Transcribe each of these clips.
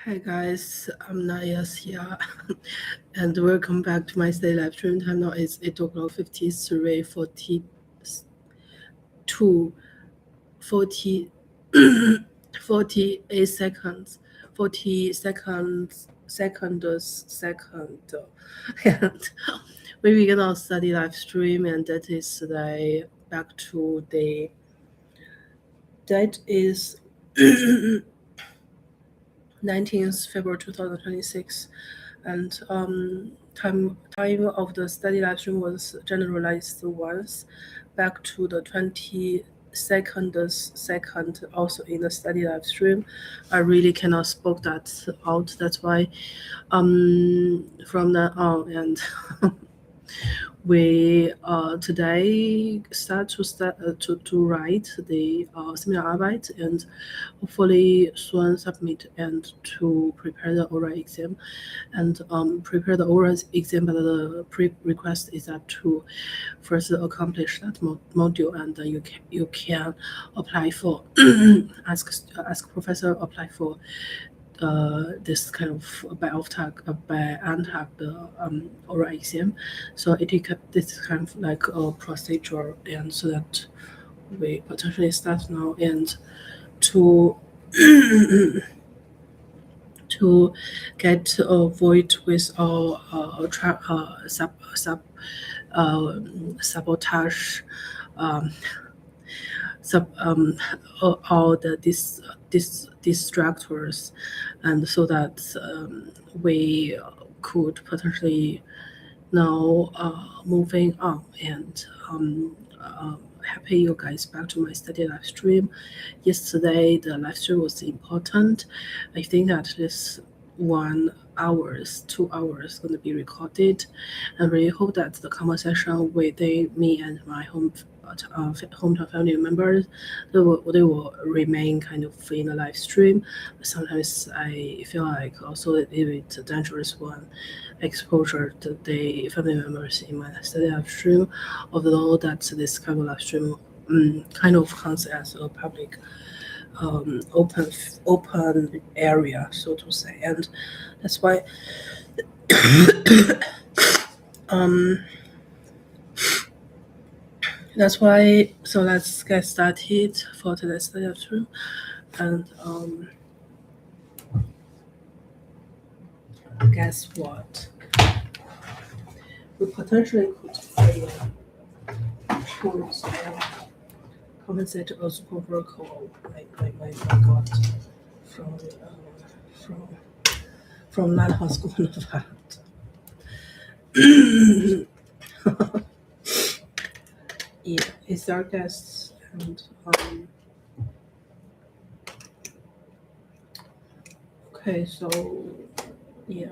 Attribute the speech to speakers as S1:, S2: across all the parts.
S1: Hi guys, I'm Naya's here, and welcome back to my stay live stream. Time now is 8 o'clock 53, 42, 40, 48 seconds, 40 seconds, second, and we begin our study live stream, and that is today back to the that is 19th February 2026, and time of the study live stream was generalized once back to the 22nd also in the study live stream. I really cannot spoke that out. That's why from now on, and we today start to write the seminar Arbeit, and hopefully soon submit and to prepare the oral exam, and prepare the oral exam. But the pre-request is that to first accomplish that module, and you can apply for ask professor apply for this kind of by ANTAC oral exam. So it is this kind of like a procedure, and so that we potentially start now, and to to get avoid with our sabotage, all the distractors, and so that we could potentially now moving on, and happy you guys back to my study live stream. Yesterday the live stream was important. I think that this 1 hours, 2 hours going to be recorded, and really hope that the conversation with me and my hometown family members, they will remain kind of in the live stream. Sometimes I feel like also a bit dangerous one exposure to the family members in my study live stream, although that this kind of live stream kind of counts as a public open area, so to say, and that's why so let's get started for today's study live stream. And guess what, we potentially could fail to compensate a super vocal I got from Nana School of Art. Yeah, it's our guests, and okay, so yeah.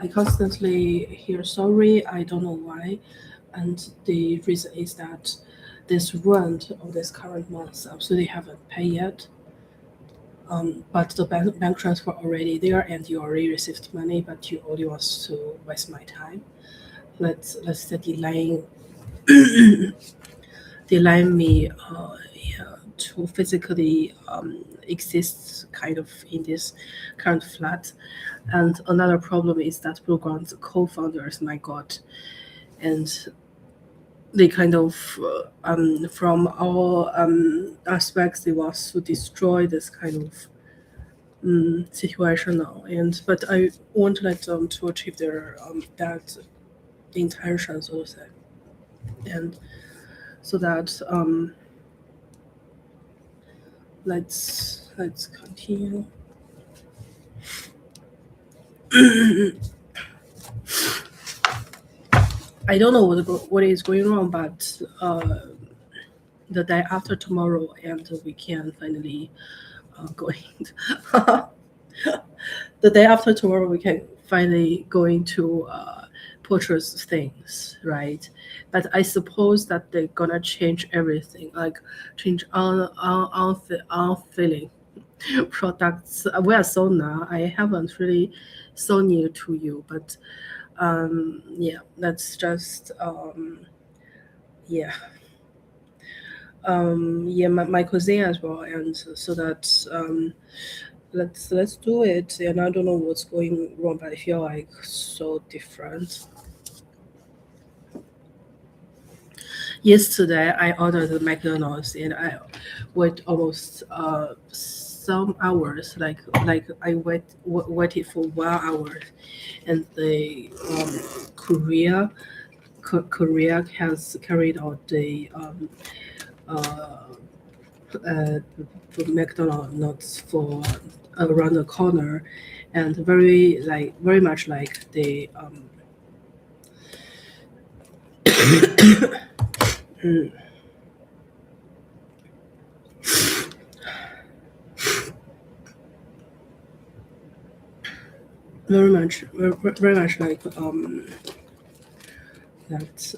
S1: I constantly hear sorry, I don't know why, and the reason is that this rent of this current month absolutely haven't paid yet. But the bank transfer already there, and you already received money, but you only want to waste my time. Let's say delaying me to physically exist kind of in this current flat. And another problem is that Blue Ground's co-founders, my God, and they kind of from all aspects they want to destroy this kind of situation now, but I want let them to achieve their that intention, so to say, and so that let's continue. I don't know what is going on, but the day after tomorrow, and we can finally go in. The day after tomorrow, we can finally going to purchase things, right? But I suppose that they're gonna change everything, like change on feeling. products. We are so now. I haven't really so near to you, but yeah, that's just yeah. Yeah, my cousin as well, and so that let's do it. And I don't know what's going wrong, but I feel like so different. Yesterday, I ordered the McDonald's and I wait almost some hours. Waited for 1 hour, and the Korea has carried out the uh, uh, McDonald's for around the corner, and very much like the mm, very much like that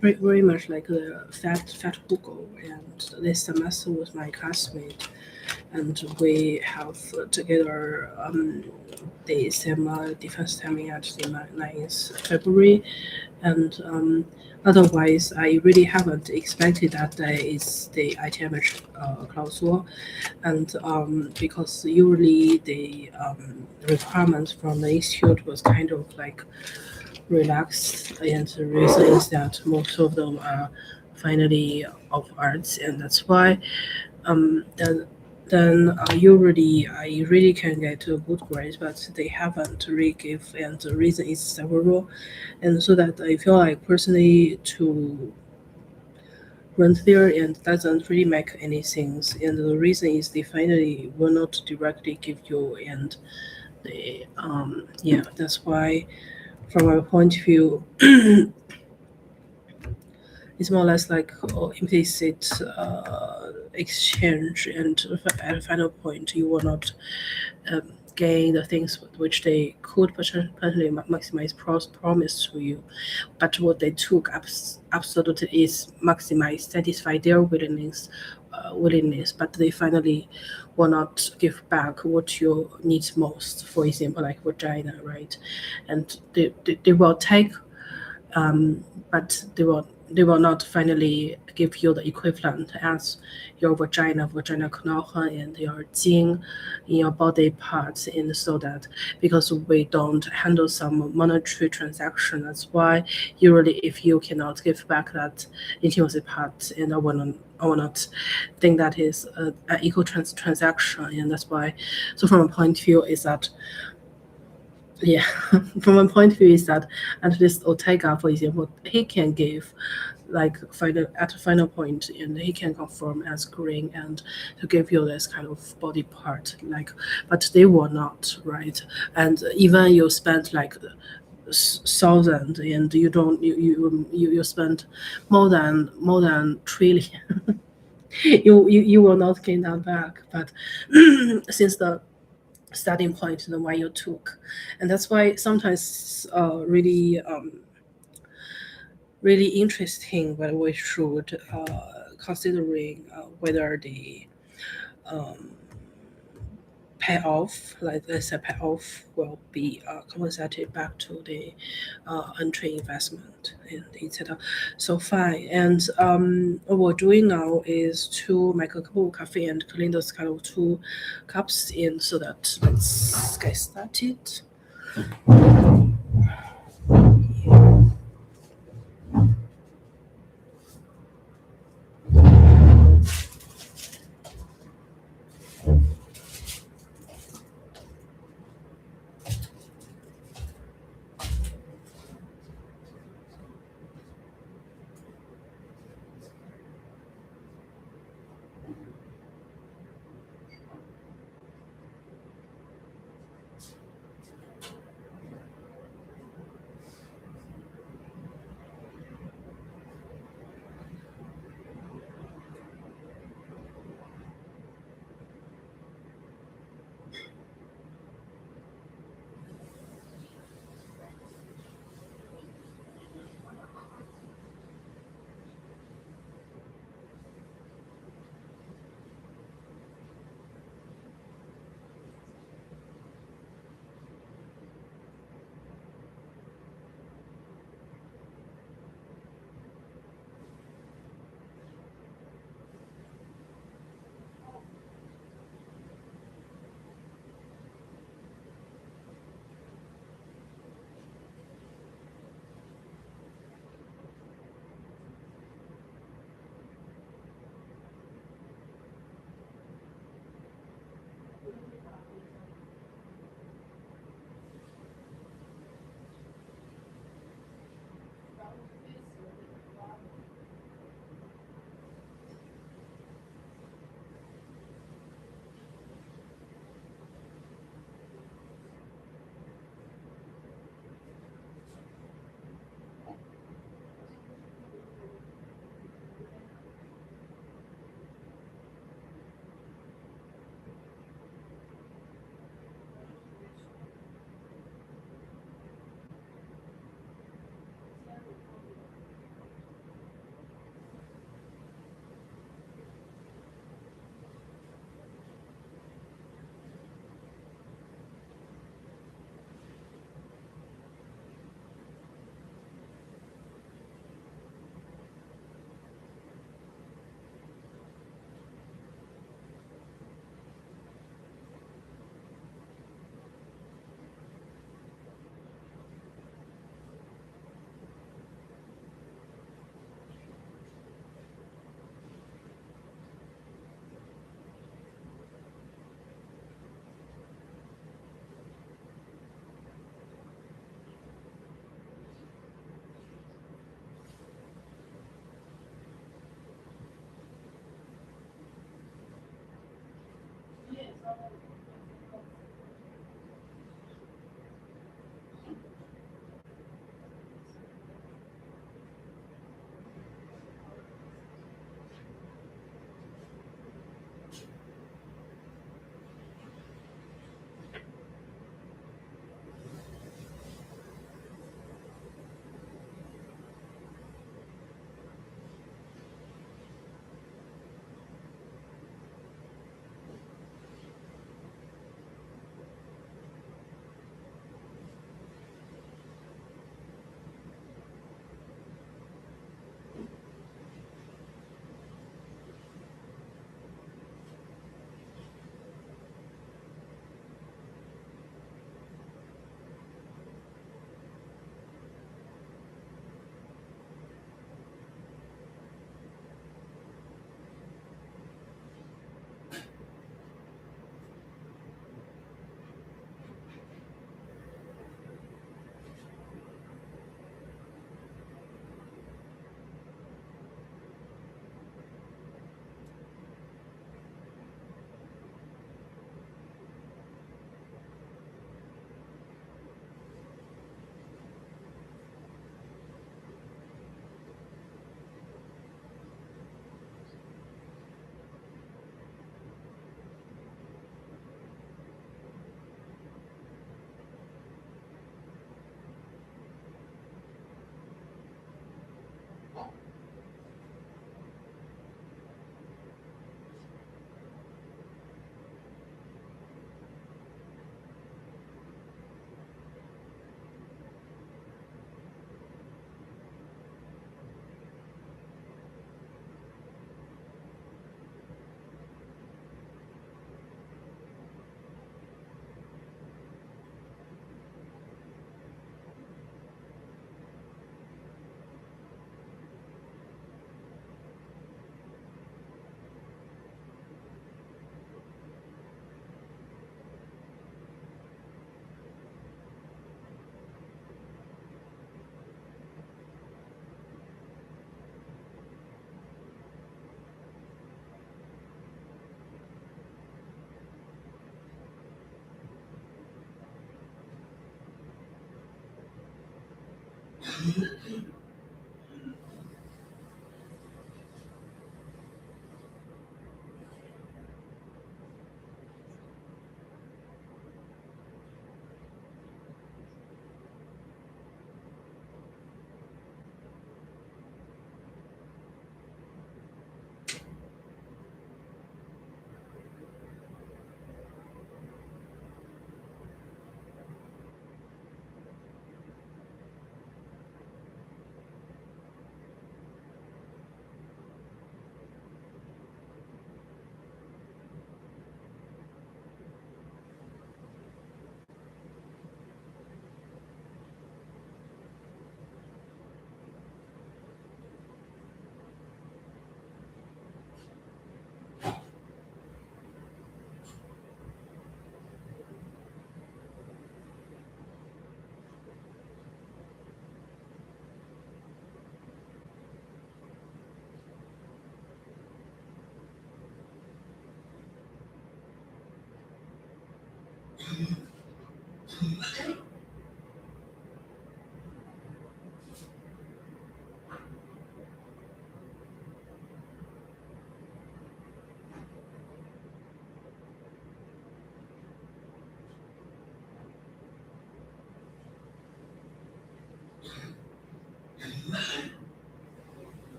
S1: very much like the fat Hugo, and this semester was my classmate, and we have together the same defense timing at the 9th February, and otherwise I really haven't expected that day is the ITMH clausur, and because usually the requirements from the institute was kind of like relaxed, and the reason is that most of them are finally of arts, and that's why usually I really can get a good grade, but they haven't really give, and the reason is several, and so that I feel like personally to rent there and doesn't really make any sense, and the reason is they finally will not directly give you, and they yeah, that's why from my point of view it's more or less like implicit exchange, and at the final point you will not gain the things which they could potentially maximize promise to you, but what they took absolutely is maximize satisfy their willingness, but they finally will not give back what you need most, for example like vagina, right? And they will take but they will not finally give you the equivalent as your vagina knochen, and your jing in your body parts, and so that because we don't handle some monetary transaction, that's why usually if you cannot give back that intimacy part, and I will not think that is an equal transaction, and that's why. So from a point of view is that yeah, from my point of view is that at least Ortega, for example, he can give like final at a final point, and he can confirm as green and to give you this kind of body part, like, but they will not, right? And even you spend like thousand, and you don't you spend more than trillion, you will not gain that back, but since the starting point the one you took, and that's why sometimes really interesting, but we should considering whether the um, payoff, like let's say payoff, will be compensated back to the entry investment, and etc. So fine. And what we're doing now is to make a cup of coffee and clean those kind of two cups in, so that let's get started.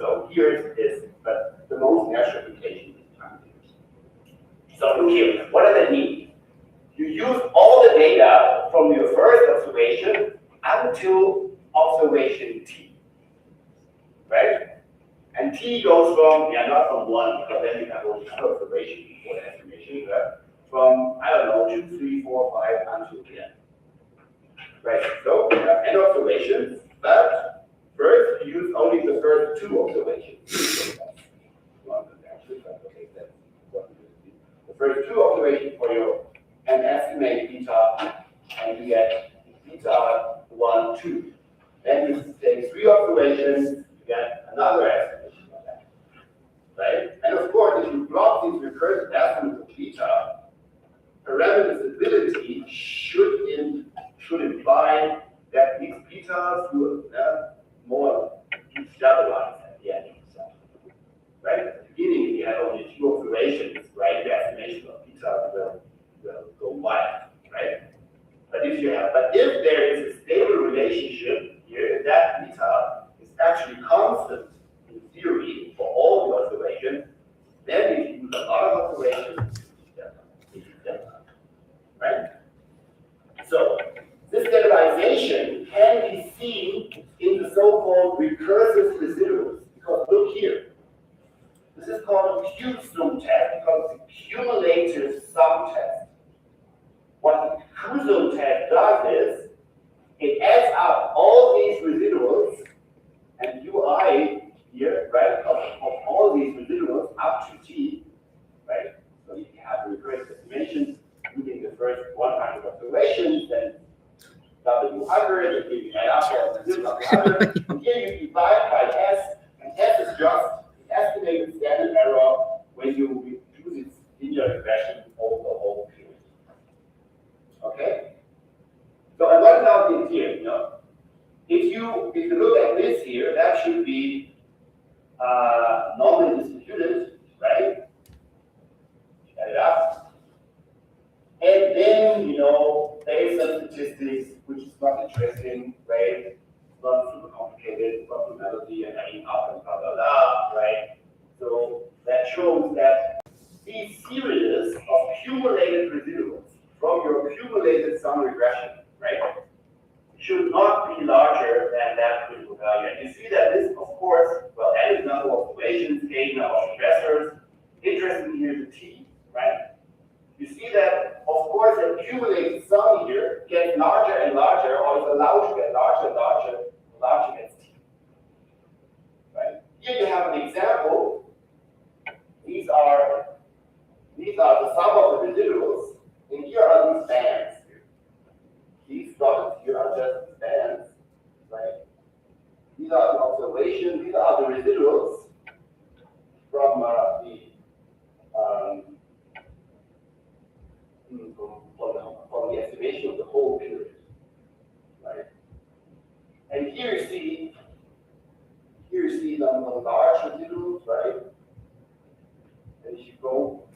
S2: So here is but the most natural application is time series. So look here, what does that mean? You use all the data from your first observation until observation t, right? And t goes from, not from 1, because then you have only one observation before the estimation, but from, I don't know, 2, 3, 4, 5, until 10. Right, so we have n observations, but first you use only the first 2 observations. The first 2 observations for your, and estimate beta, and you get beta 1, 2. Then you take 3 observations, you get another estimation of that. Right? And of course, if you plot these recursive estimates of beta, parameter stability should imply that these betas will more stabilize at the end of the cycle. Right? At the beginning, you had only 2 observations, right? The estimation of beta will go wild, right? But if there is a stable relationship here, that beta is actually constant in theory for all the observations, then if you use a lot of observations, right? So this stabilization can be seen in the so-called recursive residuals. Because look here, this is called a Q-sum test because it's a cumulative sum test. What the Q-sum test does is it adds up all these residuals and ui here, right, of all these residuals up to t, right? So you have a recursive estimation using the first 100 observations, then W100, if you add up all the residuals of the other, and here you divide by S, and S is just the estimated standard error when you do this linear regression over the whole period. Okay? So and what about this here? If you look at this here, that should be normally distributed, right? Add it up. And then, there is some statistics which is not interesting, right? It's not super complicated, it's not too melody and adding up and blah, blah, blah, right? So that shows that these series of cumulated residuals from your cumulated sum regression, right, should not be larger than that critical value. And you see that this, of course, well, n is number of observations, k number of stressors. Interesting here is the t, right? You see that, of course, the accumulated sum here gets larger and larger, or is allowed to get larger and larger, the larger gets t. Right? Here you have an example. These are the sum of the residuals, and here are these bands. These dots here are just bands, right? These are the observations, these are the residuals from from the estimation of the whole period, right? And here you see the large residuals, right? And if you go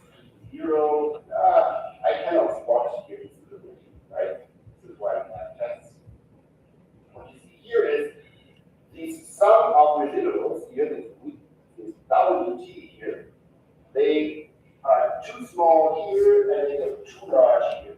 S2: to 0, I cannot spot here instability, right? This is why we have tests. What you see here is the sum of residuals here, this WT here, they are too small here and they are too large here.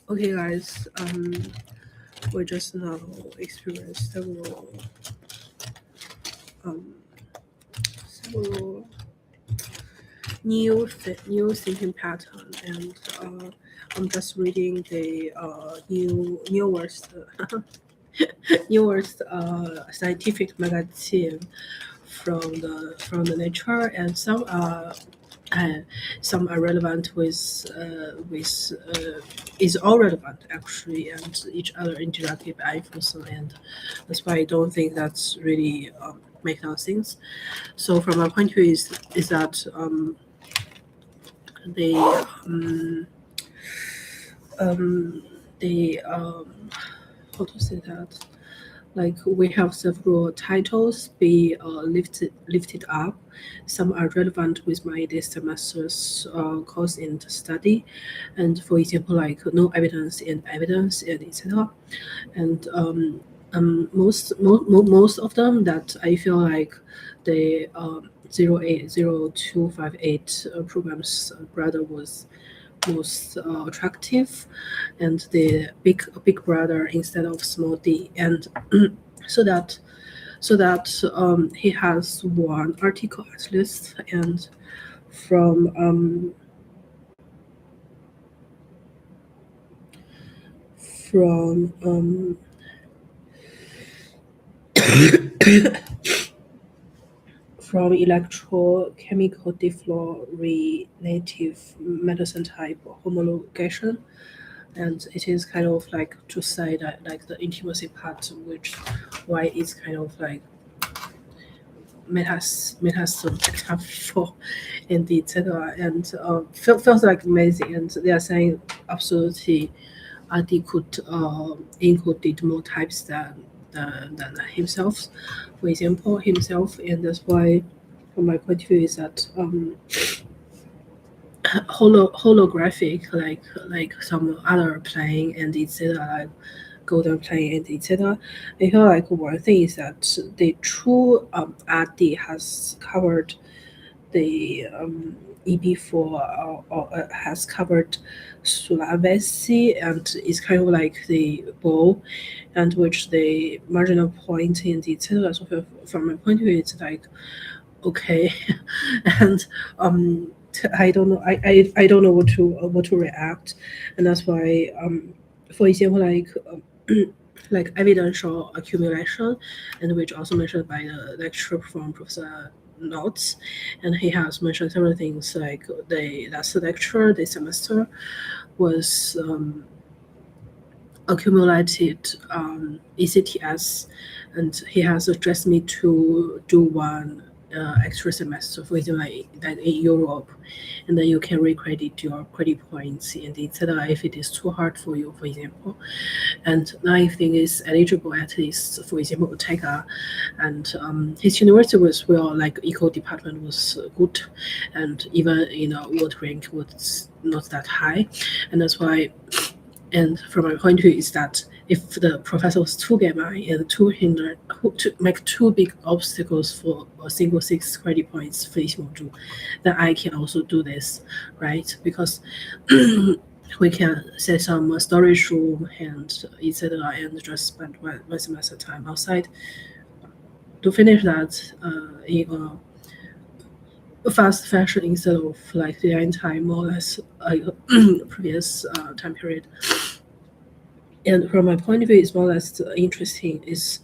S1: Okay, guys. We just now experienced um, several new thinking pattern, and I'm just reading the newest newest scientific magazine from the Nature, and uh, some are relevant with is all relevant actually, and each other interactive influence, and that's why I don't think that's really make down things. So from my point of view is that they how to say that, like we have several titles be lifted up. Some are relevant with my this semester's course and study, and for example, like no evidence and evidence and etc. And most of them that I feel like the 080258 programs brother was most attractive, and the big brother instead of small d, and so that he has one article at least, and from from from electrochemical defluorinative medicine type homologation. And it is kind of like to say that like the intimacy part, which why it's kind of like made us so up for and etc. And feels like amazing, and they are saying absolutely they could include more types than himself, for example himself. And that's why from my point of view is that holographic, like some other plane and etc., like golden plane and etc. I feel like one thing is that the true RD has covered the EB4 has covered Sulawesi, and it's kind of like the bow, and which the marginal point in the etc. So from my point of view, it's like okay, and I don't know. I don't know what to react, and that's why for example like evidential accumulation, and which also mentioned by the lecturer from Professor Notes, and he has mentioned several things like the last lecture this semester was accumulated ECTS, and he has addressed me to do one extra semester, for example, like in Europe, and then you can recredit your credit points and etc. if it is too hard for you, for example. And now if thing is eligible, at least for example Ortega, and his university was well, like eco department was good, and even world rank was not that high, and that's why. And from my point of view is that if the professor was too gamma and too hindered to make too big obstacles for a single 6 credit points for each module, then I can also do this, right? Because we can set some storage room and etc. and just spend one semester time outside to finish that in a fast fashion instead of like the entire more or less previous time period. And from my point of view, it's more or less interesting is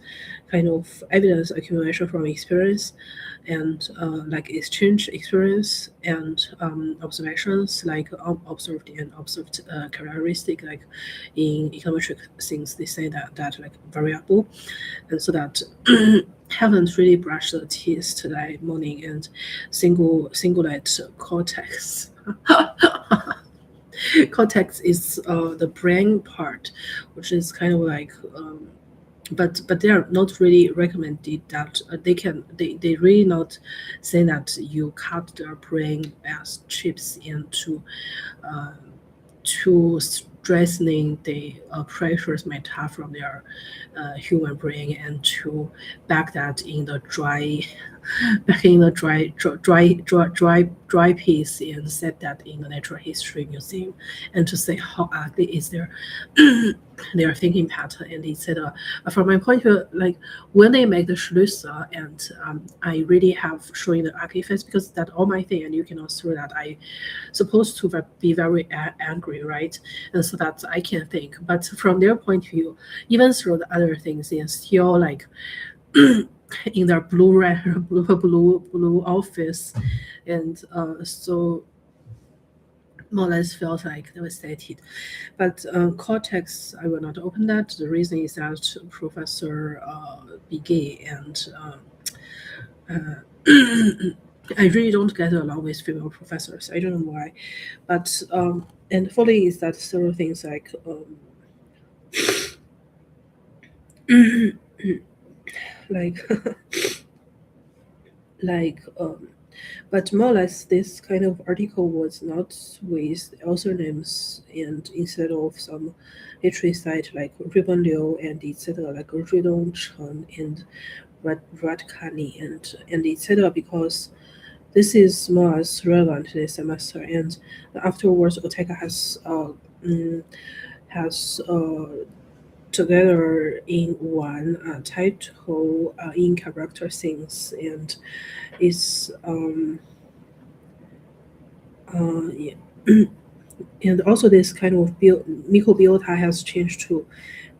S1: kind of evidence accumulation from experience, and like exchange experience and observations, like observed and observed characteristic, like in econometric things they say that like variable, and so that haven't really brushed the teeth today morning, and cingulate cortex. Cortex is the brain part, which is kind of like but they are not really recommended that they really not say that you cut their brain as chips into to strengthening the pressures might have from their human brain, and to back that in the back in the dry piece, and set that in the Natural History Museum, and to say how ugly is their thinking pattern and etc. From my point of view, like when they make the Schlüsse, and I really have showing the ugly face, because that all my thing, and you can also that I supposed to be very angry, right? And so that I can think, but from their point of view, even through the other things, they're still like in their blue office, and so more or less felt like devastated. But cortex, I will not open that. The reason is that Professor Bigay and I really don't get along with female professors. I don't know why, but and following is that several things like like but more or less this kind of article was not with author names, and instead of some literary site like Ribbon Liu and etc., like Zhuidong Chen and Radkani and etc., because this is more or less relevant this semester. And afterwards Oteka has together in one title in character things, and is yeah. And also this kind of Miko Biota has changed to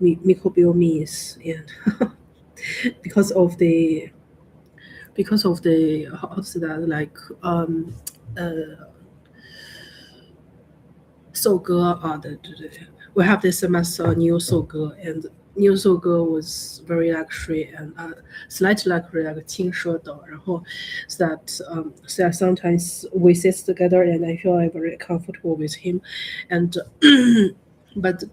S1: Miko Biomis, and because of the how's that like uh 奏歌 we have this semester new 奏歌, and new 奏歌 was very luxury and slightly luxury like 轻奢的, 然后 so that sometimes we sit together and I feel like very comfortable with him, and but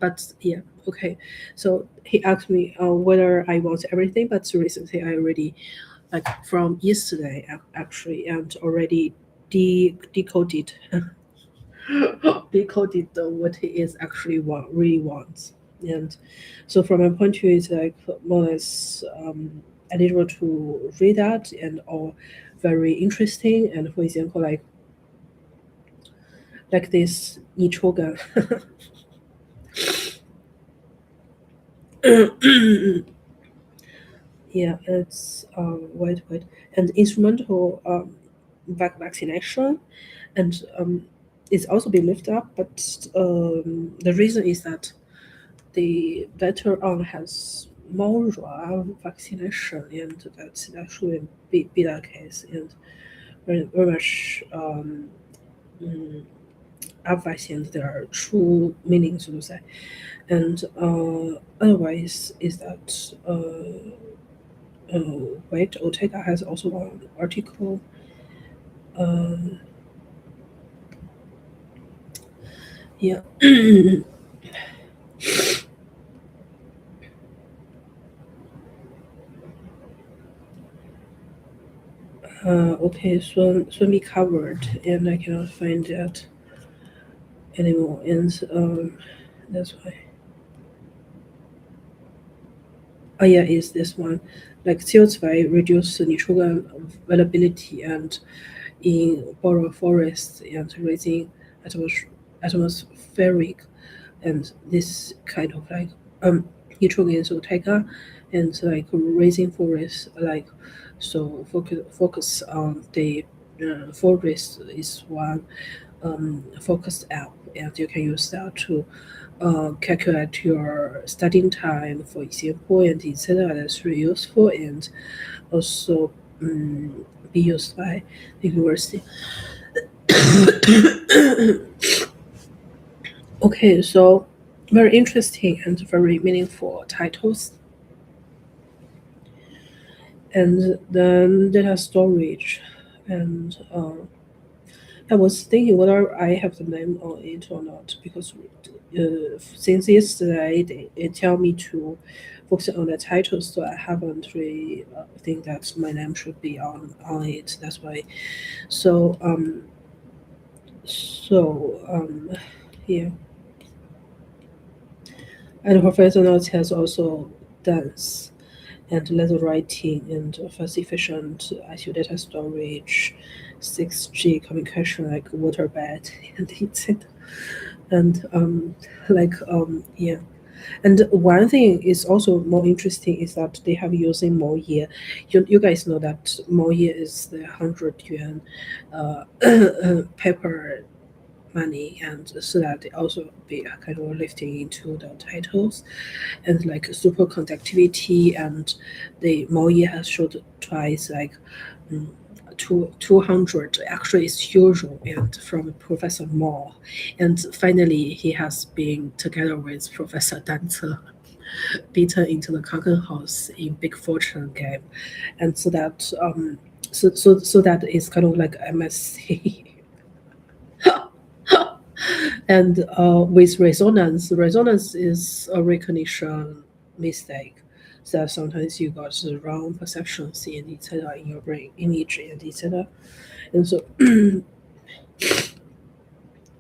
S1: yeah, okay. So he asked me whether I want everything, but recently I already like from yesterday actually, and already decoded decoded what he is actually really wants. And so from my point of view, it's like more or less eligible to read that and all very interesting. And for example, like this Nichogan. Yeah, it's wait, and instrumental vaccination, and it's also been lifted up, but the reason is that the later on has more vaccination, and that shouldn't be that case, and very much advising their true meaning, so to say. And otherwise is that wait, Otega has also one article. Yeah. Okay, so we covered, and I cannot find that anymore, and that's why. Oh yeah, is this one like CO2 reduce nitrogen availability and in boreal forests and raising atmospheric and this kind of like nitrogen so taker and like raising forests like so focus on the forest is one focused app, and you can use that to calculate your studying time, for example, and etc. That's really useful, and also be used by the university. Okay, so very interesting and very meaningful titles. And then data storage, and I was thinking whether I have the name on it or not, because since yesterday they tell me to focus on the title, so I haven't really think that my name should be on it. That's why. So yeah, and Professor Notes has also dance and letter writing and fast efficient IQ data storage, 6G communication like water bed and etc. And yeah. And one thing is also more interesting is that they have using Moye. You guys know that Moye is the 100 yuan paper money, and so that they also be kind of lifting into the titles and like superconductivity, and the Moye has showed twice like 200 actually is usual, and from Professor Mo, and finally he has been together with Professor Danze beaten into the Kanken House in Big Fortune game, and so that so that is kind of like MSc. And with resonance is a recognition mistake. So sometimes you got the wrong perceptions in etc. in your brain, image and etc. And so,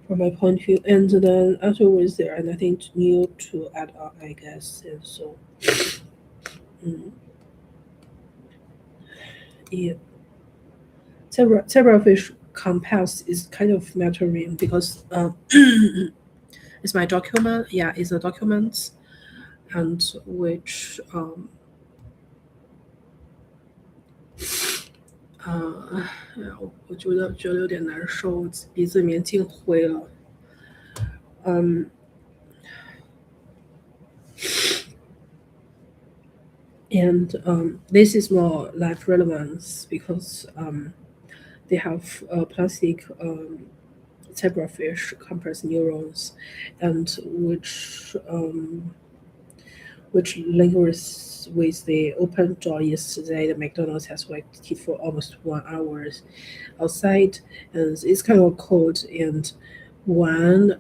S1: from my point of view, and then afterwards there are nothing new to add on, I guess. And so, yeah, zebrafish compass is kind of mattering because it's my document. Yeah, it's a document, and which 我觉得有点难受，鼻子里面进灰了。And this is more life relevance because they have plastic zebrafish compass neurons, and which lingers with the open door yesterday. The McDonald's has waited for almost 1 hour outside, and it's kind of cold. And one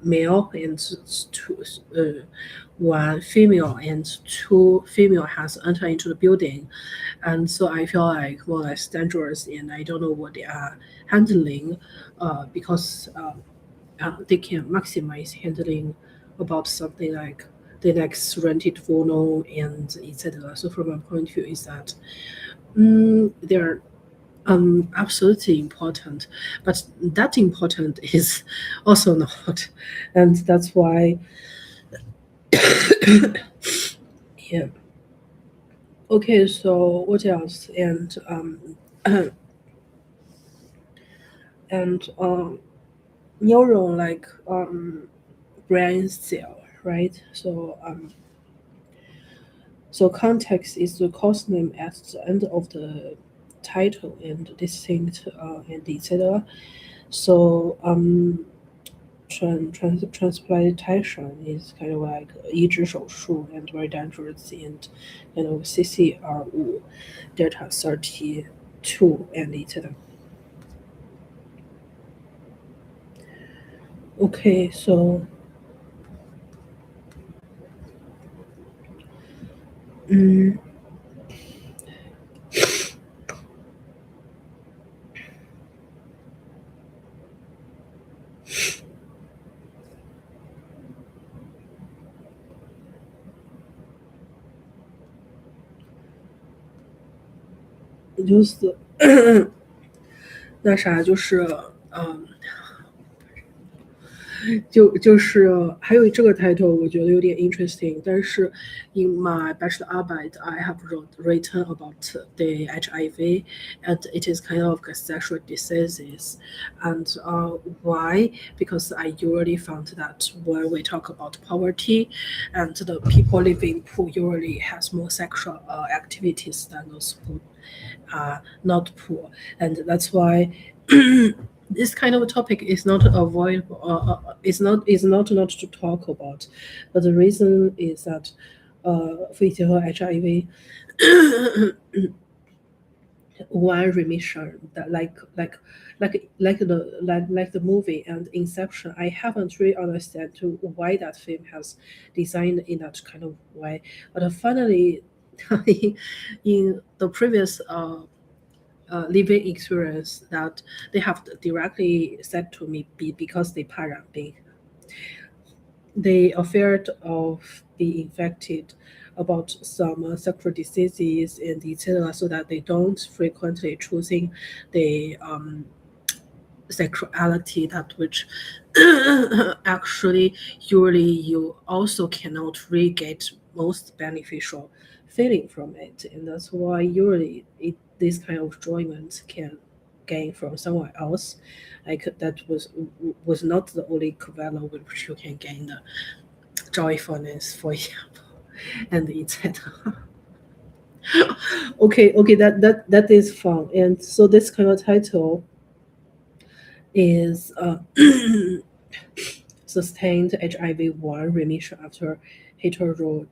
S1: male and one female and two female has entered into the building, and so I feel like more or less dangerous, and I don't know what they are handling, because they can maximize handling about something like the next rented phono and etc. So from my point of view is that they're absolutely important, but that important is also not, and that's why yeah. Okay, so what else? And and neuron like brain cell, right? So context is the course name at the end of the title and distinct and etc. So transplantation is kind of like 移植手术 and very dangerous, and CCR5 delta 32 and etc. Okay, so 就是那啥就是就是还有这个 title 我觉得有点 interesting，但是 in my bachelor arbeit I have written about the HIV, and it is kind of a sexual diseases. And why? Because I usually found that when we talk about poverty, and the people living poor usually has more sexual activities than those who are not poor, and that's why this kind of topic is not avoidable. Is not to talk about, but the reason is that for HIV, one remission that like the movie and Inception. I haven't really understand to why that film has designed in that kind of way, but finally, in the previous living experience that they have directly said to me because they parent they afraid of being infected about some sexual diseases and etc. so that they don't frequently choosing the sexuality that which actually usually you also cannot really get most beneficial feeling from it, and that's why usually this kind of enjoyment can gain from somewhere else, like that was not the only value which you can gain the joyfulness, for example, and etc. Okay, that is fun, and so this kind of title is sustained HIV-1 remission after heterozygous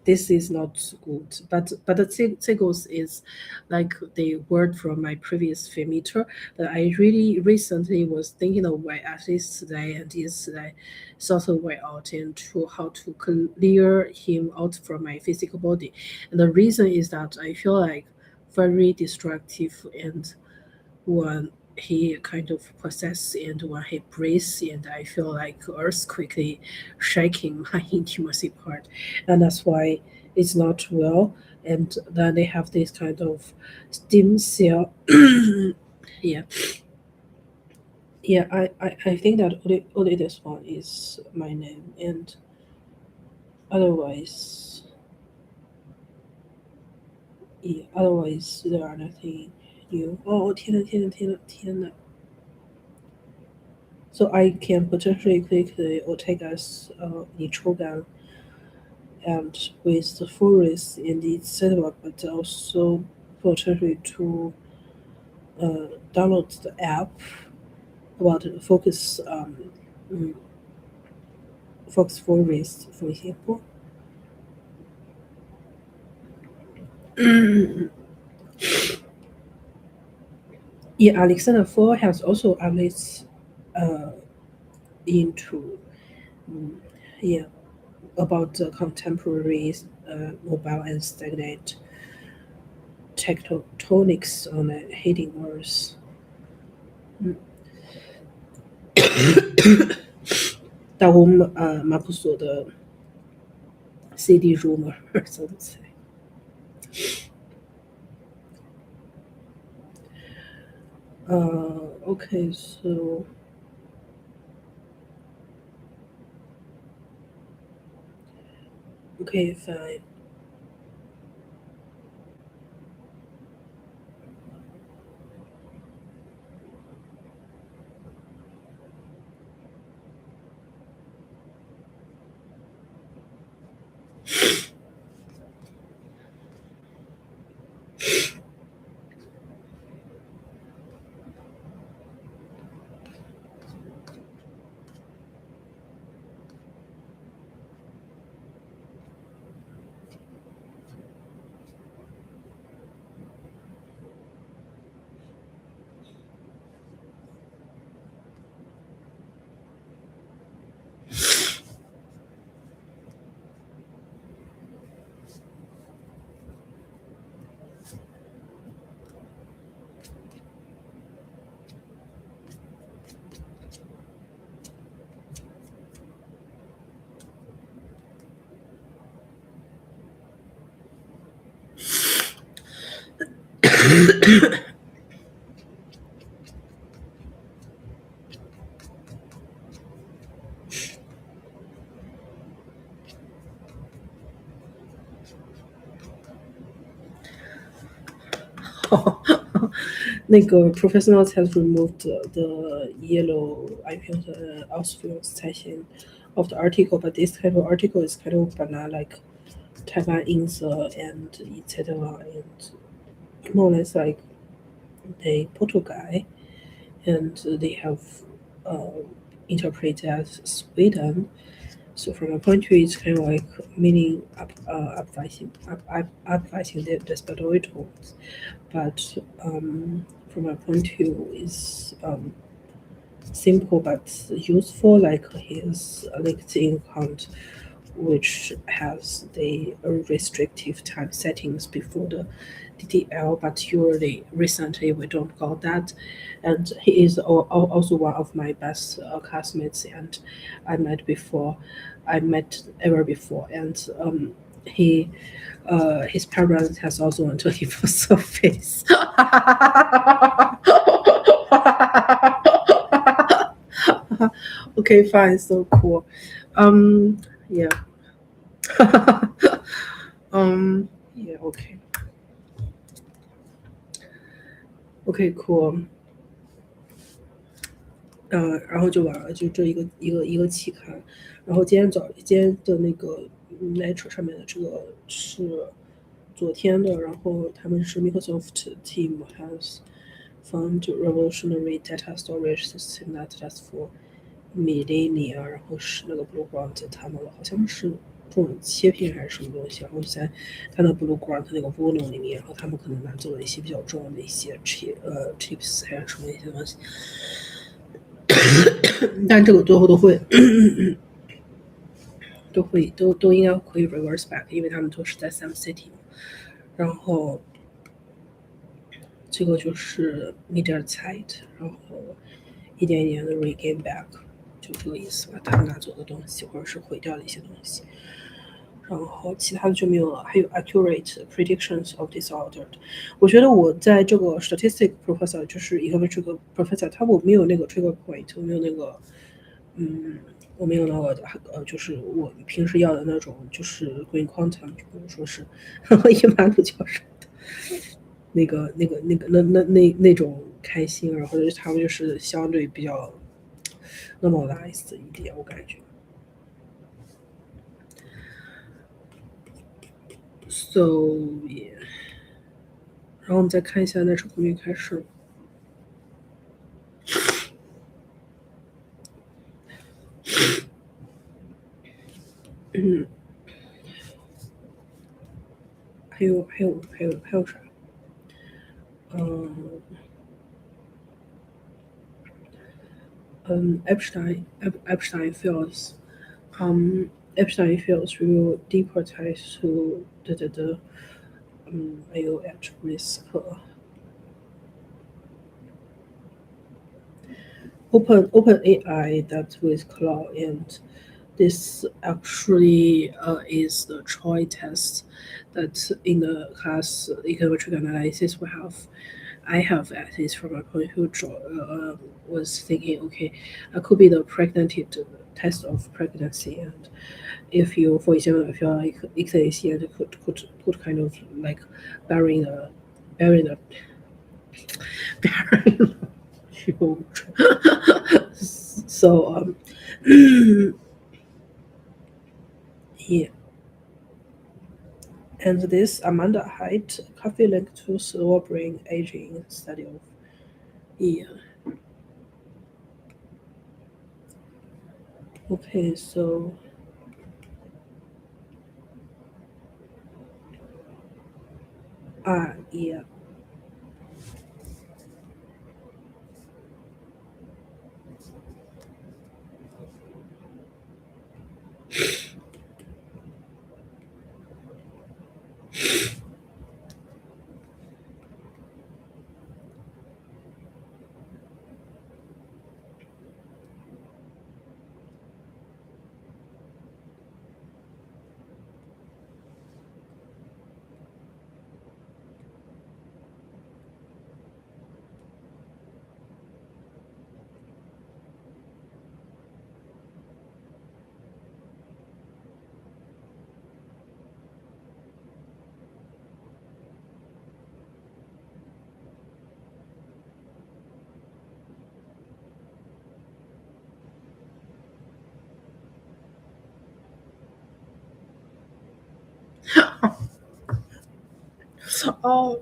S1: this is not good. But the Zigos is like the word from my previous filmmeter that I really recently was thinking of way at least today and yesterday sort of way out into how to clear him out from my physical body. And the reason is that I feel like very destructive and when he kind of possesses and when he breathes and I feel like earth quickly shaking my intimacy part, and that's why it's not well. And then they have this kind of stem cell. Yeah, yeah, I think that only this one is my name, and otherwise, yeah, otherwise there are nothing new. Oh, 天呐， so I can potentially quickly or take us nitrogen and with the forest in the server, but also potentially to download the app about focus mm, focus forest, for example. Yeah, Alexander 4 has also outlets uh, into mm, yeah about the contemporary mobile and stagnant tectonics on a heating Earth. 但我们马普索的 CD rumor, so to say. Okay, so okay, fine. Professionals has removed the yellow I feel the Austrian section of the article, but this kind of article is kind of banal, like Taiwan Insa and etc. and more or less like the Portugal guy, and they have uh, interpreted as Sweden. So from a point of view, it's kind of like meaning uprising the desperate tones. But from a point of view, is simple but useful, like his LinkedIn account, which has the restrictive time settings before the DDL, but usually recently we don't got that. And he is also one of my best classmates, and I met ever before, and he his parents has also a 24 surface. Okay, fine, so cool. Yeah. Yeah, okay. Okay, cool. 然后就完了，就这一个期刊。然后今天的那个 Nature 上面的这个是昨天的，然后他们是 Microsoft team has found revolutionary data storage system that lasts for millennia，然后是那个 Blue Ground 他们好像是这种切片还是什么东西，然后就在它的 Blue Grant 那个涡轮里面，然后他们可能拿走了一些比较重要的一些chips 还是什么一些东西，但这个最后都会都应该可以 reverse back，因为他们都是在 same city 嘛。然后这个就是 media side， 然后一点一点的 regain back， 就这个意思吧。他们拿走的东西或者是毁掉的一些东西。然后其他的就没有了，还有 accurate predictions of disordered。我觉得我在这个 statistic professor 就是一个这个 professor， 我没有那个 trigger point， 我没有那个我没有那个就是我平时要的那种就是 green quantum， 就比如说是伊马努教授的那种开心，然后他们就是相对比较 normalized 一点，我感觉。So yeah， 然后我们再看一下那场公寓开始。还有啥？Epstein feels Epstein feels will deportate to AO at risk. Open AI that with cloud, and this actually is the Troy test that in the class econometric analysis I have at least from my point of view was thinking, okay, that could be the pregnancy test of pregnancy, and if you, for example, if you're like XAC and could kind of like burying the burying the burying the children. So yeah. And this Amanda Height coffee linked to slower brain aging study of yeah. Okay, so yeah. Oh.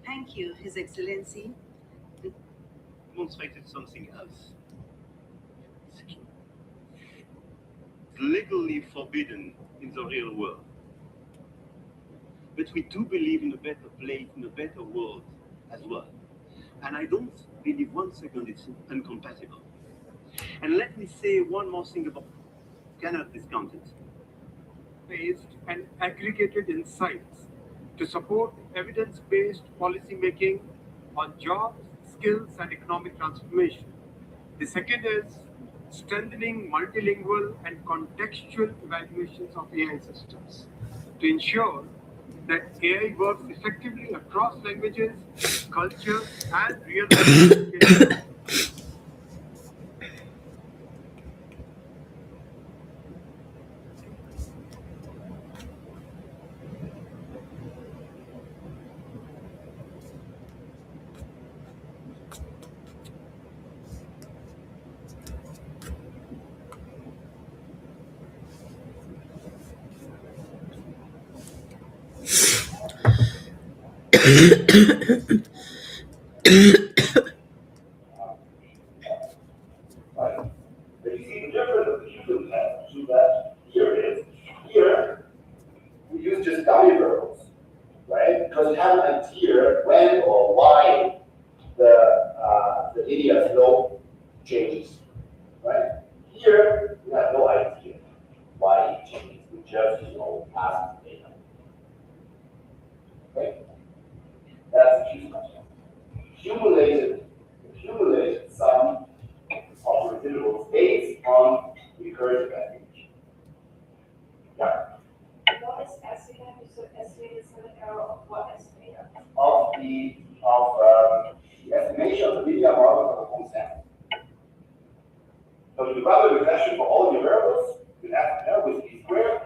S3: Thank you, His Excellency.
S4: Demonstrated something else. It's legally forbidden in the real world. But we do believe in a better place, in a better world as well. And I don't believe one second it's incompatible. And let me say one more thing about cannot discount it.
S5: Based and aggregated insights to support evidence-based policymaking on jobs, skills, and economic transformation. The second is strengthening multilingual and contextual evaluations of AI systems to ensure that AI works effectively across languages, cultures, and real-world applications.
S2: Right? But you see, the difference of the human test to that here is, here, we use just dummy verbs, right? Because we have an idea when or why the idiot flow changes, right? Here, we have no idea why it changes. We just, pass the data. Okay? That's the human test. Accumulated sum of residuals based on recursive estimation. Yeah.
S6: What is estimate? So estimate is an error of what estimator?
S2: Of the estimation of the linear model of the whole sample. So if you run the regression for all your variables, you have to know with d squared.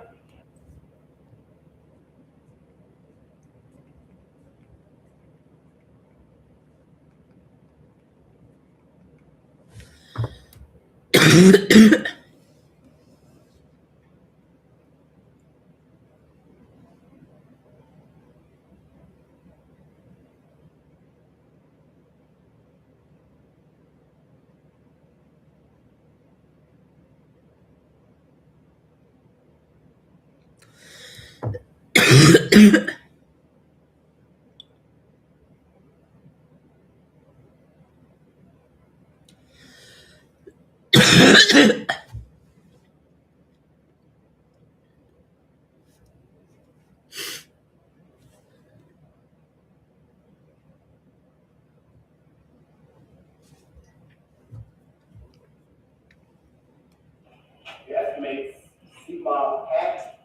S2: estimates sigma hat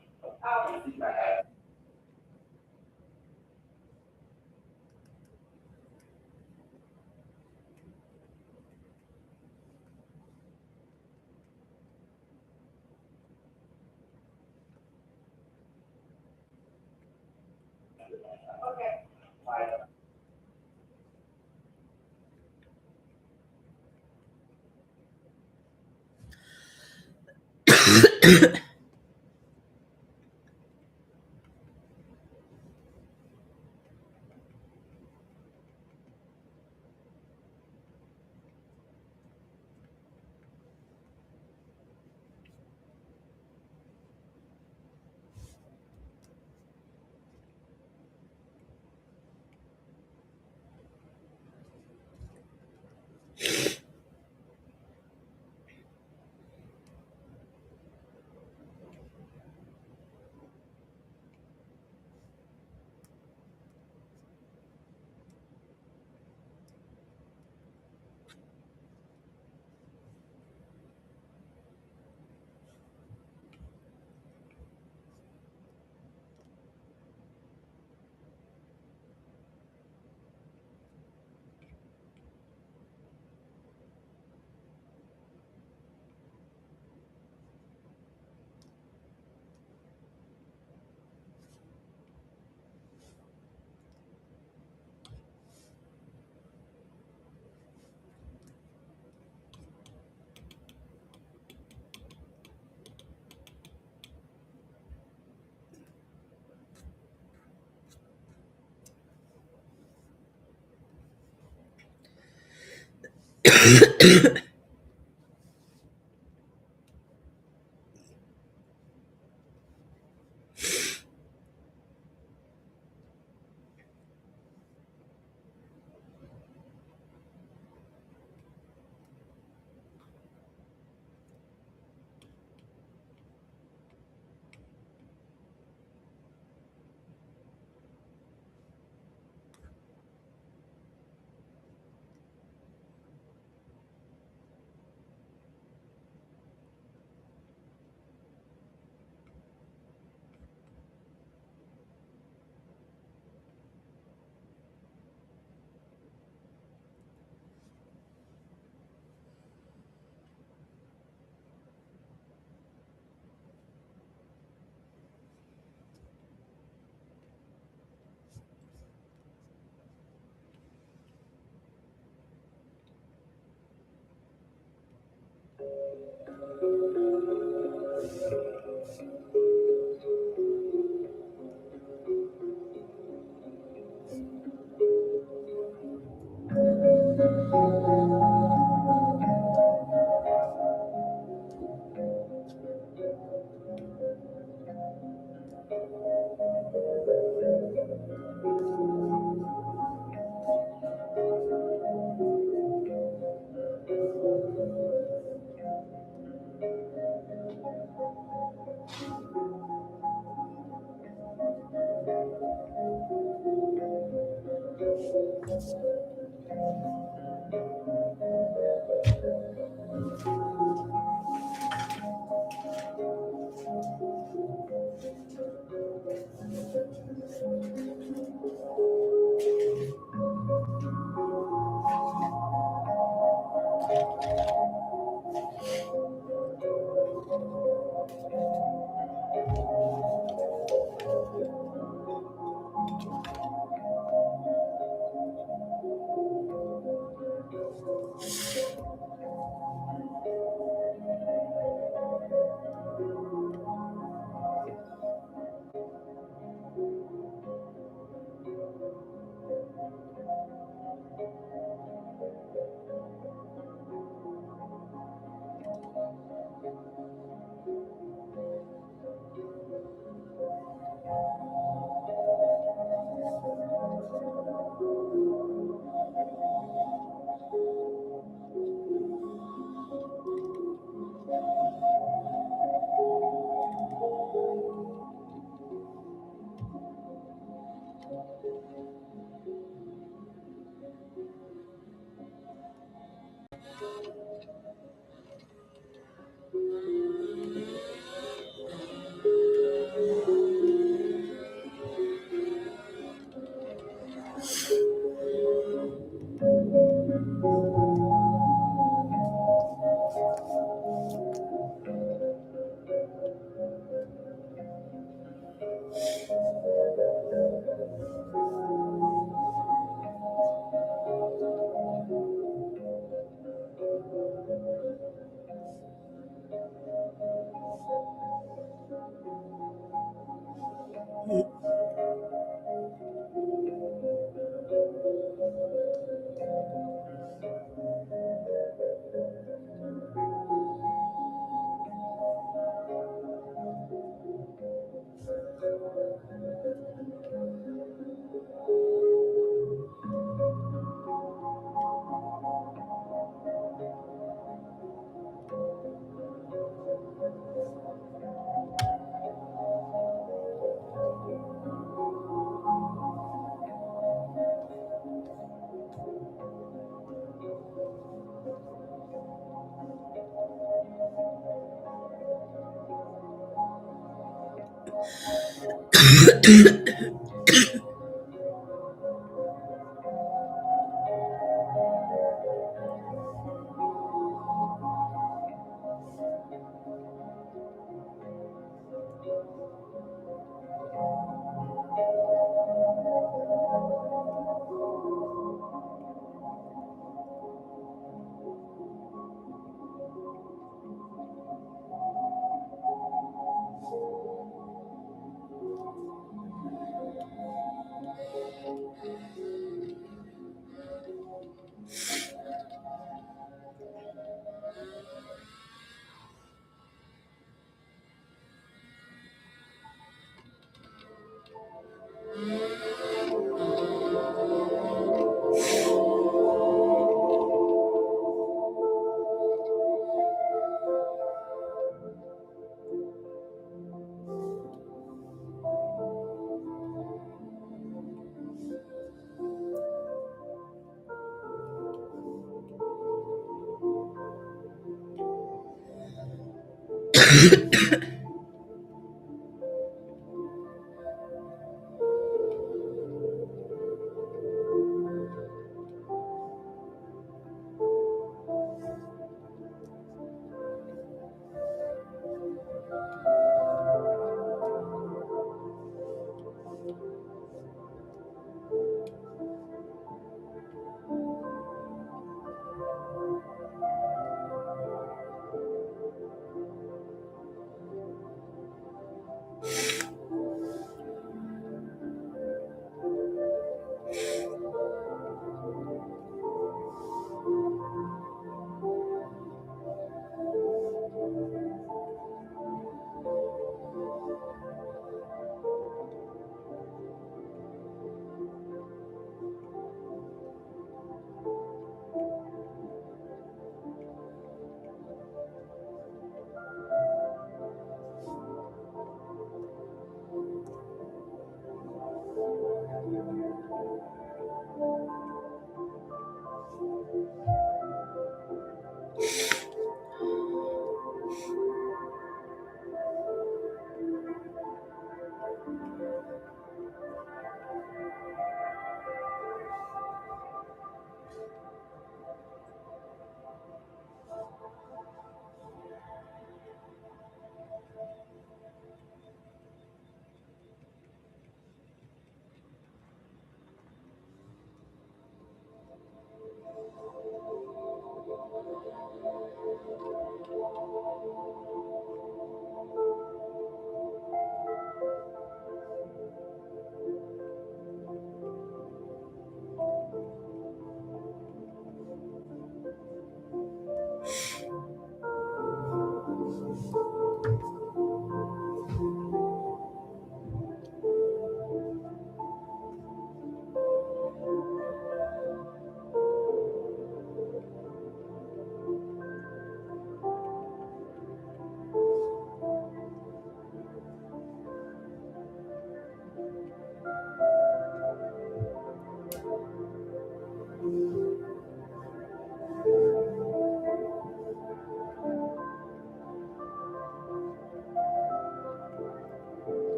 S2: and sigma hat.
S6: Okay.
S2: Right.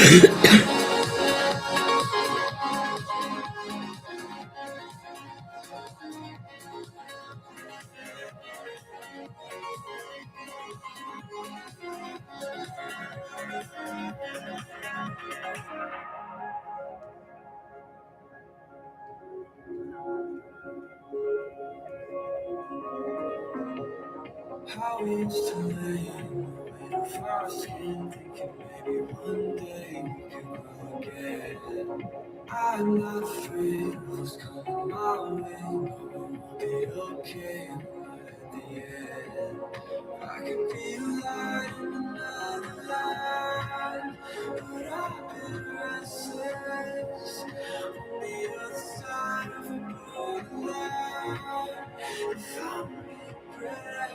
S7: How is today? Waiting for us in, thinking maybe one day we can grow again. I'm not afraid of what's coming my way. No, it will be okay at the end. I can be a light in another life, but I've been restless on the other side of a borderline. If I'm regret.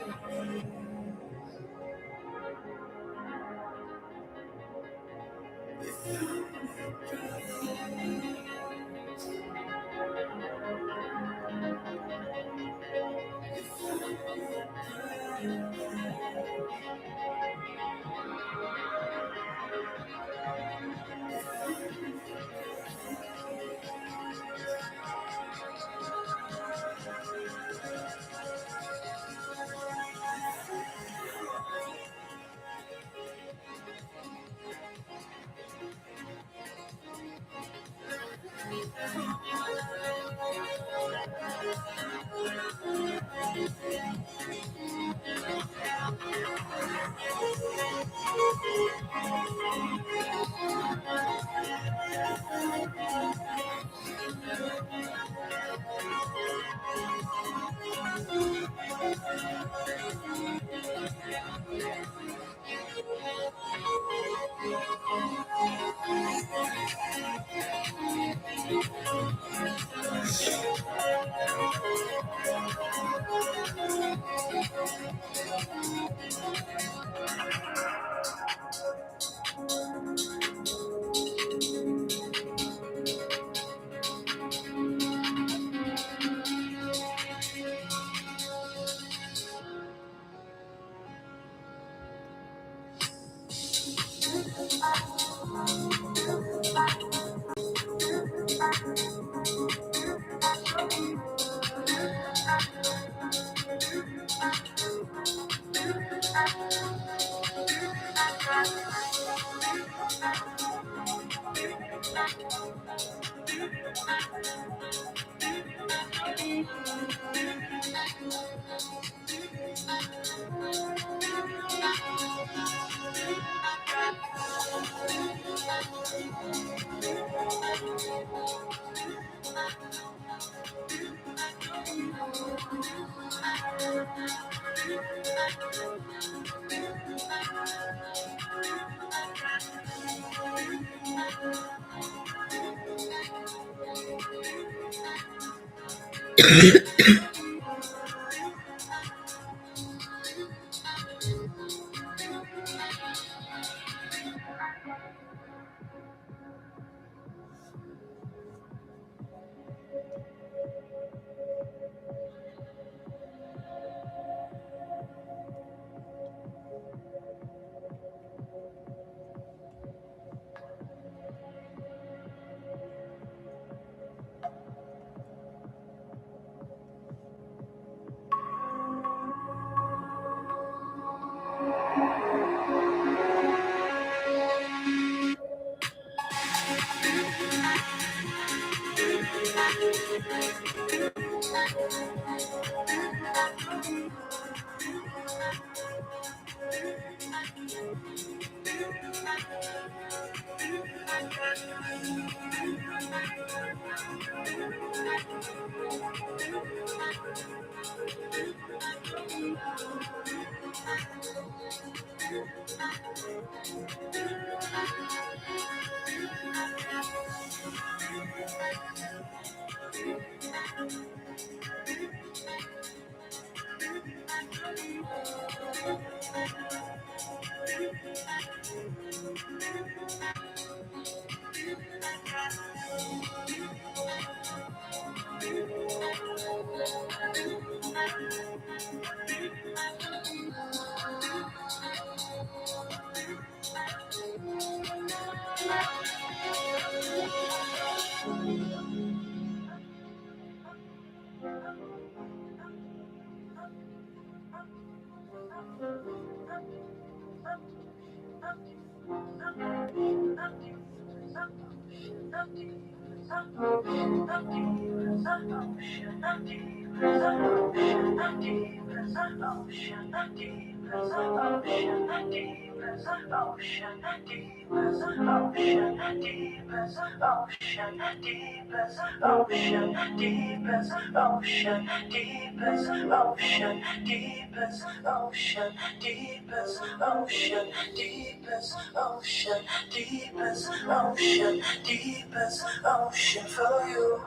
S7: Ocean for you.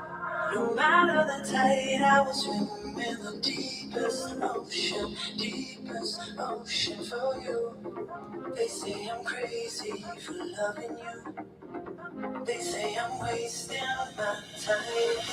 S7: No matter the tide, I will swim in the deepest ocean for you. They say I'm crazy for loving you. They say I'm wasting my time.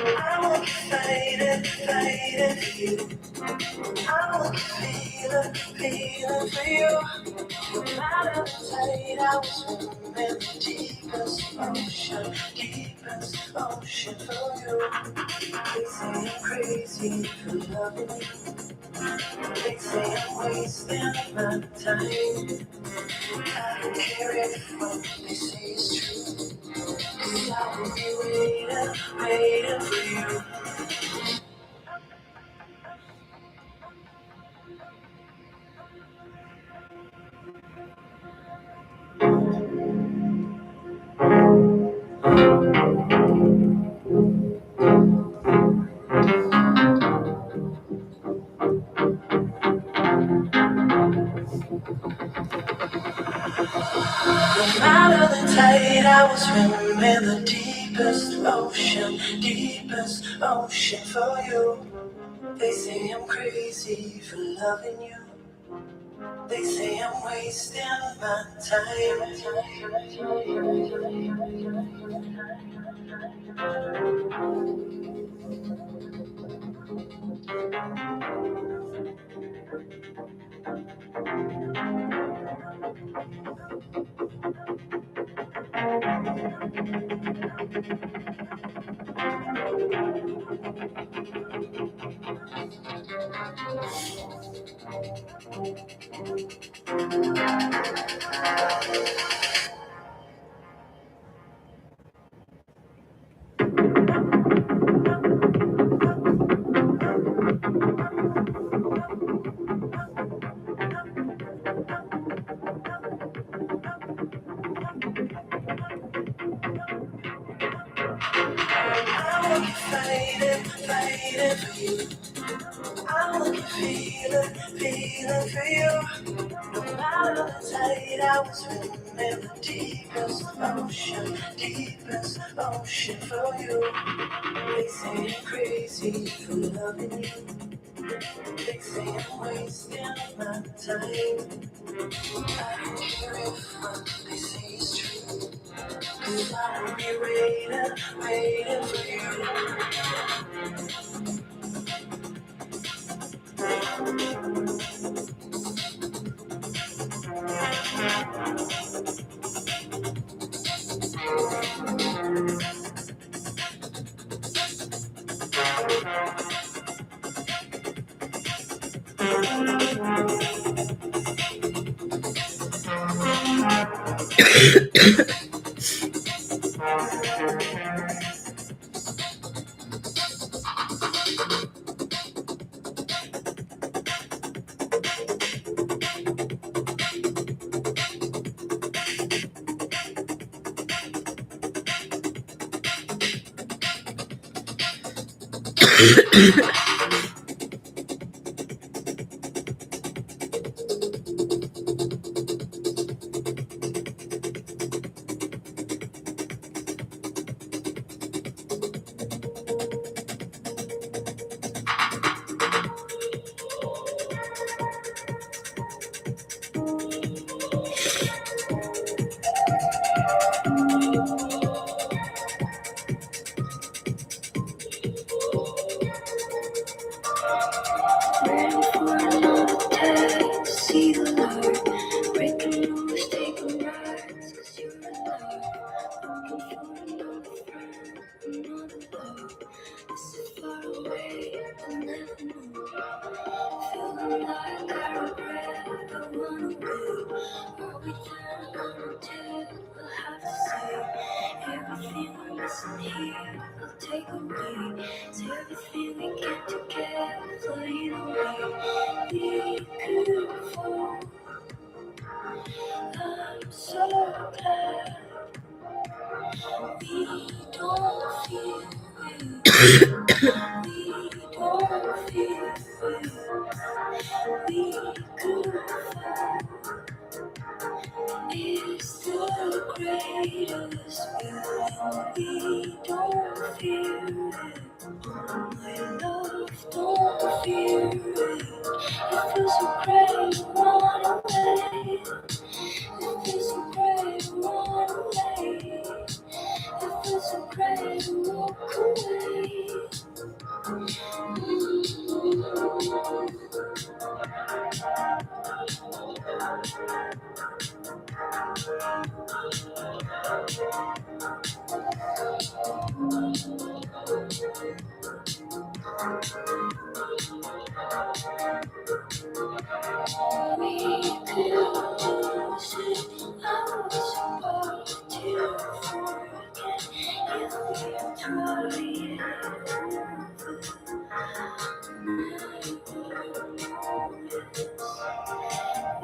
S7: I will keep fighting for you. I will keep feeling for you. No matter the tide, I will swim in the deepest ocean for you. They say I'm crazy for loving you. They say I'm wasting my time. I don't care if what they say is true. 'Cause I will be waiting for you. No matter the tide, I will swim in the deepest ocean for you. They say I'm crazy for loving you. They say I'm wasting my time. I will keep fighting for you. I will keep feeling for you. No matter the tide, I will swim in the deepest ocean for you. They say I'm crazy for loving you. They say I'm wasting my time. I don't care if what they say is true. 'Cause I will be waiting for you. regret, I wanna wait. Everything I wanna do, I'll have to say. Everything I listen here, I'll take away. It's everything we get together, flying away. We could fall. I'm so glad we don't feel it. We don't feel it. We could fall. It's the greatest feeling. We don't feel it. My love, don't feel it. It feels so great to run away. It feels so great to run away. It feels so great to walk away. We could lose it. I was about to forget if we try it.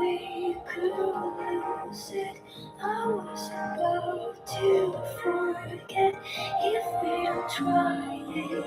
S7: We could lose it. I was about to forget if we try it.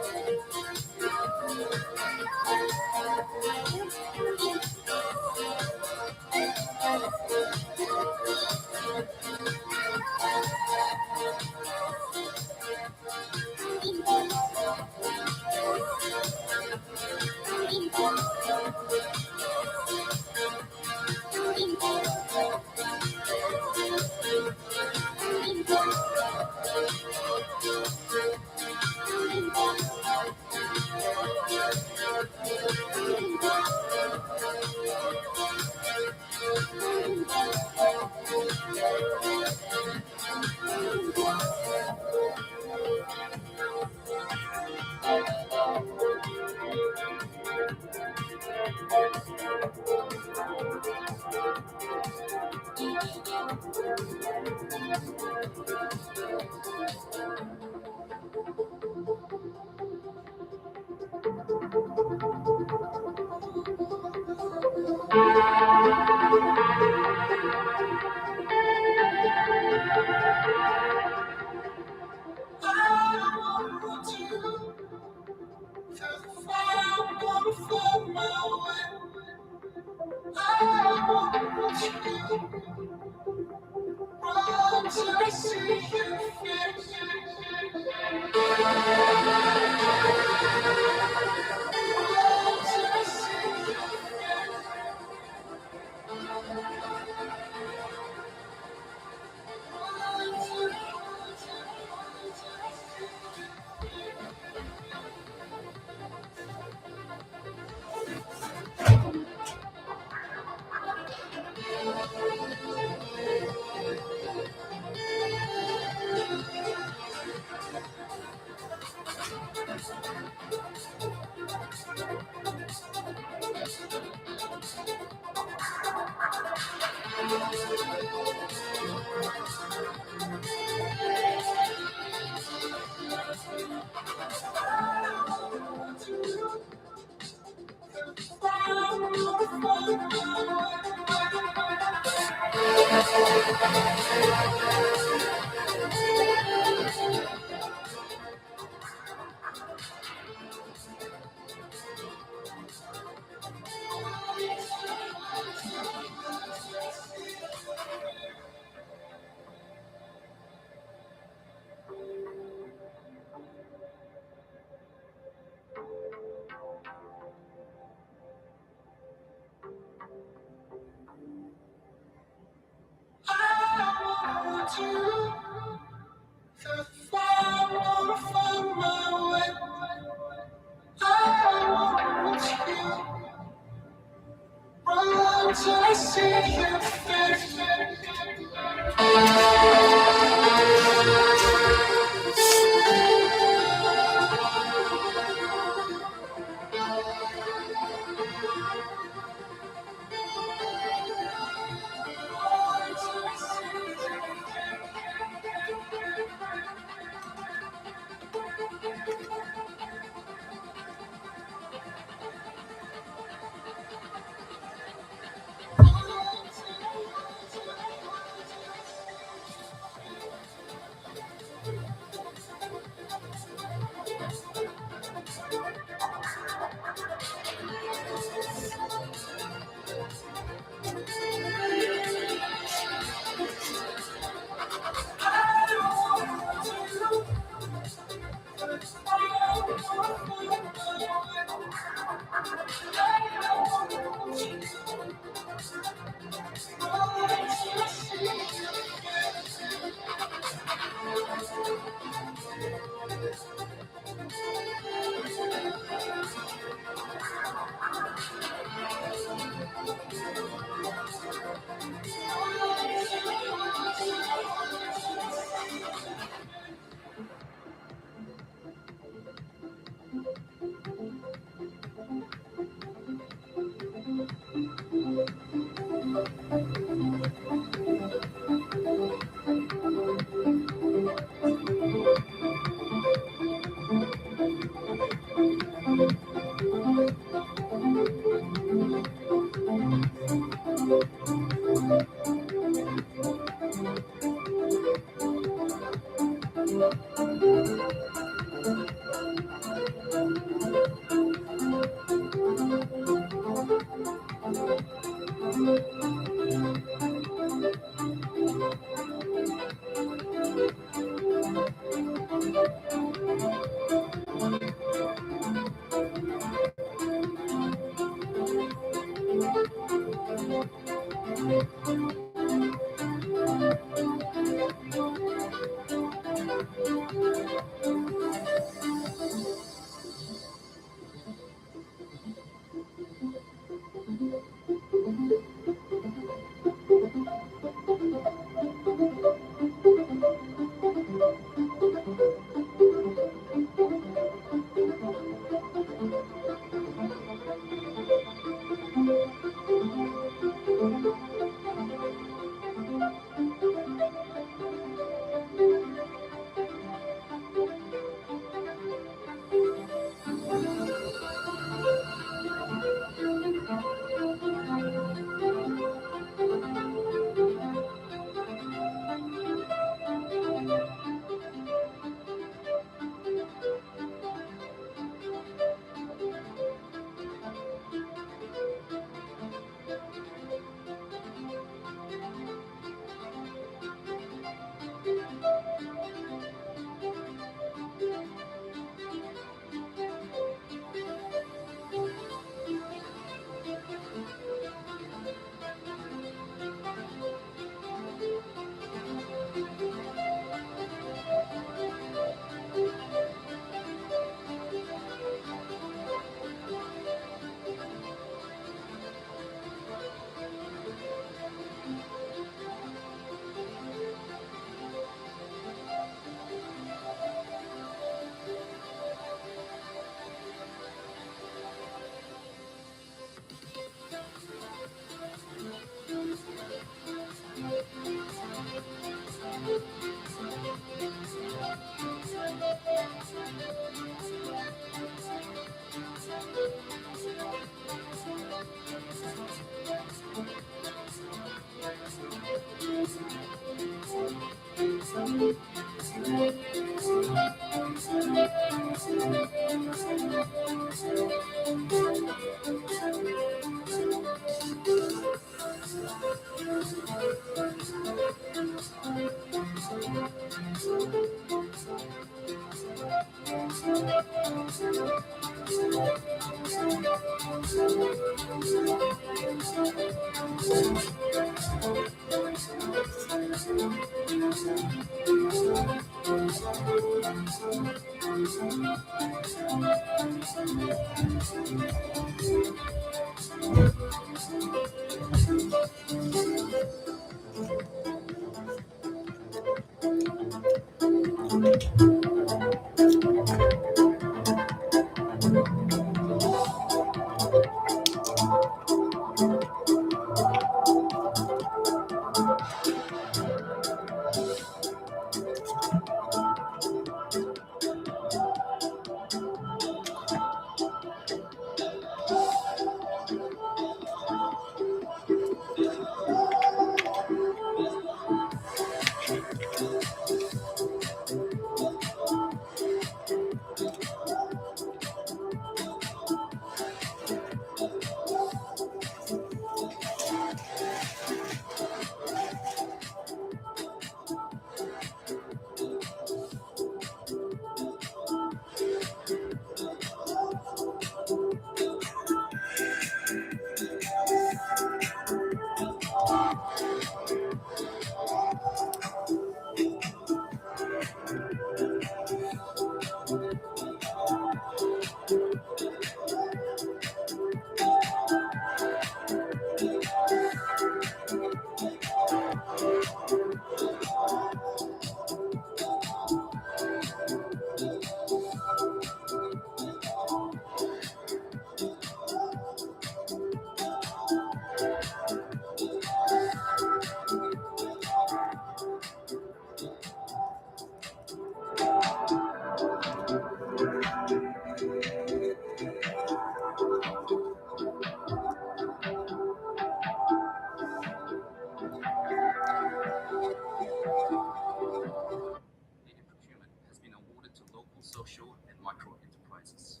S8: Social and micro enterprises.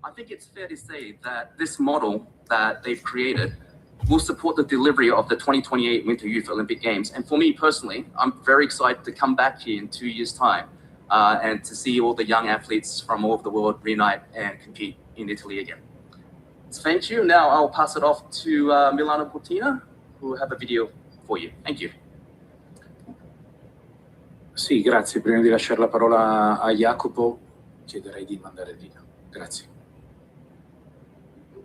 S8: I think it's fair to say that this model that they've created will support the delivery of the 2028 Winter Youth Olympic Games. And for me personally, I'm very excited to come back here in 2 years' time and to see all the young athletes from all over the world reunite and compete in Italy again. So thank you. Now I'll pass it off to Milano Cortina, who will have a video for you. Thank you.
S9: Sì, grazie. Prima di lasciare la parola a Jacopo, chiederei di mandare il video. Grazie.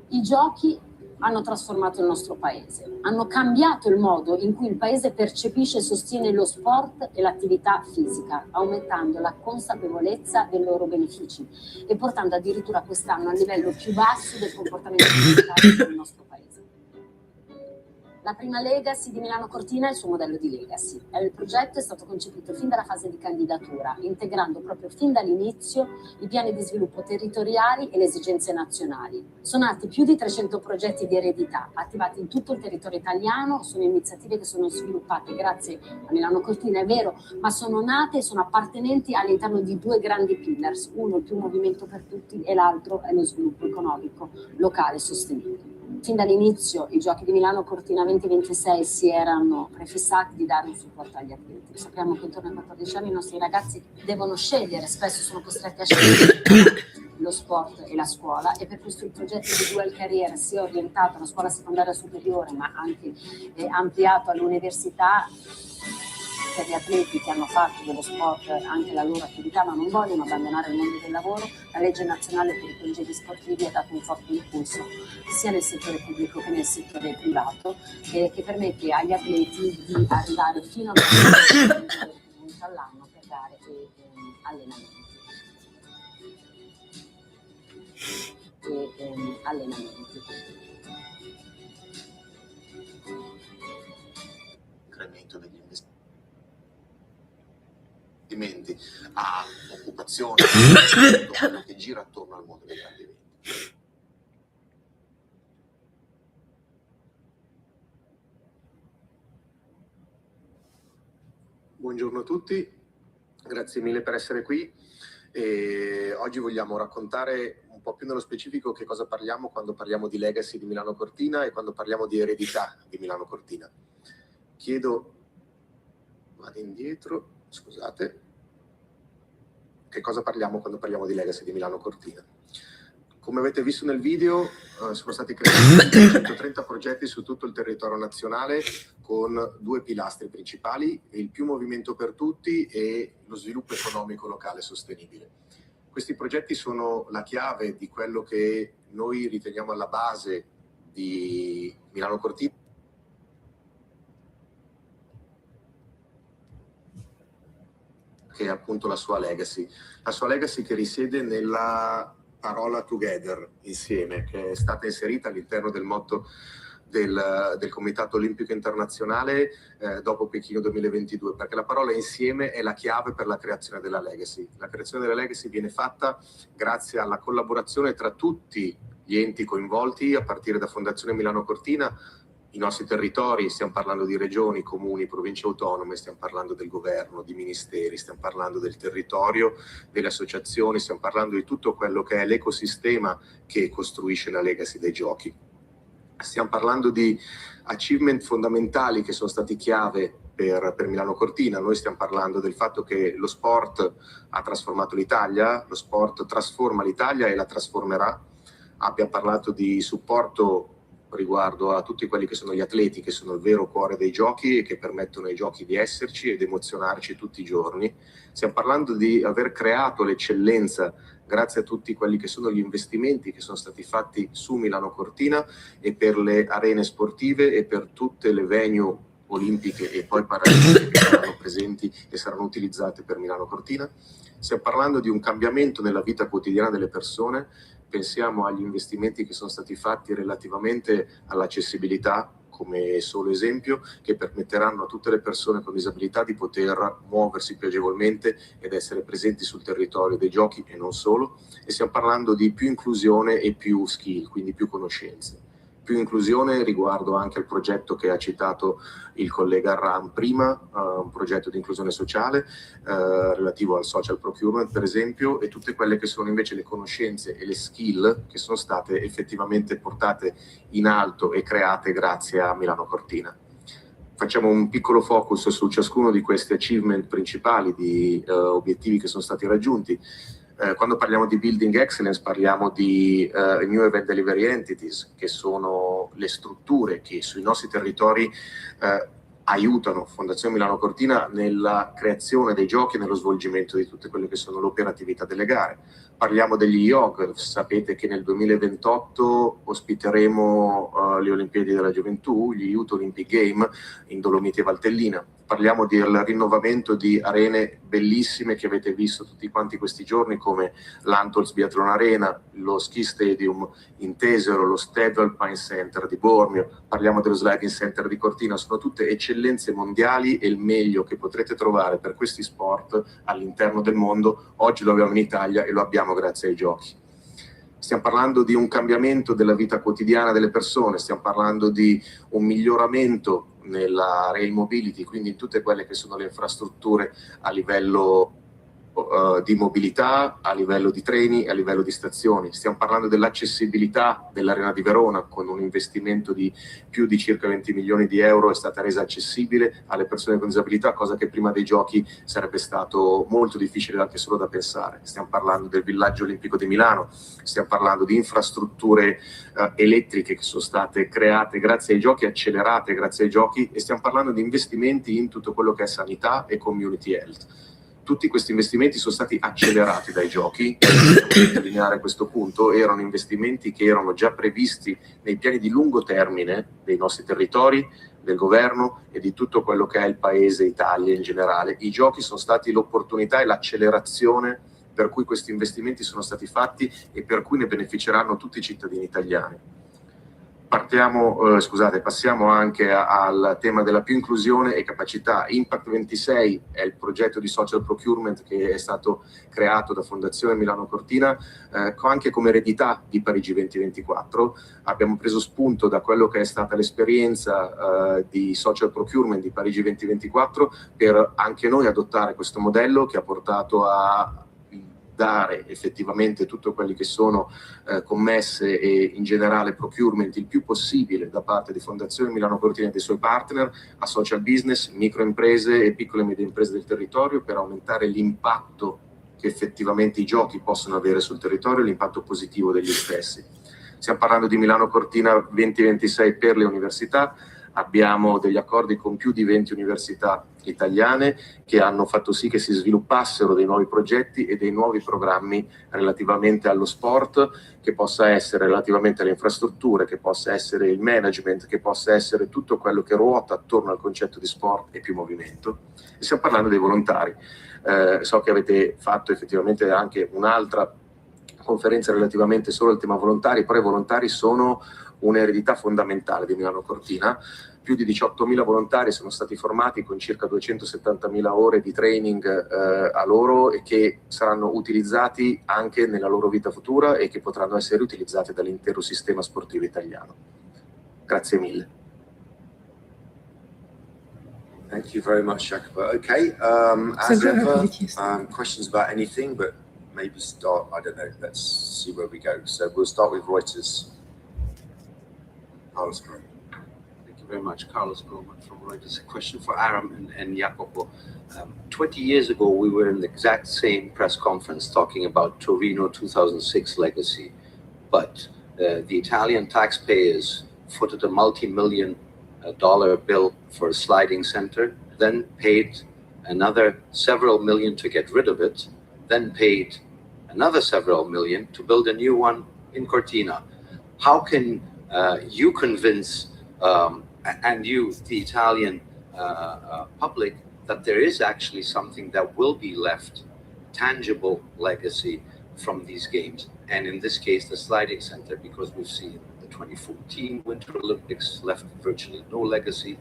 S10: I giochi hanno trasformato il nostro paese, hanno cambiato il modo in cui il paese percepisce e sostiene lo sport e l'attività fisica, aumentando la consapevolezza dei loro benefici e portando addirittura quest'anno al livello più basso del comportamento sanitario del nostro paese. La prima Legacy di Milano Cortina è il suo modello di Legacy. Il progetto è stato concepito fin dalla fase di candidatura, integrando proprio fin dall'inizio i piani di sviluppo territoriali e le esigenze nazionali. Sono nati più di 300 progetti di eredità, attivati in tutto il territorio italiano, sono iniziative che sono sviluppate grazie a Milano Cortina, è vero, ma sono nate e sono appartenenti all'interno di due grandi pillars, uno il più movimento per tutti e l'altro è lo sviluppo economico locale sostenibile. Fin dall'inizio i giochi di Milano Cortina 2026 si erano prefissati di dare un supporto agli atleti. Sappiamo che intorno ai 14 anni i nostri ragazzi devono scegliere, spesso sono costretti a scegliere lo sport e la scuola e per questo il progetto di Dual Career si è orientato alla scuola secondaria superiore ma anche ampliato all'università per gli atleti che hanno fatto dello sport anche la loro attività ma non vogliono abbandonare il mondo del lavoro. La legge nazionale per i congedi sportivi ha dato un forte impulso sia nel settore pubblico che nel settore privato che permette agli atleti di arrivare fino a un punto all'anno per gare e allenamenti.
S11: Incremento degli investimenti a occupazione, tutto quello che gira attorno al mondo dei grandi eventi.
S12: Buongiorno a tutti, grazie mille per essere qui. E oggi vogliamo raccontare un po' più nello specifico che cosa parliamo quando parliamo di legacy di Milano Cortina e quando parliamo di eredità di Milano Cortina. Vado indietro, scusate. Che cosa parliamo quando parliamo di legacy di Milano Cortina? Come avete visto nel video, sono stati creati 130 progetti su tutto il territorio nazionale con due pilastri principali, il più movimento per tutti e lo sviluppo economico locale sostenibile. Questi progetti sono la chiave di quello che noi riteniamo alla base di Milano Cortina, che è appunto la sua legacy che risiede nella parola together, insieme, che è stata inserita all'interno del motto del Comitato Olimpico Internazionale dopo Pechino 2022, perché la parola insieme è la chiave per la creazione della legacy. La creazione della legacy viene fatta grazie alla collaborazione tra tutti gli enti coinvolti, a partire da Fondazione Milano Cortina, i nostri territori, stiamo parlando di regioni, comuni, province autonome, stiamo parlando del governo, di ministeri, stiamo parlando del territorio, delle associazioni, stiamo parlando di tutto quello che è l'ecosistema che costruisce la legacy dei giochi. Stiamo parlando di achievement fondamentali che sono stati chiave per Milano Cortina. Noi stiamo parlando del fatto che lo sport ha trasformato l'Italia, lo sport trasforma l'Italia e la trasformerà. Abbiamo parlato di supporto riguardo a tutti quelli che sono gli atleti, che sono il vero cuore dei giochi e che permettono ai giochi di esserci ed emozionarci tutti i giorni. Stiamo parlando di aver creato l'eccellenza grazie a tutti quelli che sono gli investimenti che sono stati fatti su Milano Cortina e per le arene sportive e per tutte le venue olimpiche e poi paralimpiche che saranno presenti e saranno utilizzate per Milano Cortina. Stiamo parlando di un cambiamento nella vita quotidiana delle persone. Pensiamo agli investimenti che sono stati fatti relativamente all'accessibilità, come solo esempio, che permetteranno a tutte le persone con disabilità di poter muoversi più agevolmente ed essere presenti sul territorio dei giochi e non solo. E stiamo parlando di più inclusione e più skill, quindi più conoscenze. Più inclusione riguardo anche al progetto che ha citato il collega Ram prima, un progetto di inclusione sociale relativo al social procurement per esempio, e tutte quelle che sono invece le conoscenze e le skill che sono state effettivamente portate in alto e create grazie a Milano Cortina. Facciamo un piccolo focus su ciascuno di questi achievement principali, di obiettivi che sono stati raggiunti. Quando parliamo di Building Excellence parliamo di New Event Delivery Entities, che sono le strutture che sui nostri territori aiutano Fondazione Milano Cortina nella creazione dei giochi e nello svolgimento di tutte quelle che sono l'operatività delle gare. Parliamo degli IOG, sapete che nel 2028 ospiteremo le Olimpiadi della Gioventù, gli Youth Olympic Game in Dolomiti e Valtellina. Parliamo del rinnovamento di arene bellissime che avete visto tutti quanti questi giorni, come l'Antols Biathlon Arena, lo Ski Stadium in Tesero, lo Stade Alpine Center di Bormio, parliamo dello Sliding Center di Cortina. Sono tutte eccellenze mondiali e il meglio che potrete trovare per questi sport all'interno del mondo. Oggi lo abbiamo in Italia e lo abbiamo grazie ai giochi. Stiamo parlando di un cambiamento della vita quotidiana delle persone, stiamo parlando di un miglioramento nella rail mobility, quindi in tutte quelle che sono le infrastrutture a livello di mobilità, a livello di treni, a livello di stazioni. Stiamo parlando dell'accessibilità dell'Arena di Verona, con un investimento di più di circa 20 milioni di euro, è stata resa accessibile alle persone con disabilità, cosa che prima dei giochi sarebbe stato molto difficile anche solo da pensare. Stiamo parlando del villaggio olimpico di Milano, stiamo parlando di infrastrutture elettriche che sono state create grazie ai giochi, accelerate grazie ai giochi, e stiamo parlando di investimenti in tutto quello che è sanità e community health. Tutti questi investimenti sono stati accelerati dai giochi, devo sottolineare questo punto, erano investimenti che erano già previsti nei piani di lungo termine dei nostri territori, del governo e di tutto quello che è il paese Italia in generale. I giochi sono stati l'opportunità e l'accelerazione per cui questi investimenti sono stati fatti e per cui ne beneficeranno tutti i cittadini italiani. Passiamo anche al tema della più inclusione e capacità. Impact 26 è il progetto di social procurement che è stato creato da Fondazione Milano Cortina anche come eredità di Parigi 2024. Abbiamo preso spunto da quello che è stata l'esperienza di social procurement di Parigi 2024 per anche noi adottare questo modello che ha portato a dare effettivamente tutto quelli che sono commesse e in generale procurement il più possibile da parte di Fondazione Milano Cortina e dei suoi partner a social business, microimprese e piccole e medie imprese del territorio per aumentare l'impatto che effettivamente i giochi possono avere sul territorio, l'impatto positivo degli stessi. Stiamo parlando di Milano Cortina 2026 per le università. Abbiamo degli accordi con più di 20 università italiane che hanno fatto sì che si sviluppassero dei nuovi progetti e dei nuovi programmi relativamente allo sport, che possa essere relativamente alle infrastrutture, che possa essere il management, che possa essere tutto quello che ruota attorno al concetto di sport e più movimento. E stiamo parlando dei volontari. So che avete fatto effettivamente anche un'altra conferenza relativamente solo al tema volontari, però i volontari sono un'eredità fondamentale di Milano Cortina. Più di 18.000 volontari sono stati formati con circa 270.000 ore di training a loro e che saranno utilizzati anche nella loro vita futura e che potranno essere utilizzati dall'intero sistema sportivo italiano. Grazie mille.
S13: Thank you very much, Jacopo. Okay, as ever, questions about anything, but maybe start, I don't know, let's see where we go. So we'll start with Reuters. Carlos Groman.
S14: Thank you very much. Carlos Groman from Reuters. A question for Aram and Jacopo. 20 years ago, we were in the exact same press conference talking about Torino 2006 legacy, but the Italian taxpayers footed a multi-million dollar bill for a sliding center, then paid another several million to get rid of it, then paid another several million to build a new one in Cortina. How can you convince, and you, the Italian public, that there is actually something that will be left, tangible legacy from these games, and in this case, the sliding center, because we've seen the 2014 Winter Olympics left virtually no legacy,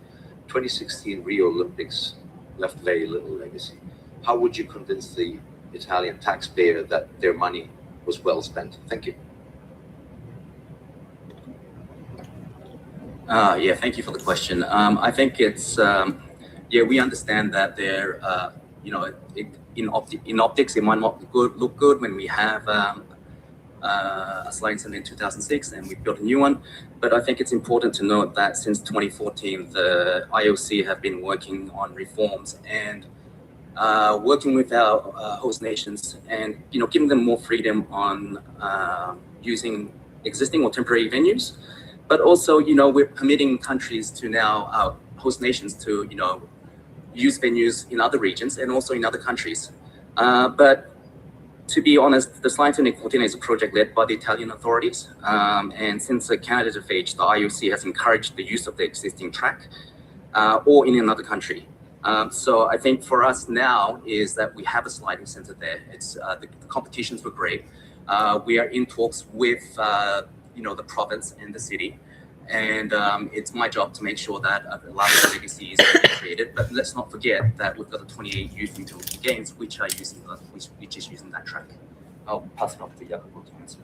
S14: 2016 Rio Olympics left very little legacy. How would you convince the Italian taxpayer that their money was well spent? Thank you.
S8: Yeah, thank you for the question. I think it's, yeah, we understand that there, you know, in optics, it might not look good when we have a sliding center in 2006 and we built a new one. But I think it's important to note that since 2014, the IOC have been working on reforms and working with our host nations and, you know, giving them more freedom on using existing or temporary venues. But also, you know, we're permitting countries to now host nations to, use venues in other regions and also in other countries. But to be honest, the Slide 2014 is a project led by the Italian authorities. And since the Canada phase, the IOC has encouraged the use of the existing track or in another country. So I think for us now is that we have a sliding center there. It's the competitions were great. We are in talks with the province and the city, and it's my job to make sure that a lot of legacy is created. But let's not forget that we've got the 28 youth Winter Olympic Games, which are using which is using that track. I'll pass it off to Jacopo to answer.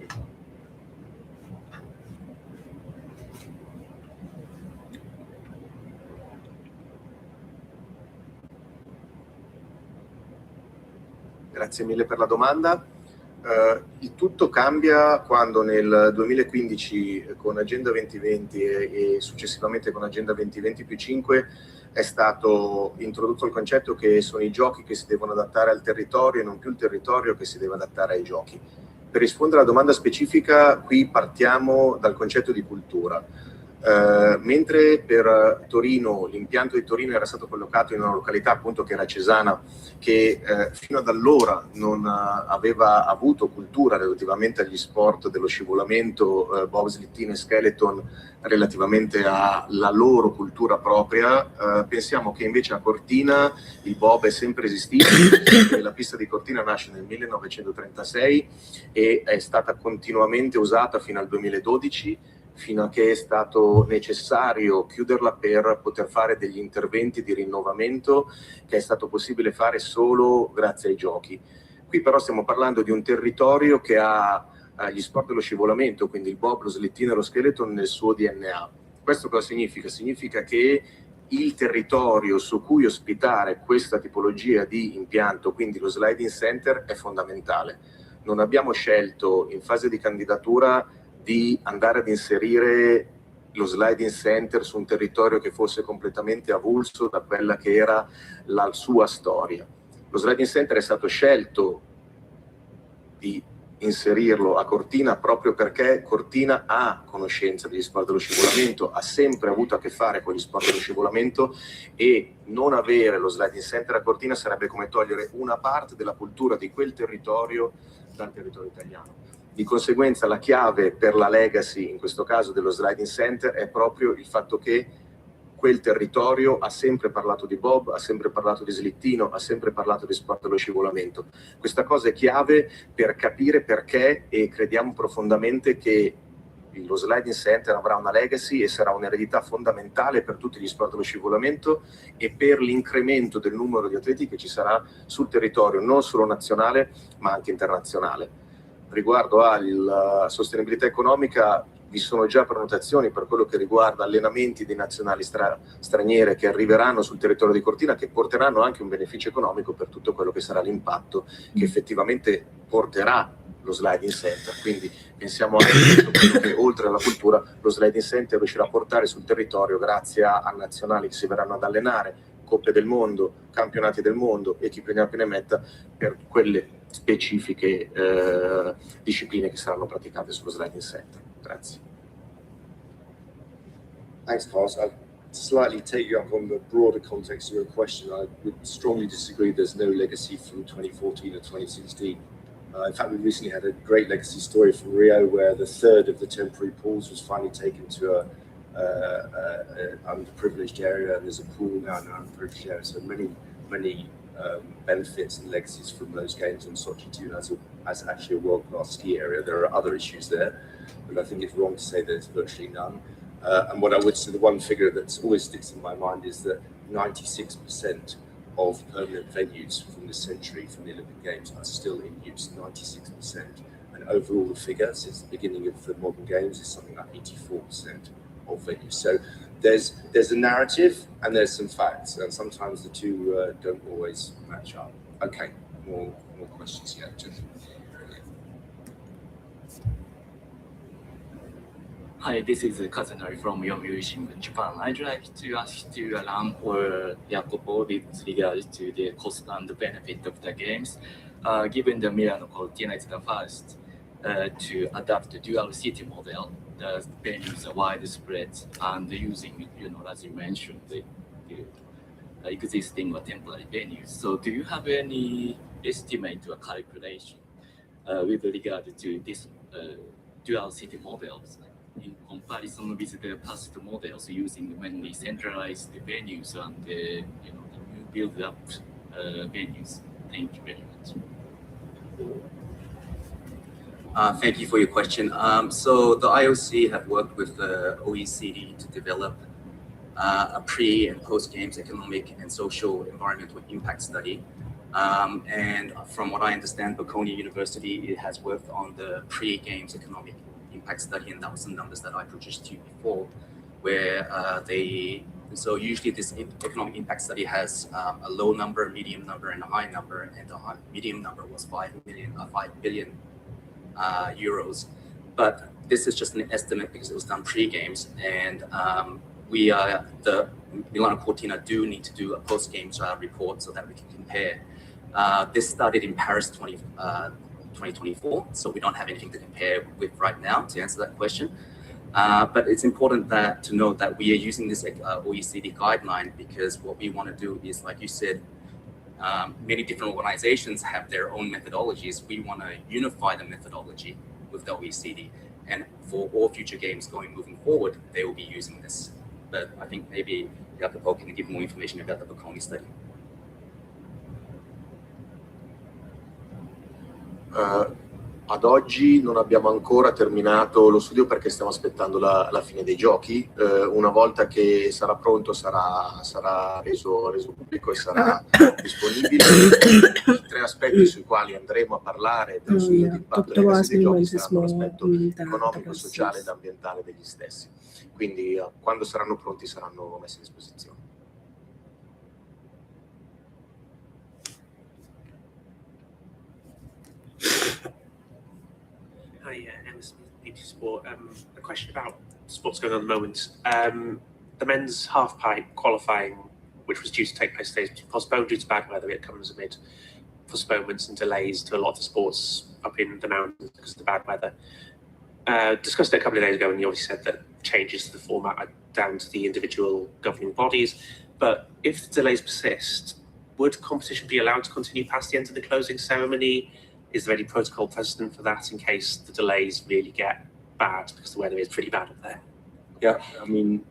S12: Grazie mille per la domanda. Il tutto cambia quando nel 2015 con Agenda 2020 e successivamente con Agenda 2020+5 è stato introdotto il concetto che sono i giochi che si devono adattare al territorio e non più il territorio che si deve adattare ai giochi. Per rispondere alla domanda specifica, qui partiamo dal concetto di cultura. Mentre per Torino, l'impianto di Torino era stato collocato in una località appunto che era Cesana, che fino ad allora non aveva avuto cultura relativamente agli sport dello scivolamento, bobsleddino e skeleton, relativamente alla loro cultura propria, pensiamo che invece a Cortina il bob è sempre esistito. La pista di Cortina nasce nel 1936 e è stata continuamente usata fino al 2012, fino a che è stato necessario chiuderla per poter fare degli interventi di rinnovamento che è stato possibile fare solo grazie ai giochi. Qui però stiamo parlando di un territorio che ha gli sport dello scivolamento, quindi il bob, lo slittino e lo skeleton nel suo DNA. Questo cosa significa? Significa che il territorio su cui ospitare questa tipologia di impianto, quindi lo sliding center, è fondamentale. Non abbiamo scelto in fase di candidatura di andare ad inserire lo sliding center su un territorio che fosse completamente avulso da quella che era la sua storia. Lo sliding center è stato scelto di inserirlo a Cortina proprio perché Cortina ha conoscenza degli sport dello scivolamento, ha sempre avuto a che fare con gli sport dello scivolamento e non avere lo sliding center a Cortina sarebbe come togliere una parte della cultura di quel territorio dal territorio italiano. Di conseguenza la chiave per la legacy, in questo caso dello sliding center, è proprio il fatto che quel territorio ha sempre parlato di bob, ha sempre parlato di slittino, ha sempre parlato di sport dello scivolamento. Questa cosa è chiave per capire perché e crediamo profondamente che lo sliding center avrà una legacy e sarà un'eredità fondamentale per tutti gli sport dello scivolamento e per l'incremento del numero di atleti che ci sarà sul territorio, non solo nazionale ma anche internazionale. Riguardo alla sostenibilità economica, vi sono già prenotazioni per quello che riguarda allenamenti di nazionali straniere che arriveranno sul territorio di Cortina, che porteranno anche un beneficio economico per tutto quello che sarà l'impatto che effettivamente porterà lo sliding center. Quindi pensiamo anche a tutto quello che oltre alla cultura lo sliding center riuscirà a portare sul territorio grazie a nazionali che si verranno ad allenare, Coppe del Mondo, campionati del mondo, equipe ne appena metta per quelle specifiche discipline che saranno praticate sullo sliding center. Grazie.
S13: Thanks, Carlos. I'll slightly take you up on the broader context of your question. I would strongly disagree there's no legacy from 2014 or 2016. In fact, we recently had a great legacy story from Rio where the third of the temporary pools was finally taken to an underprivileged area, and there's a pool now in an underprivileged area. So many benefits and legacies from those games, and Sochi too as actually a world-class ski area. There are other issues there, but I think it's wrong to say there's virtually none. And what I would say, the one figure that always sticks in my mind is that 96% of permanent venues from this century, from the Olympic Games, are still in use, 96%. And overall, the figure since the beginning of the modern games is something like 84% of venues. So there's a narrative and there's some facts, and sometimes the two don't always match up. Okay, more questions here.
S15: Hi, this is Kazunari from Yomiuri Shimbun, Japan. I'd like to ask to Alan or Jacopo with regards to the cost and the benefit of the games. Given the Milano Cortina is the first to adapt the dual city model, the venues are widespread and using, as you mentioned, the existing or temporary venues. So do you have any estimate or calculation with regard to this dual city models in comparison with the past models using mainly centralized venues and new build-up venues? Thank you very much.
S8: Thank you for your question. So the IOC have worked with the OECD to develop a pre- and post-games economic and social environmental impact study. And from what I understand, Bocconi University has worked on the pre-games economic impact study, and that was some numbers that I produced to you before, where so usually this economic impact study has a low number, a medium number, and a high number, and the medium number was 5 billion euros. But this is just an estimate because it was done pre-games, and the Milano Cortina do need to do a post-games report so that we can compare. This started in Paris 2024, so we don't have anything to compare with right now to answer that question. But it's important to note that we are using this OECD guideline because what we want to do is, like you said, many different organizations have their own methodologies. We want to unify the methodology with the OECD, and for all future games moving forward, they will be using this. But I think maybe Jacopo can give more information about the Bocconi study.
S12: Ad oggi non abbiamo ancora terminato lo studio perché stiamo aspettando la fine dei giochi. Una volta che sarà pronto sarà reso pubblico e sarà disponibile. I 3 aspetti sui quali andremo a parlare dello studio di impatto dei giochi saranno l'aspetto economico, sociale ed ambientale degli stessi. Quindi quando saranno pronti saranno messi a disposizione.
S16: Hi, Emma Smith, BT Sport. A question about sports going on at the moment. The men's half-pipe qualifying, which was due to take place today, was postponed due to bad weather. It comes amid postponements and delays to a lot of the sports up in the mountains because of the bad weather. Discussed it a couple of days ago, and you obviously said that changes to the format are down to the individual governing bodies. But if the delays persist, would competition be allowed to continue past the end of the closing ceremony? Is there any protocol precedent for that in case the delays really get bad because the weather is pretty bad up there?
S13: Yeah, I mean,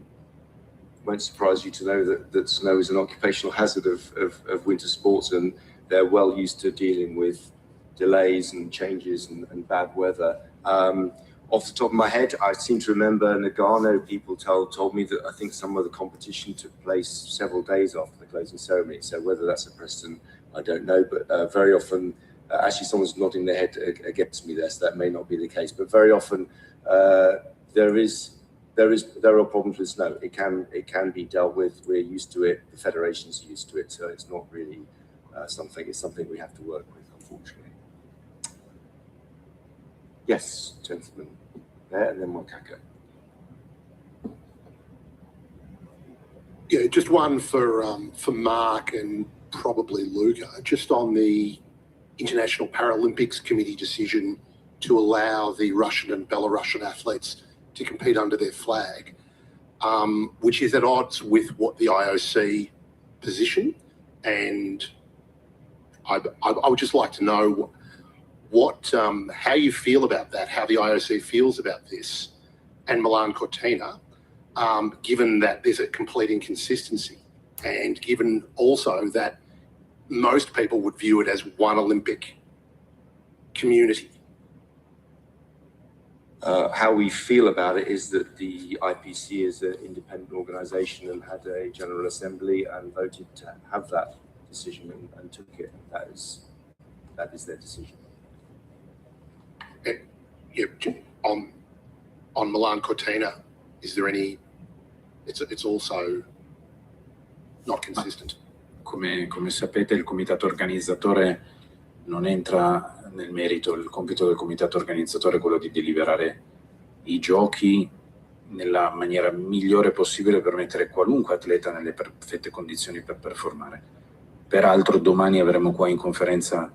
S13: it won't surprise you to know that snow is an occupational hazard of winter sports, and they're well used to dealing with delays and changes and bad weather. Off the top of my head, I seem to remember Nagano people told me that I think some of the competition took place several days after the closing ceremony. So whether that's a precedent, I don't know. But very often, actually, someone's nodding their head against me there, so that may not be the case. But very often, there are problems with snow. It can be dealt with. We're used to it. The federation's used to it. So it's not really something. It's something we have to work with, unfortunately. Yes, gentlemen, there, and then Wakako.
S17: Yeah, just one for Mark and probably Luca, just on the International Paralympics Committee decision to allow the Russian and Belarusian athletes to compete under their flag, which is at odds with what the IOC position. And I would just like to know how you feel about that, how the IOC feels about this, and Milan Cortina, given that there's a complete inconsistency, and given also that most people would view it as one Olympic community.
S13: How we feel about it is that the IPC is an independent organisation and had a General Assembly and voted to have that decision and took it. That is their decision.
S17: Yeah, on Milan Cortina, is there any? It's also not consistent.
S9: Come sapete, il comitato organizzatore non entra nel merito. Il compito del comitato organizzatore è quello di deliberare i giochi nella maniera migliore possibile per mettere qualunque atleta nelle perfette condizioni per performare. Peraltro domani avremo qua in conferenza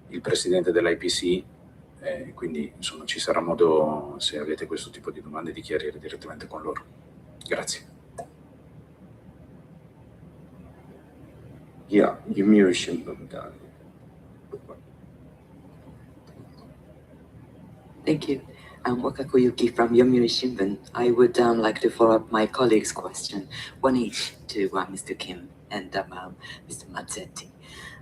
S9: il presidente dell'IPC, quindi insomma ci sarà modo, se avete questo tipo di domande, di chiarire direttamente con loro. Grazie.
S14: Yeah, Yomiuri Shimbun.
S18: Thank you. I'm Wakako Yuki from Yomiuri Shimbun. I would like to follow up my colleague's question, one each to Mr. Kim and Mr. Mazzetti.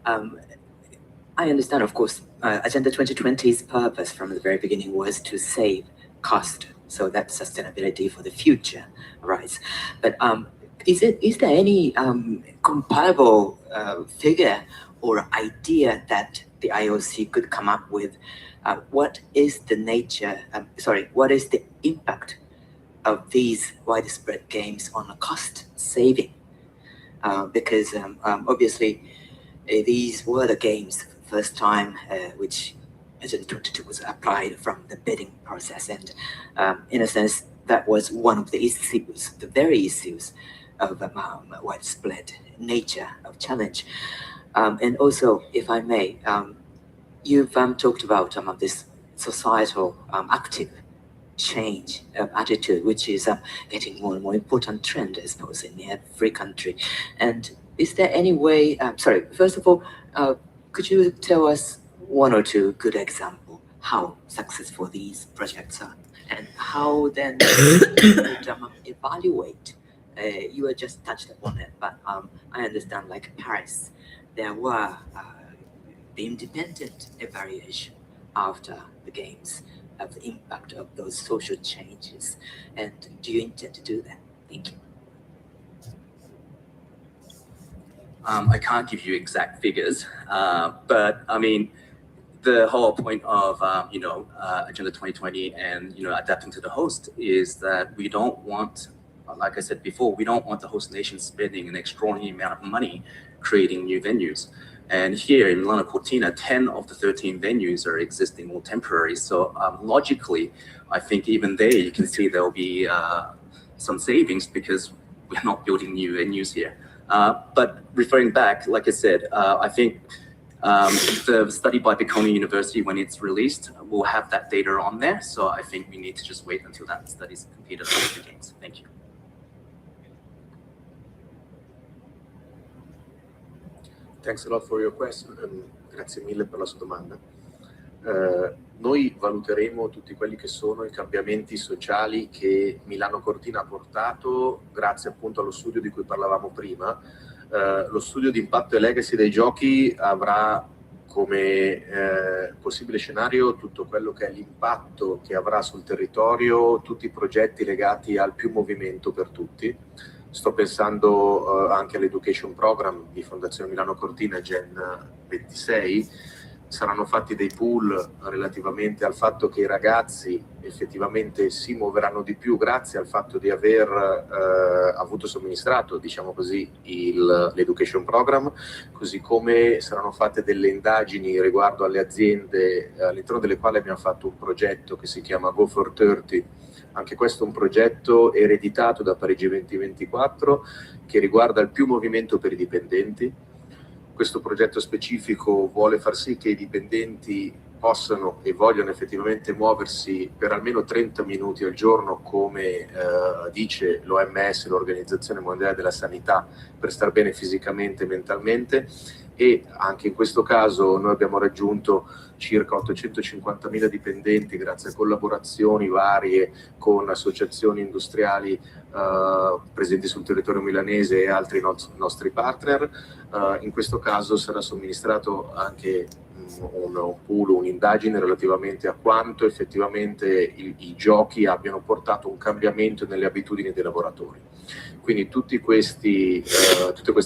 S18: I understand, of course, Agenda 2020's purpose from the very beginning was to save cost, so that sustainability for the future, right? But is there any comparable figure or idea that the IOC could come up with? What is the what is the impact of these widespread games on the cost saving? Because obviously these were the games first time which Agenda 2022 was applied from the bidding process, and in a sense that was one of the issues, the very issues of widespread nature of challenge. And also, if I may, you've talked about this societal active change of attitude, which is getting more and more important trend, I suppose, in every country. And is there any way, first of all, could you tell us one or two good examples how successful these projects are, and how then you would evaluate? You were just touched upon it, but I understand, like Paris, there were the independent evaluation after the games of the impact of those social changes. And do you intend to do that? Thank you.
S8: I can't give you exact figures, but I mean, the whole point of Agenda 2020 and adapting to the host is that we don't want, like I said before, we don't want the host nation spending an extraordinary amount of money creating new venues. And here in Milano Cortina, 10 of the 13 venues are existing or temporary. So logically, I think even there you can see there'll be some savings because we're not building new venues here. But referring back, like I said, I think the study by Bocconi University, when it's released, will have that data on there. So I think we need to just wait until that study's completed on the games. Thank you.
S12: Thanks a lot for your question. Grazie mille per la sua domanda. Noi valuteremo tutti quelli che sono i cambiamenti sociali che Milano Cortina ha portato grazie appunto allo studio di cui parlavamo prima. Lo studio di impatto e legacy dei giochi avrà come possibile scenario tutto quello che è l'impatto che avrà sul territorio, tutti i progetti legati al più movimento per tutti. Sto pensando anche all'education program di Fondazione Milano Cortina Gen 26. Saranno fatti dei pool relativamente al fatto che i ragazzi effettivamente si muoveranno di più grazie al fatto di aver avuto somministrato, diciamo così, l'education program, così come saranno fatte delle indagini riguardo alle aziende all'interno delle quali abbiamo fatto un progetto che si chiama Go for 30. Anche questo è un progetto ereditato da Parigi 2024 che riguarda il più movimento per i dipendenti. Questo progetto specifico vuole far sì che i dipendenti possano e vogliono effettivamente muoversi per almeno 30 minuti al giorno, come dice l'OMS, l'Organizzazione Mondiale della Sanità, per star bene fisicamente e mentalmente. E anche in questo caso noi abbiamo raggiunto circa 850.000 dipendenti grazie a collaborazioni varie con associazioni industriali presenti sul territorio milanese e altri nostri partner. In questo caso sarà somministrato anche un pool, un'indagine relativamente a quanto effettivamente i giochi abbiano portato un cambiamento nelle abitudini dei lavoratori. Quindi tutte queste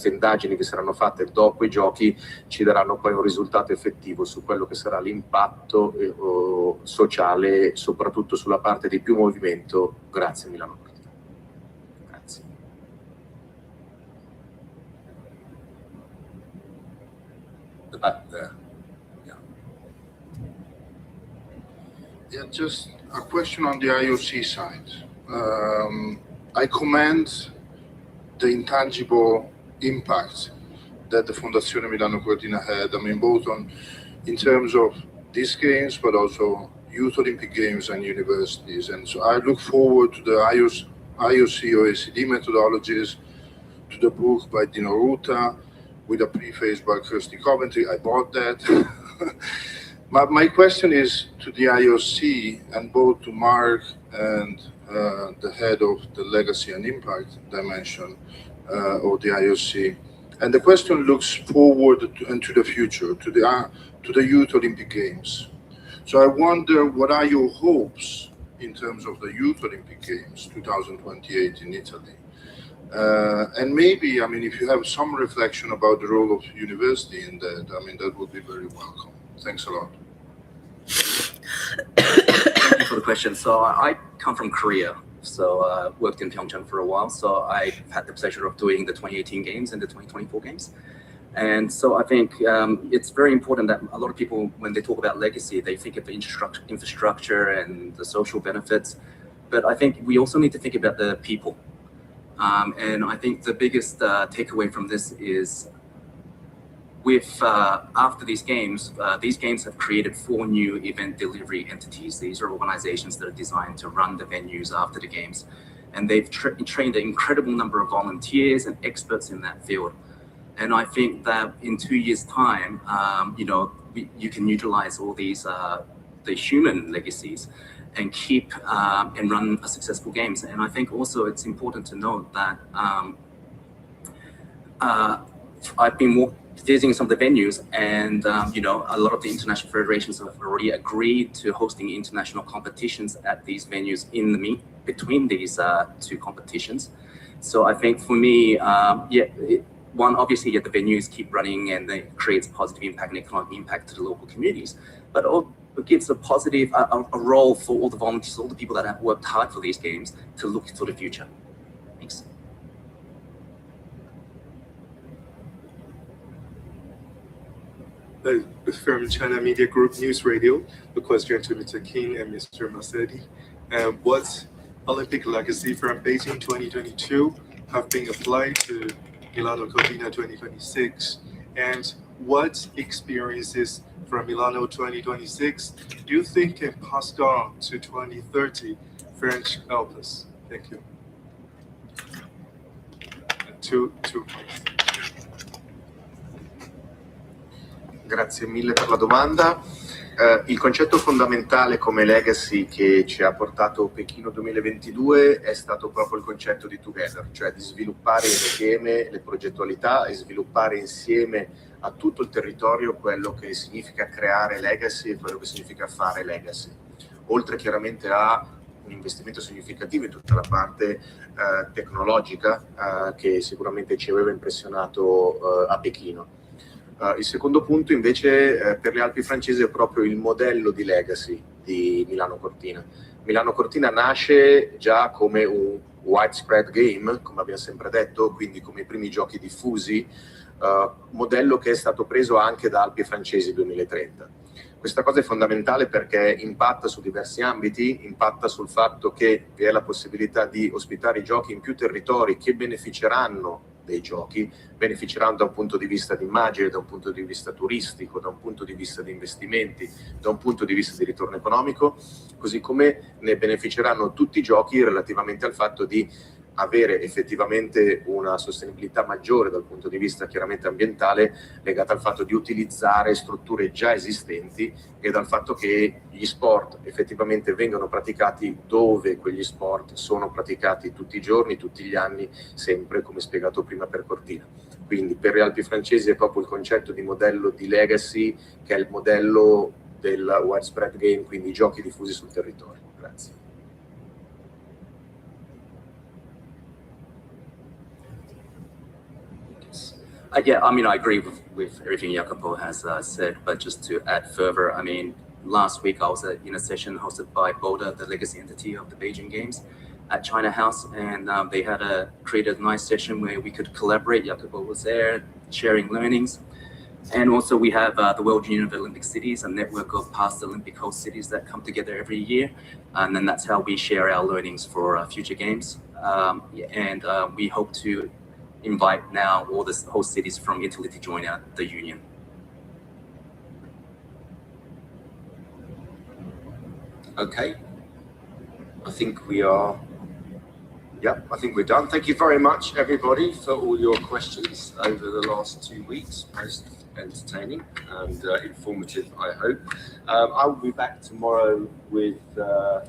S12: indagini che saranno fatte dopo i giochi ci daranno poi un risultato effettivo su quello che sarà l'impatto sociale, soprattutto sulla parte di più movimento, grazie a Milano Cortina. Grazie. The back there.
S19: Yeah, just a question on the IOC side. I commend the intangible impact that the Fondazione Milano Cortina had. I mean, both in terms of these games, but also Youth Olympic Games and universities. And so I look forward to the IOC OECD methodologies, to the book by Dino Ruta, with a preface by Kirsty Coventry. I bought that. My question is to the IOC and both to Mark and the head of the legacy and impact dimension of the IOC. And the question looks forward and to the future, to the Youth Olympic Games. So I wonder, what are your hopes in terms of the Youth Olympic Games 2028 in Italy? And maybe, I mean, if you have some reflection about the role of university in that, I mean, that would be very welcome. Thanks a lot.
S8: Thank you for the question. So I come from Korea, so worked in Pyeongchang for a while. So I had the pleasure of doing the 2018 games and the 2024 games. And so I think it's very important that a lot of people, when they talk about legacy, they think of the infrastructure and the social benefits. But I think we also need to think about the people. And I think the biggest takeaway from this is after these games have created 4 new event delivery entities. These are organizations that are designed to run the venues after the games. And they've trained an incredible number of volunteers and experts in that field. And I think that in 2 years' time, you can utilize all these the human legacies and keep and run a successful games. And I think also it's important to note that I've been visiting some of the venues, and a lot of the international federations have already agreed to hosting international competitions at these venues in between these 2 competitions. So I think for me, obviously, the venues keep running and it creates positive impact and economic impact to the local communities, but it gives a positive a role for all the volunteers, all the people that have worked hard for these games to look to the future. Thanks.
S20: From China Media Group News Radio, a question to Mr. King and Mr. Massetti. What Olympic legacy from Beijing 2022 have been applied to Milano Cortina 2026? And what experiences from Milano 2026 do you think can pass on to 2030 French Alps? Thank you. Two points.
S12: Grazie mille per la domanda. Il concetto fondamentale come legacy che ci ha portato Pechino 2022 è stato proprio il concetto di together, cioè di sviluppare insieme le progettualità e sviluppare insieme a tutto il territorio quello che significa creare legacy e quello che significa fare legacy. Oltre chiaramente a un investimento significativo in tutta la parte tecnologica che sicuramente ci aveva impressionato a Pechino. Il secondo punto invece per le Alpi francesi è proprio il modello di legacy di Milano Cortina. Milano Cortina nasce già come un widespread game, come abbiamo sempre detto, quindi come i primi giochi diffusi, modello che è stato preso anche da Alpi francesi 2030. Questa cosa è fondamentale perché impatta su diversi ambiti, impatta sul fatto che vi è la possibilità di ospitare i giochi in più territori che beneficeranno dei giochi, beneficeranno da un punto di vista di immagine, da un punto di vista turistico, da un punto di vista di investimenti, da un punto di vista di ritorno economico, così come ne beneficeranno tutti i giochi relativamente al fatto di avere effettivamente una sostenibilità maggiore dal punto di vista chiaramente ambientale, legata al fatto di utilizzare strutture già esistenti e dal fatto che gli sport effettivamente vengano praticati dove quegli sport sono praticati tutti i giorni, tutti gli anni, sempre, come spiegato prima per Cortina. Quindi per le Alpi francesi è proprio il concetto di modello di legacy, che è il modello del widespread game, quindi giochi diffusi sul territorio. Grazie.
S8: Yeah, I mean, I agree with everything Jacopo has said, but just to add further, I mean, last week I was in a session hosted by Boulder, the legacy entity of the Beijing Games, at China House, and they had created a nice session where we could collaborate. Jacopo was there, sharing learnings. And also we have the World Union of Olympic Cities, a network of past Olympic host cities that come together every year. And then that's how we share our learnings for future games. And we hope to invite now all the host cities from Italy to join the union.
S14: Okay. I think we are
S13: Yep, I think we're done. Thank you very much, everybody, for all your questions over the last 2 weeks. Most entertaining and informative, I hope. I will be back tomorrow with the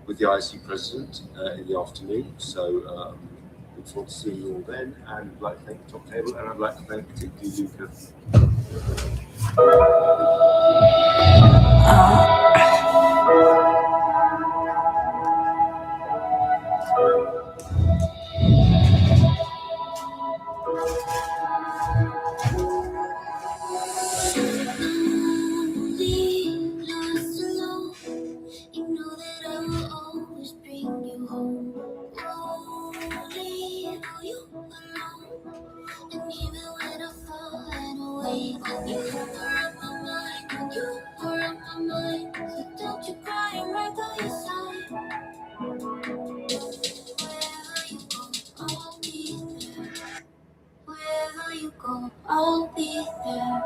S13: IC president in the afternoon. So look forward to seeing you all then. And I'd like to thank the top table, and I'd like to thank particularly Luca.
S7: You know that I will always bring you home. Only know you alone. And even when I fall away, you are on my mind. You are on my mind. So don't you cry, I'm right by your side. Wherever you go, I'll be there. Wherever you go, I'll be there.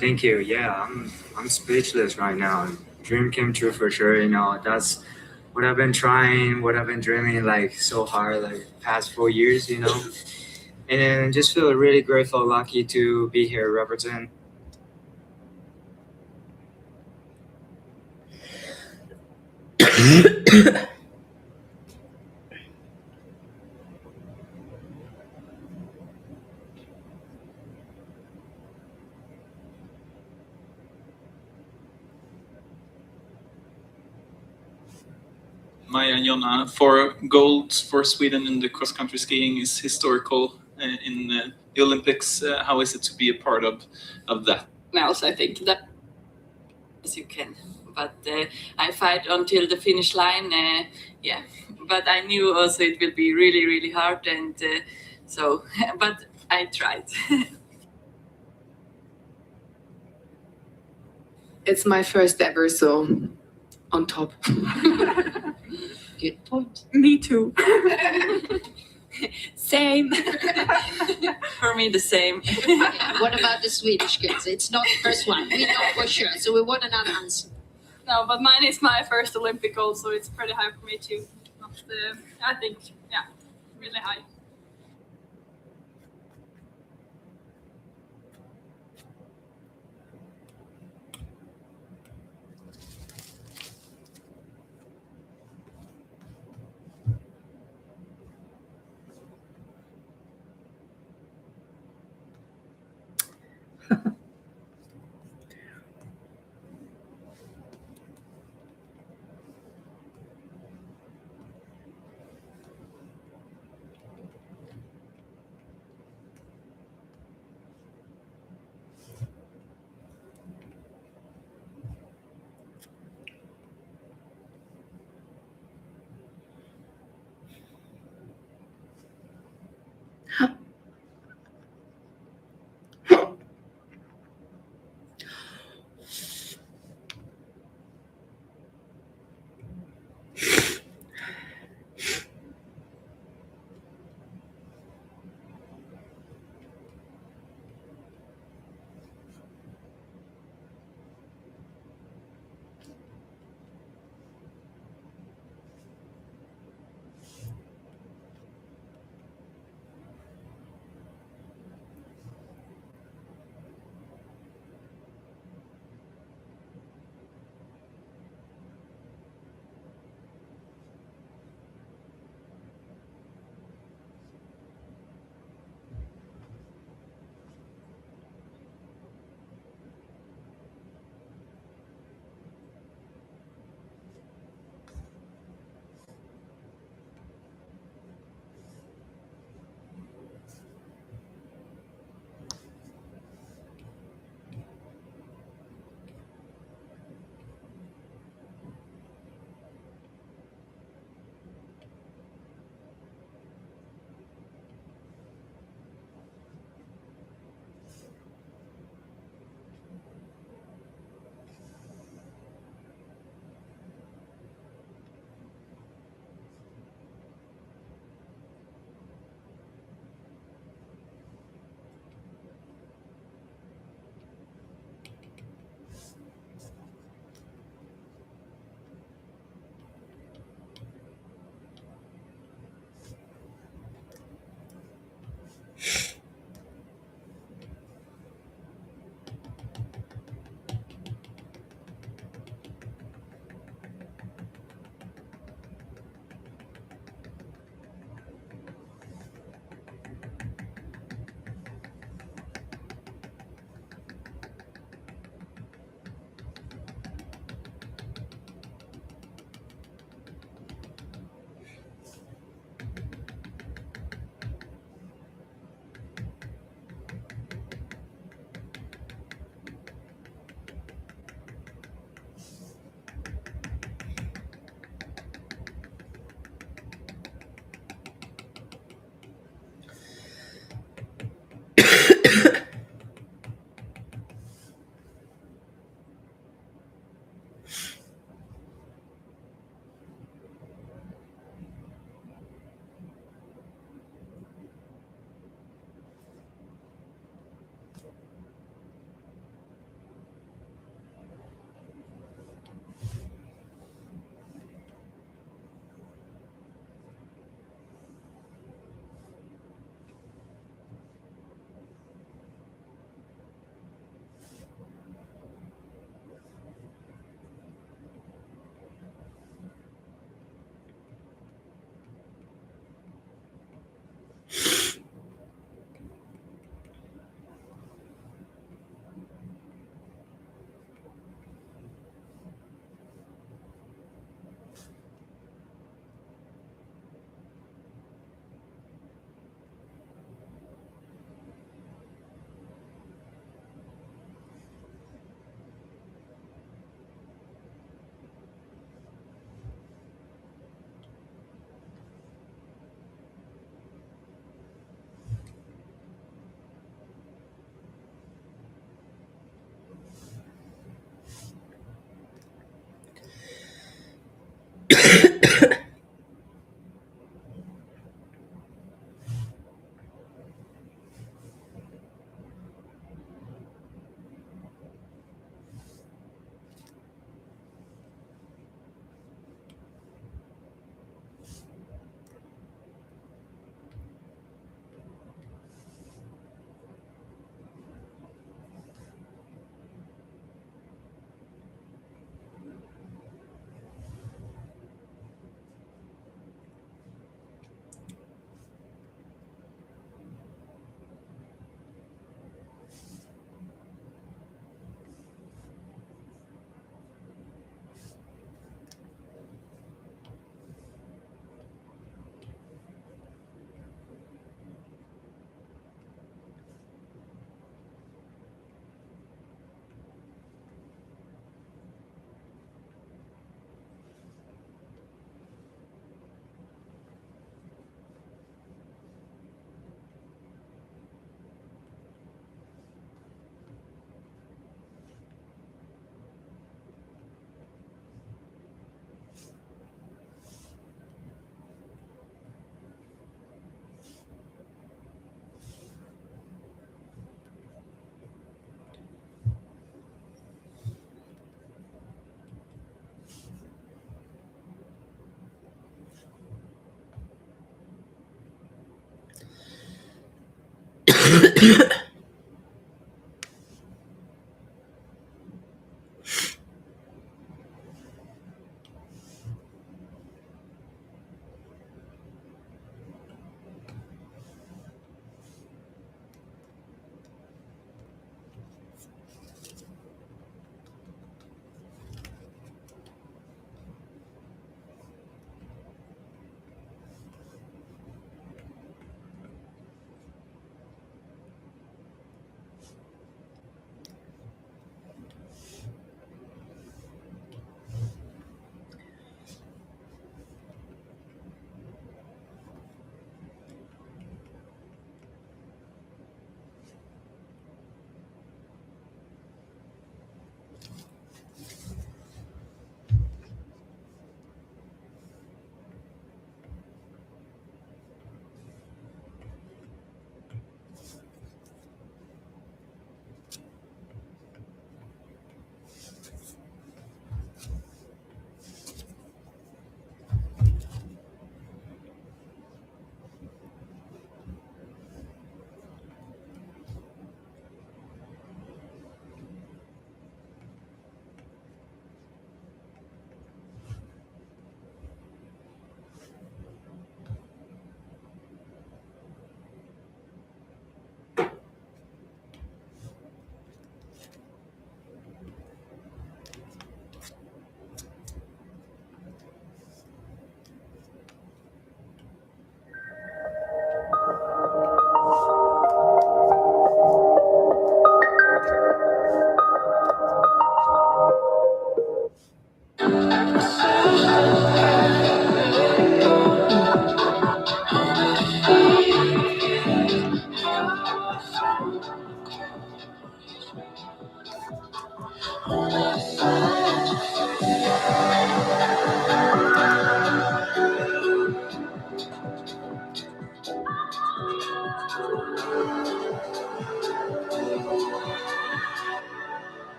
S21: Thank you. Yeah, I'm speechless right now. Dream came true for sure. You know, that's what I've been trying, what I've been dreaming like so hard, like past 4 years. You know, and just feel really grateful, lucky to be here representing.
S22: Maja and Jonna, 4 golds for Sweden in the cross-country skiing is historical in the Olympics. How is it to be a part of that?
S23: Also, I think that as you can, but I fight until the finish line. Yeah, but I knew also it will be really, really hard, and so, but I tried.
S24: It's my first ever, so on top.
S23: Good point. Me too. Same. For me, the same.
S25: What about the Swedish kids? It's not the first one. We know for sure. So we want another answer.
S23: No, but mine is my first Olympic gold, so it's pretty high for me too. But, I think, yeah, really high.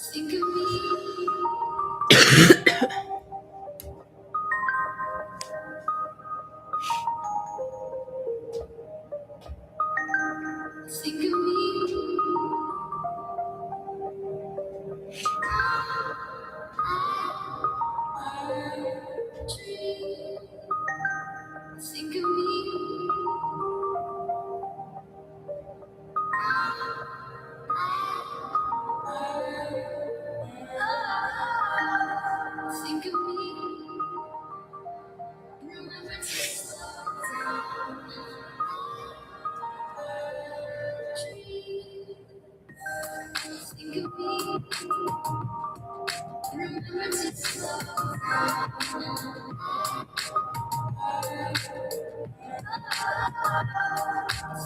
S25: Think of me. Think of me. Think of me. Think of me. Remember to slow down. Think of me. Remember to slow down.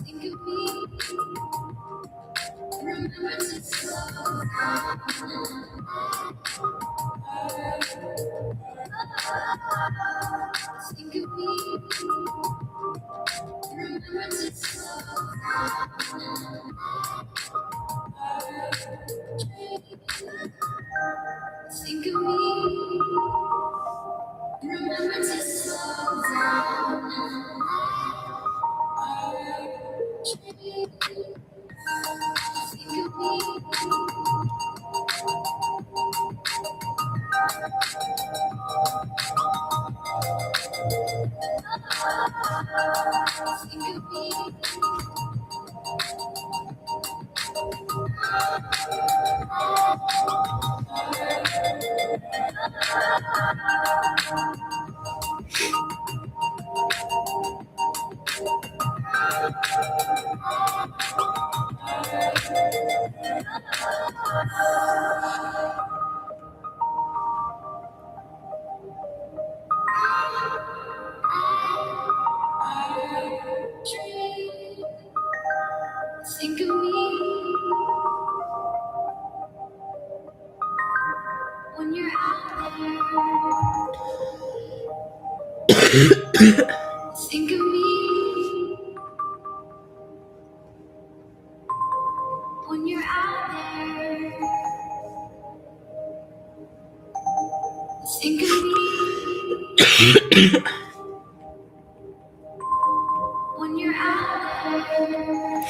S25: Think of me. Remember to slow down. Think of me. Remember to slow down. Think of me. Remember to slow down. Think of me. Think of me. Think of me when you're out there. Think of me when you're out there. Think of me when you're out there.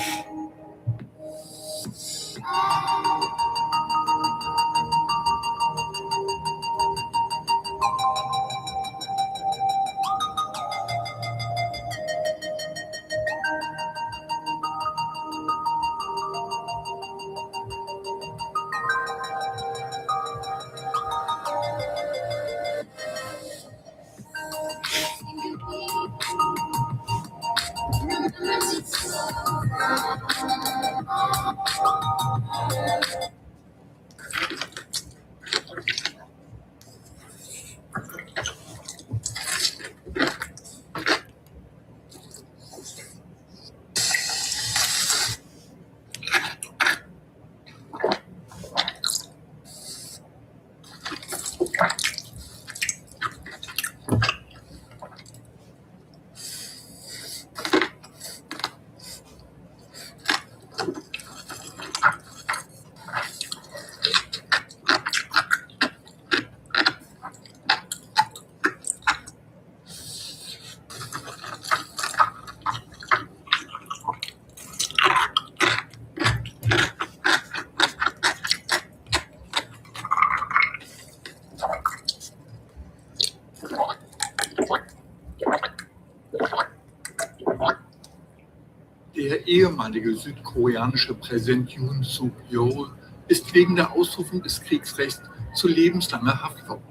S1: Der ehemalige südkoreanische Präsident Yoon Suk-yeol ist wegen der Ausrufung des Kriegsrechts zu lebenslanger Haft verurteilt.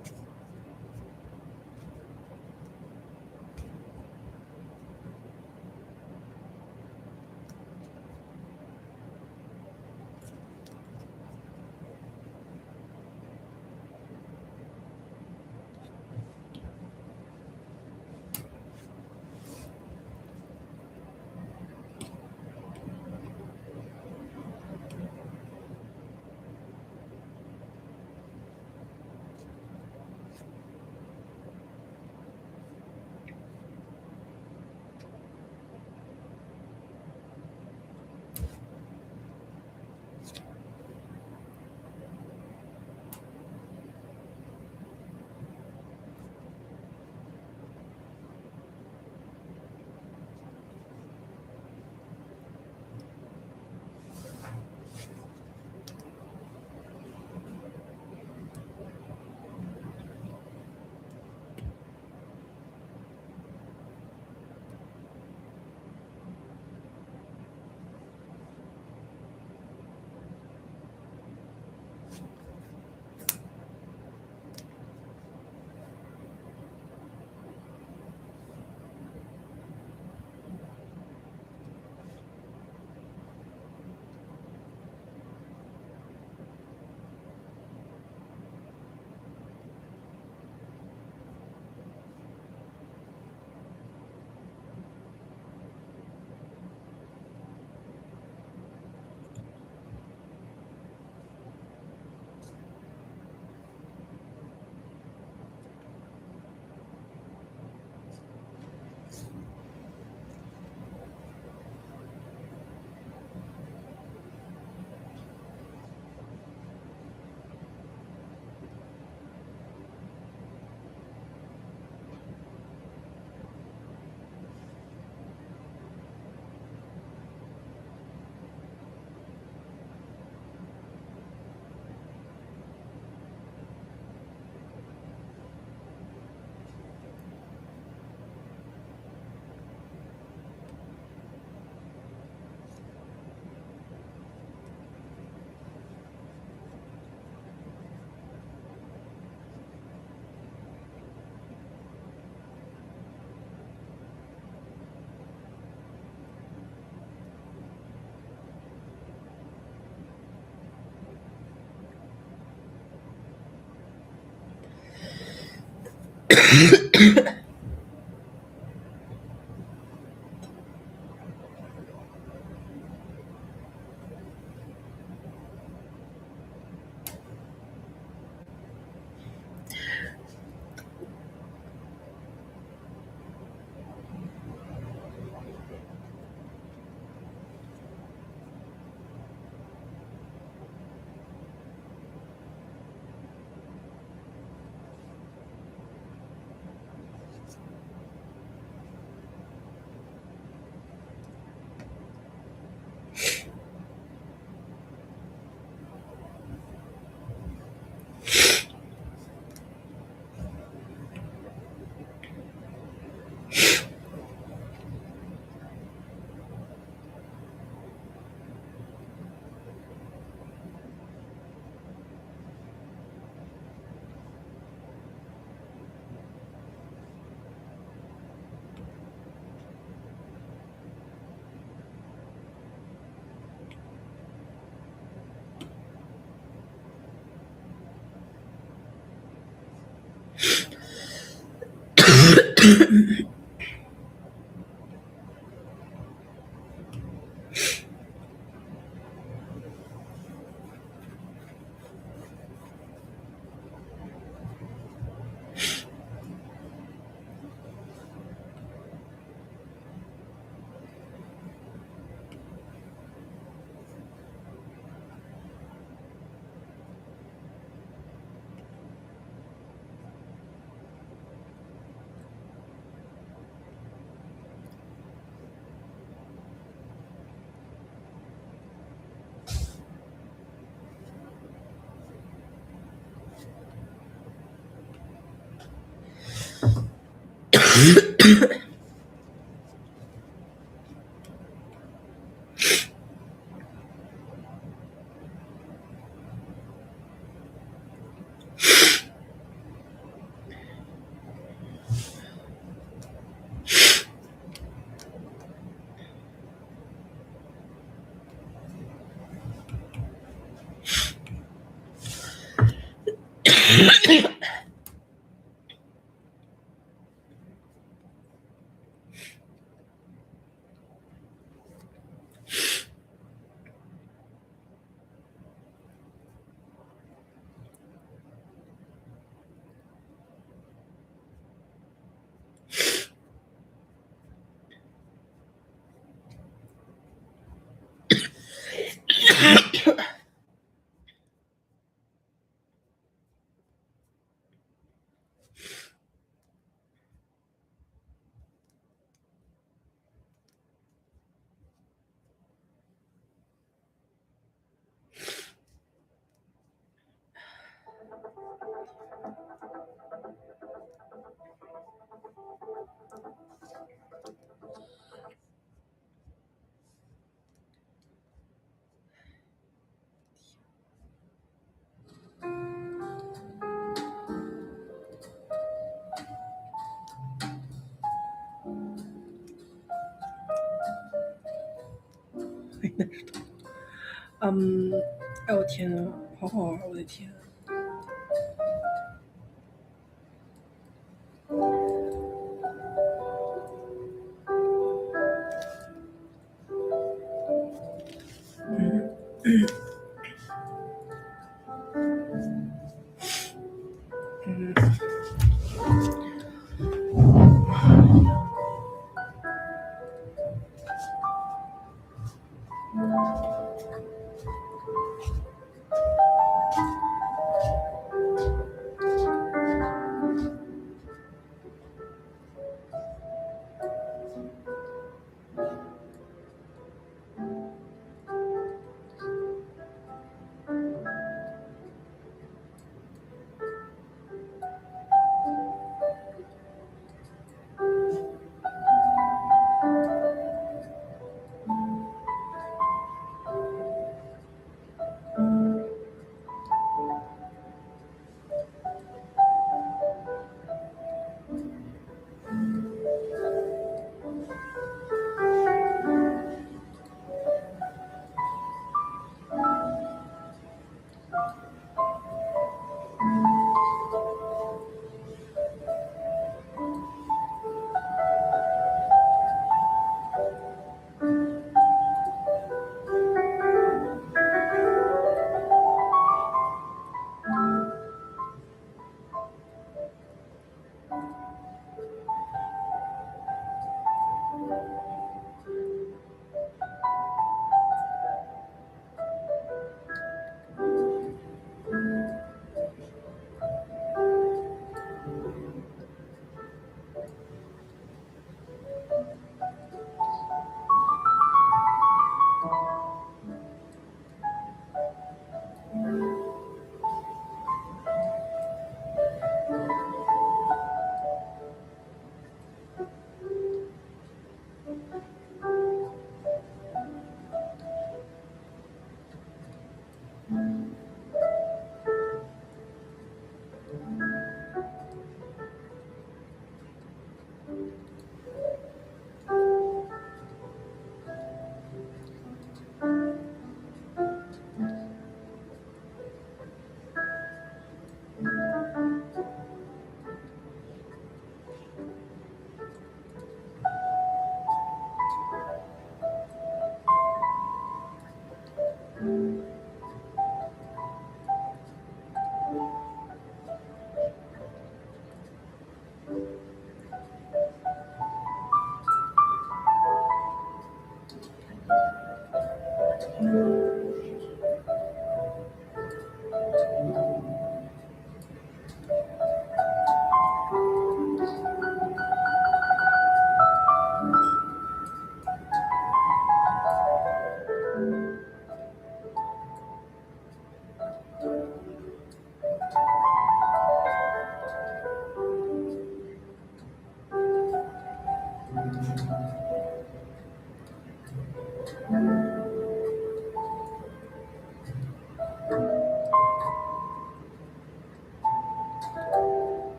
S2: 哎我天啊，好好玩，我的天！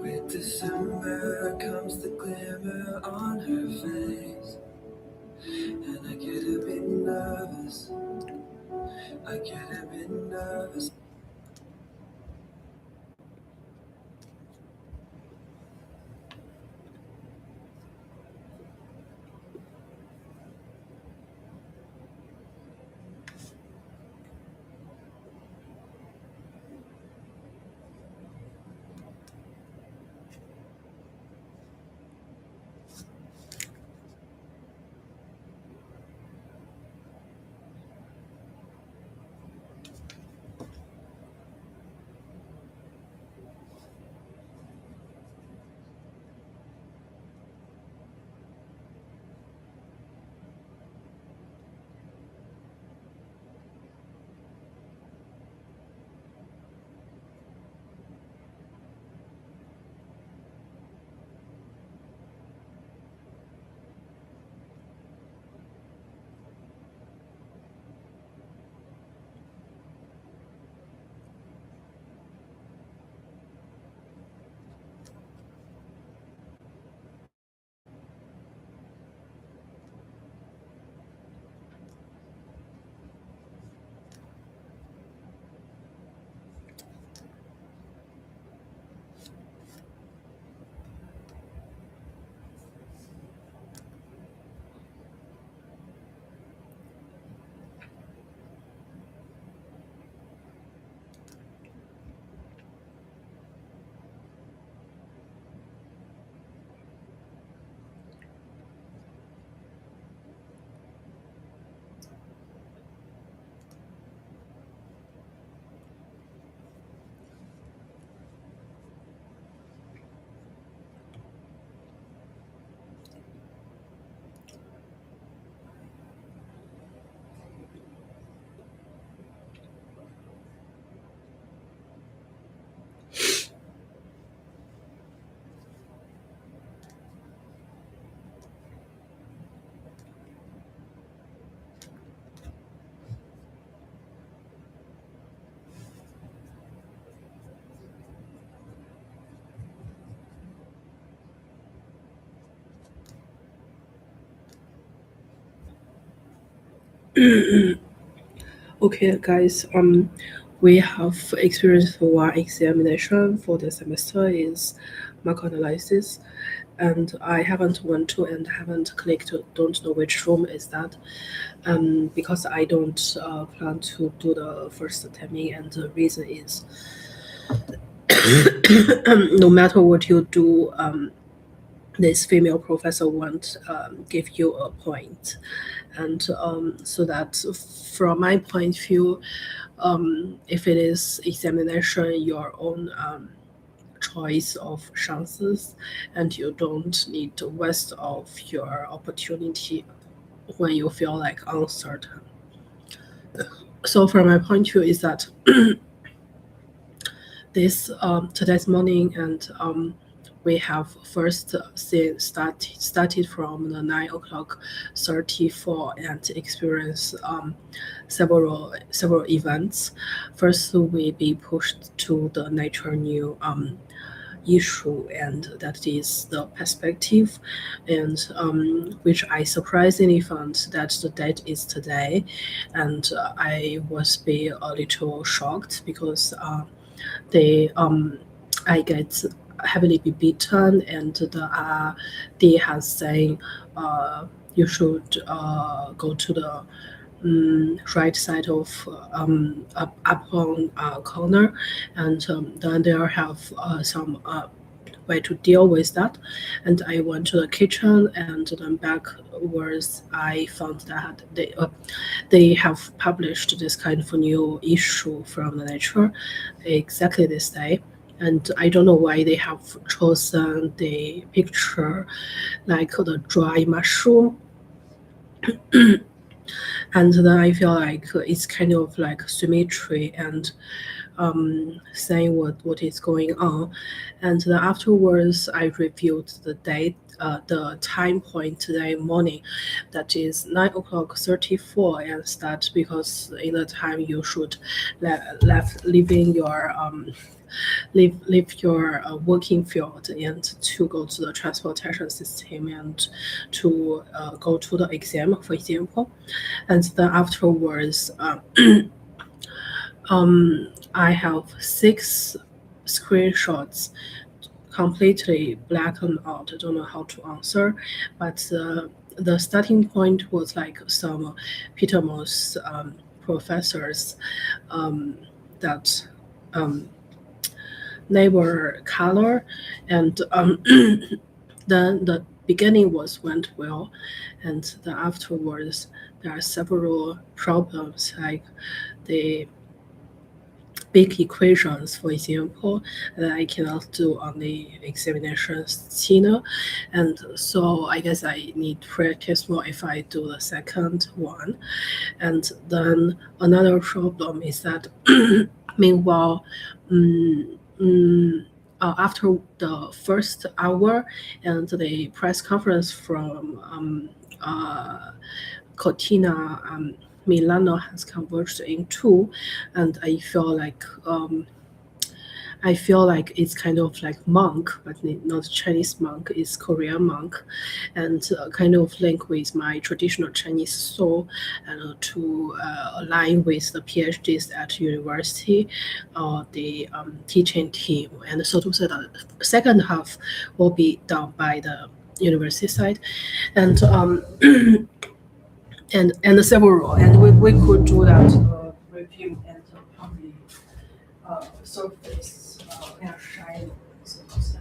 S7: With December comes the glimmer on her face, and I get a bit nervous. I get a bit nervous.
S2: Okay, guys. We have experienced one examination for the semester is market analysis, and I haven't went to and haven't clicked. Don't know which room is that. Because I don't plan to do the first terming, and the reason is no matter what you do, this female professor won't give you a point. And so that from my point of view, if it is examination, your own choice of chances, and you don't need to waste of your opportunity when you feel like uncertain. So from my point of view is that this today's morning, and we have first started from the 9:34 and experience several events. First, we be pushed to the nature new issue, and that is the perspective, and which I surprisingly found that the date is today, and I was be a little shocked because I get heavily be beaten, and they has saying you should go to the right side of up on corner, and then there have some way to deal with that. And I went to the kitchen, and then backwards I found that they have published this kind of new issue from the Nature exactly this day. And I don't know why they have chosen the picture like the dry mushroom. And then I feel like it's kind of like symmetry and saying what is going on. And then afterwards, I reviewed the date, the time point today morning, that is 9:34, and start because in the time you should leaving your leave your working field and to go to the transportation system and to go to the exam, for example. And then afterwards, I have 6 screenshots completely blackened out. I don't know how to answer, but the starting point was like some Peter Moss professors that they were color, and then the beginning went well, and then afterwards there are several problems like the big equations, for example, that I cannot do on the examinations, and so I guess I need practice more if I do the second one. And then another problem is that meanwhile, after the first hour and the press conference from Cortina, Milano has converged in 2, and I feel like it's kind of like monk, but not Chinese monk, it's Korean monk, and kind of link with my traditional Chinese soul, and to align with the PhDs at university, the teaching team. And so to say that the second half will be done by the university side, and and several, and we could do that review and probably surface and shine, so to say.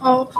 S2: Oh.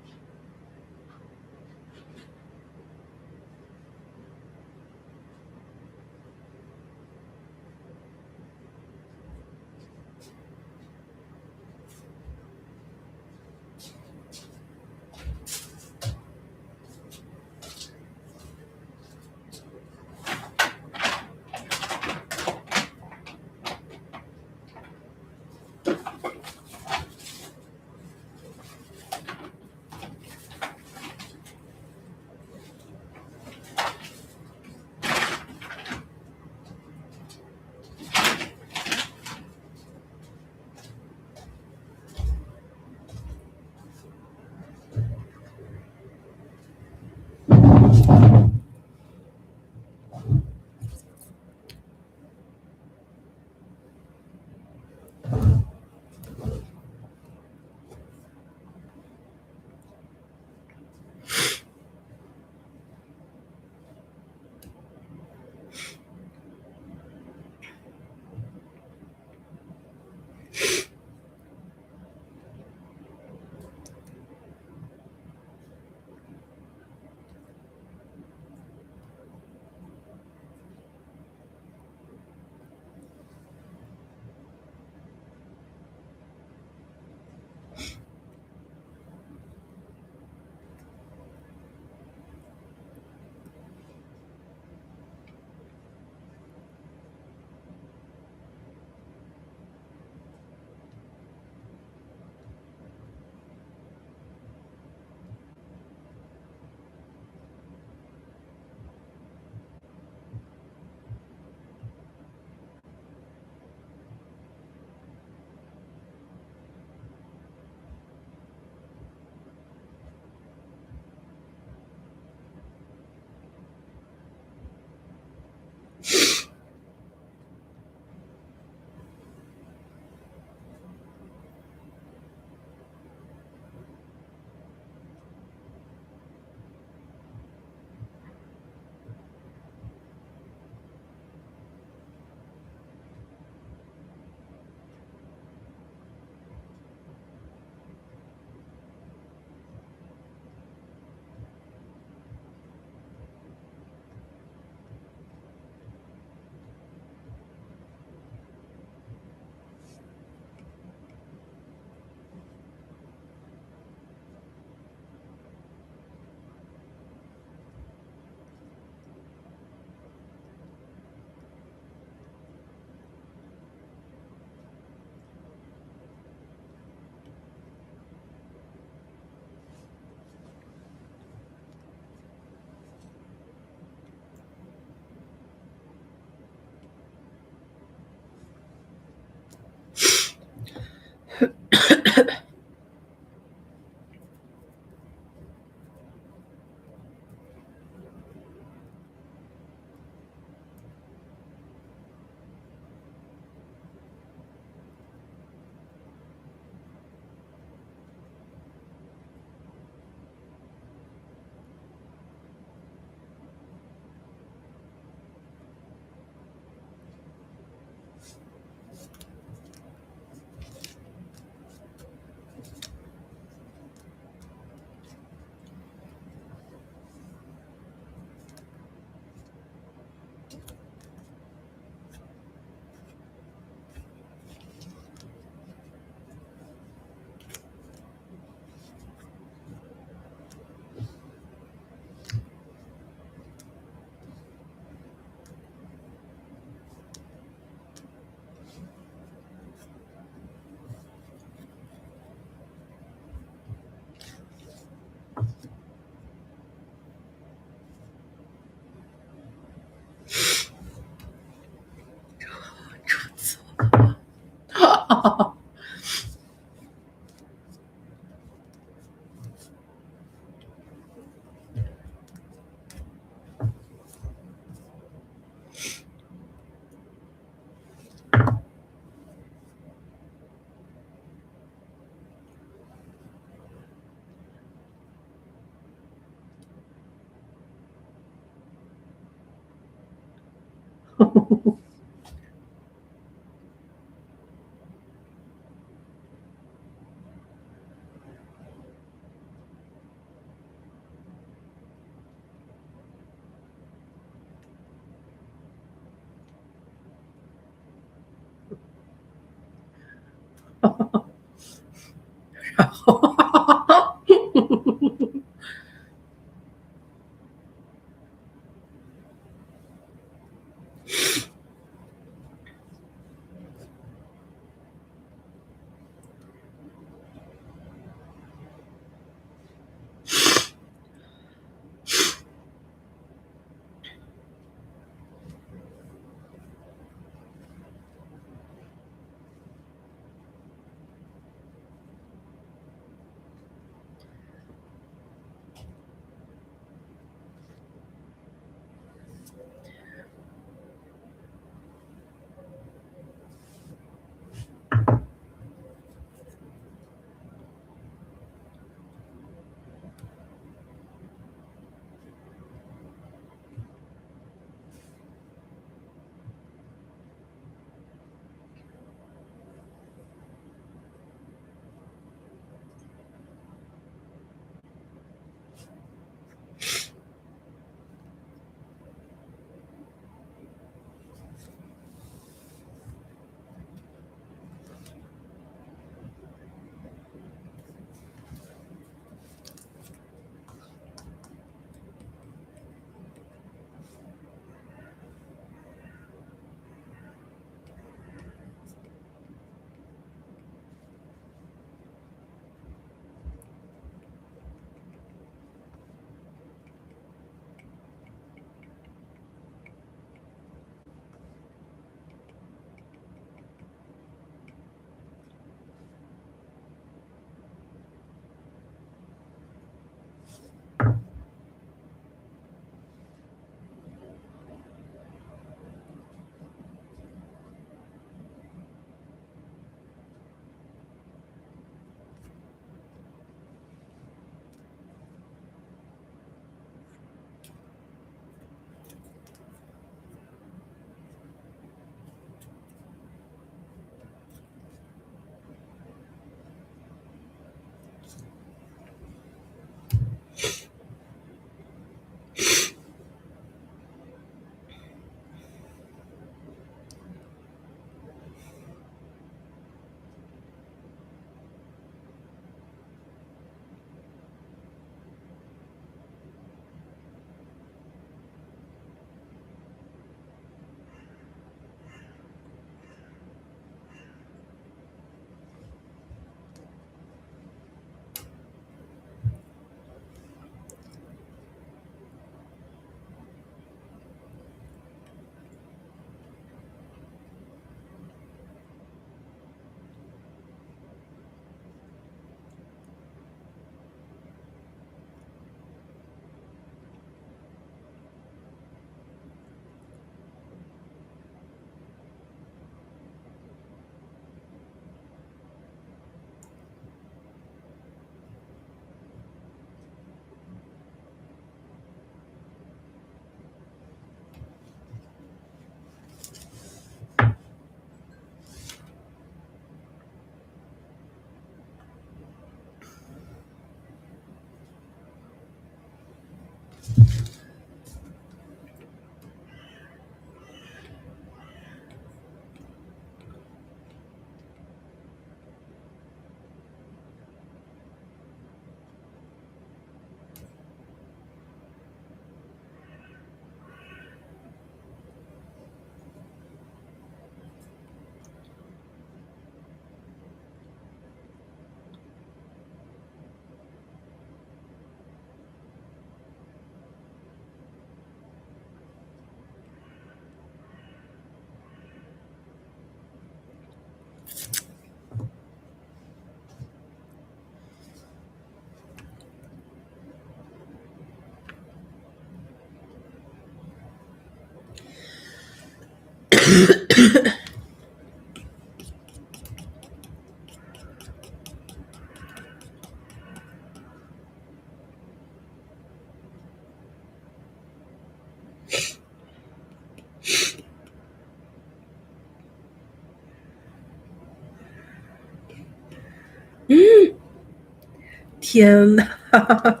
S2: 天哪！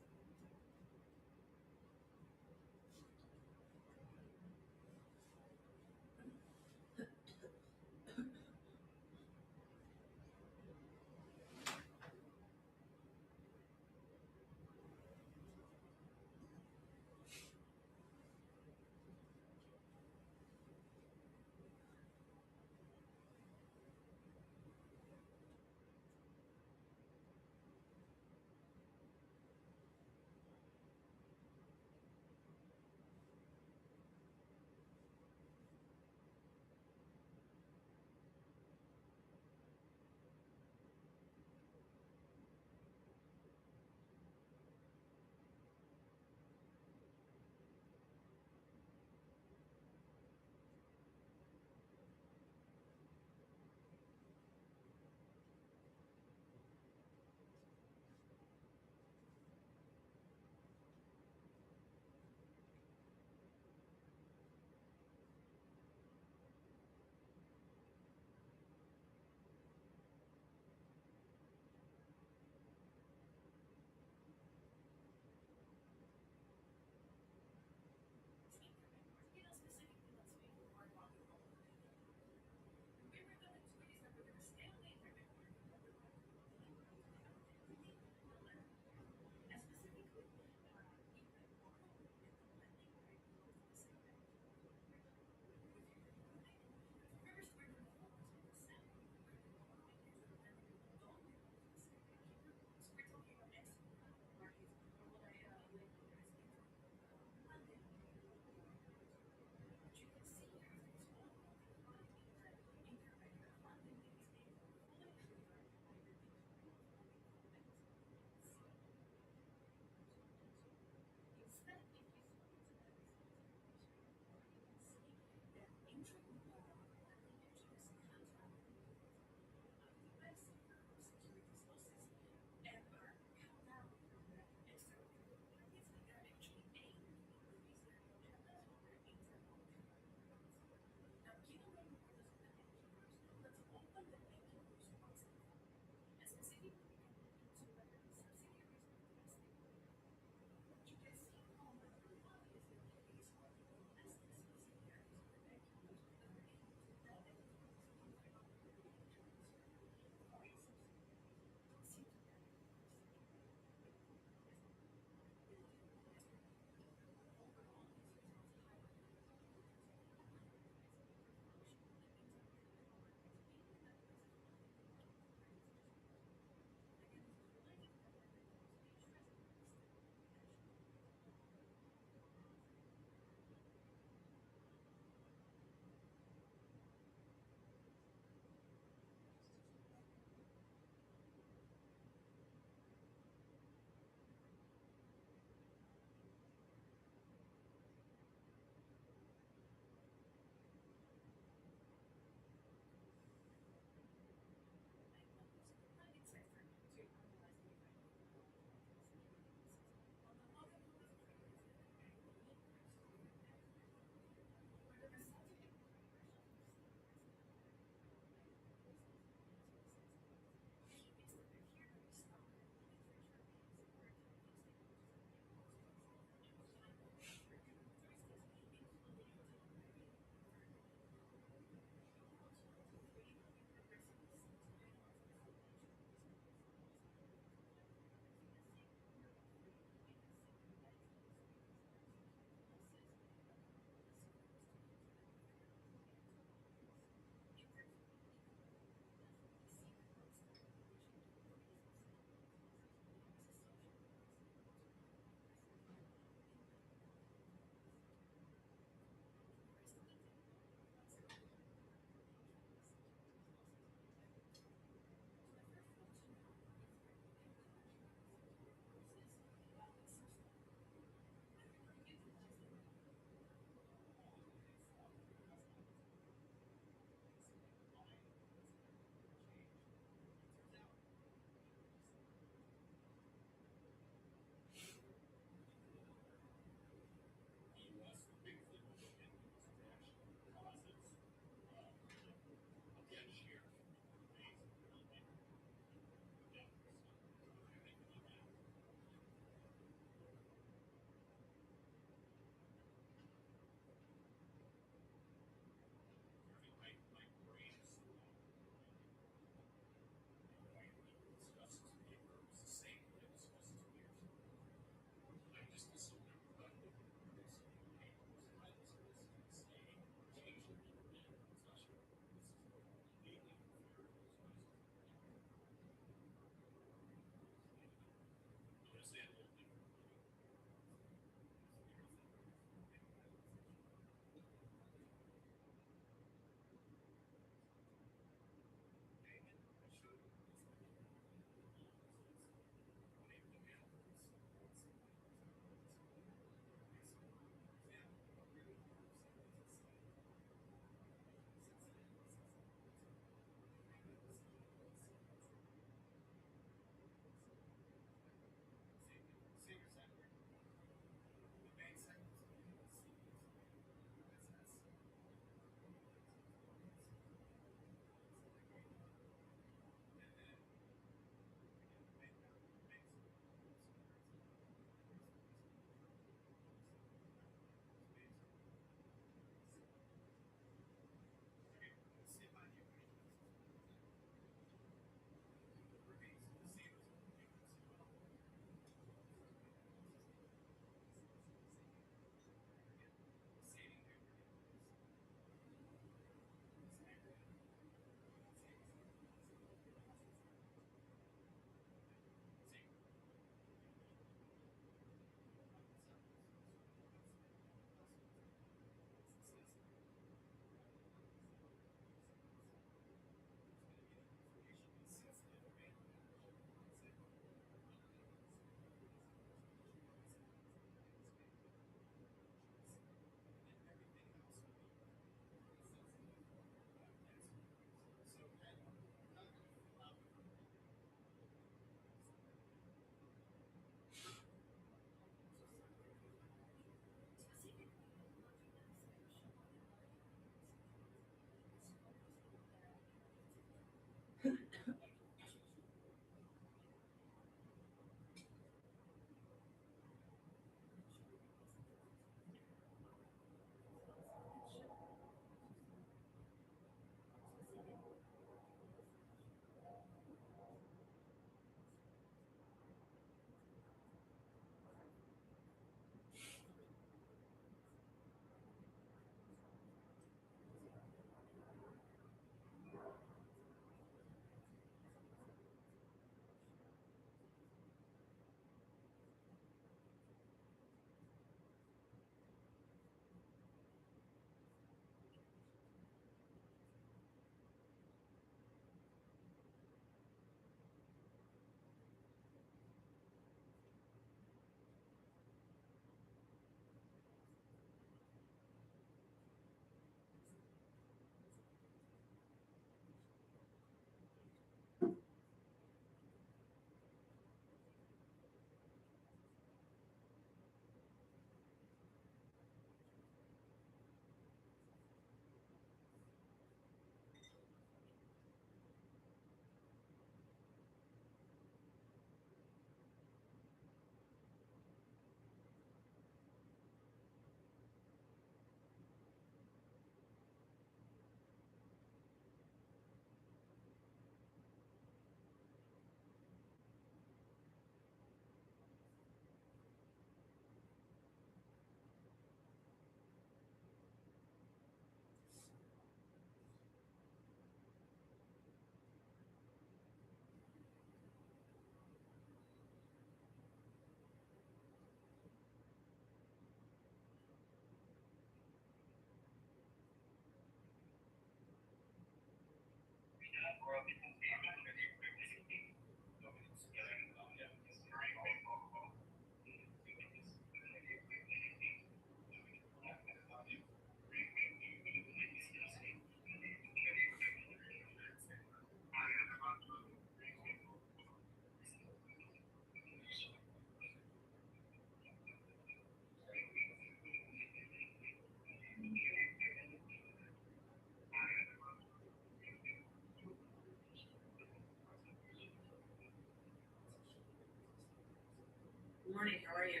S3: Morning, how are you?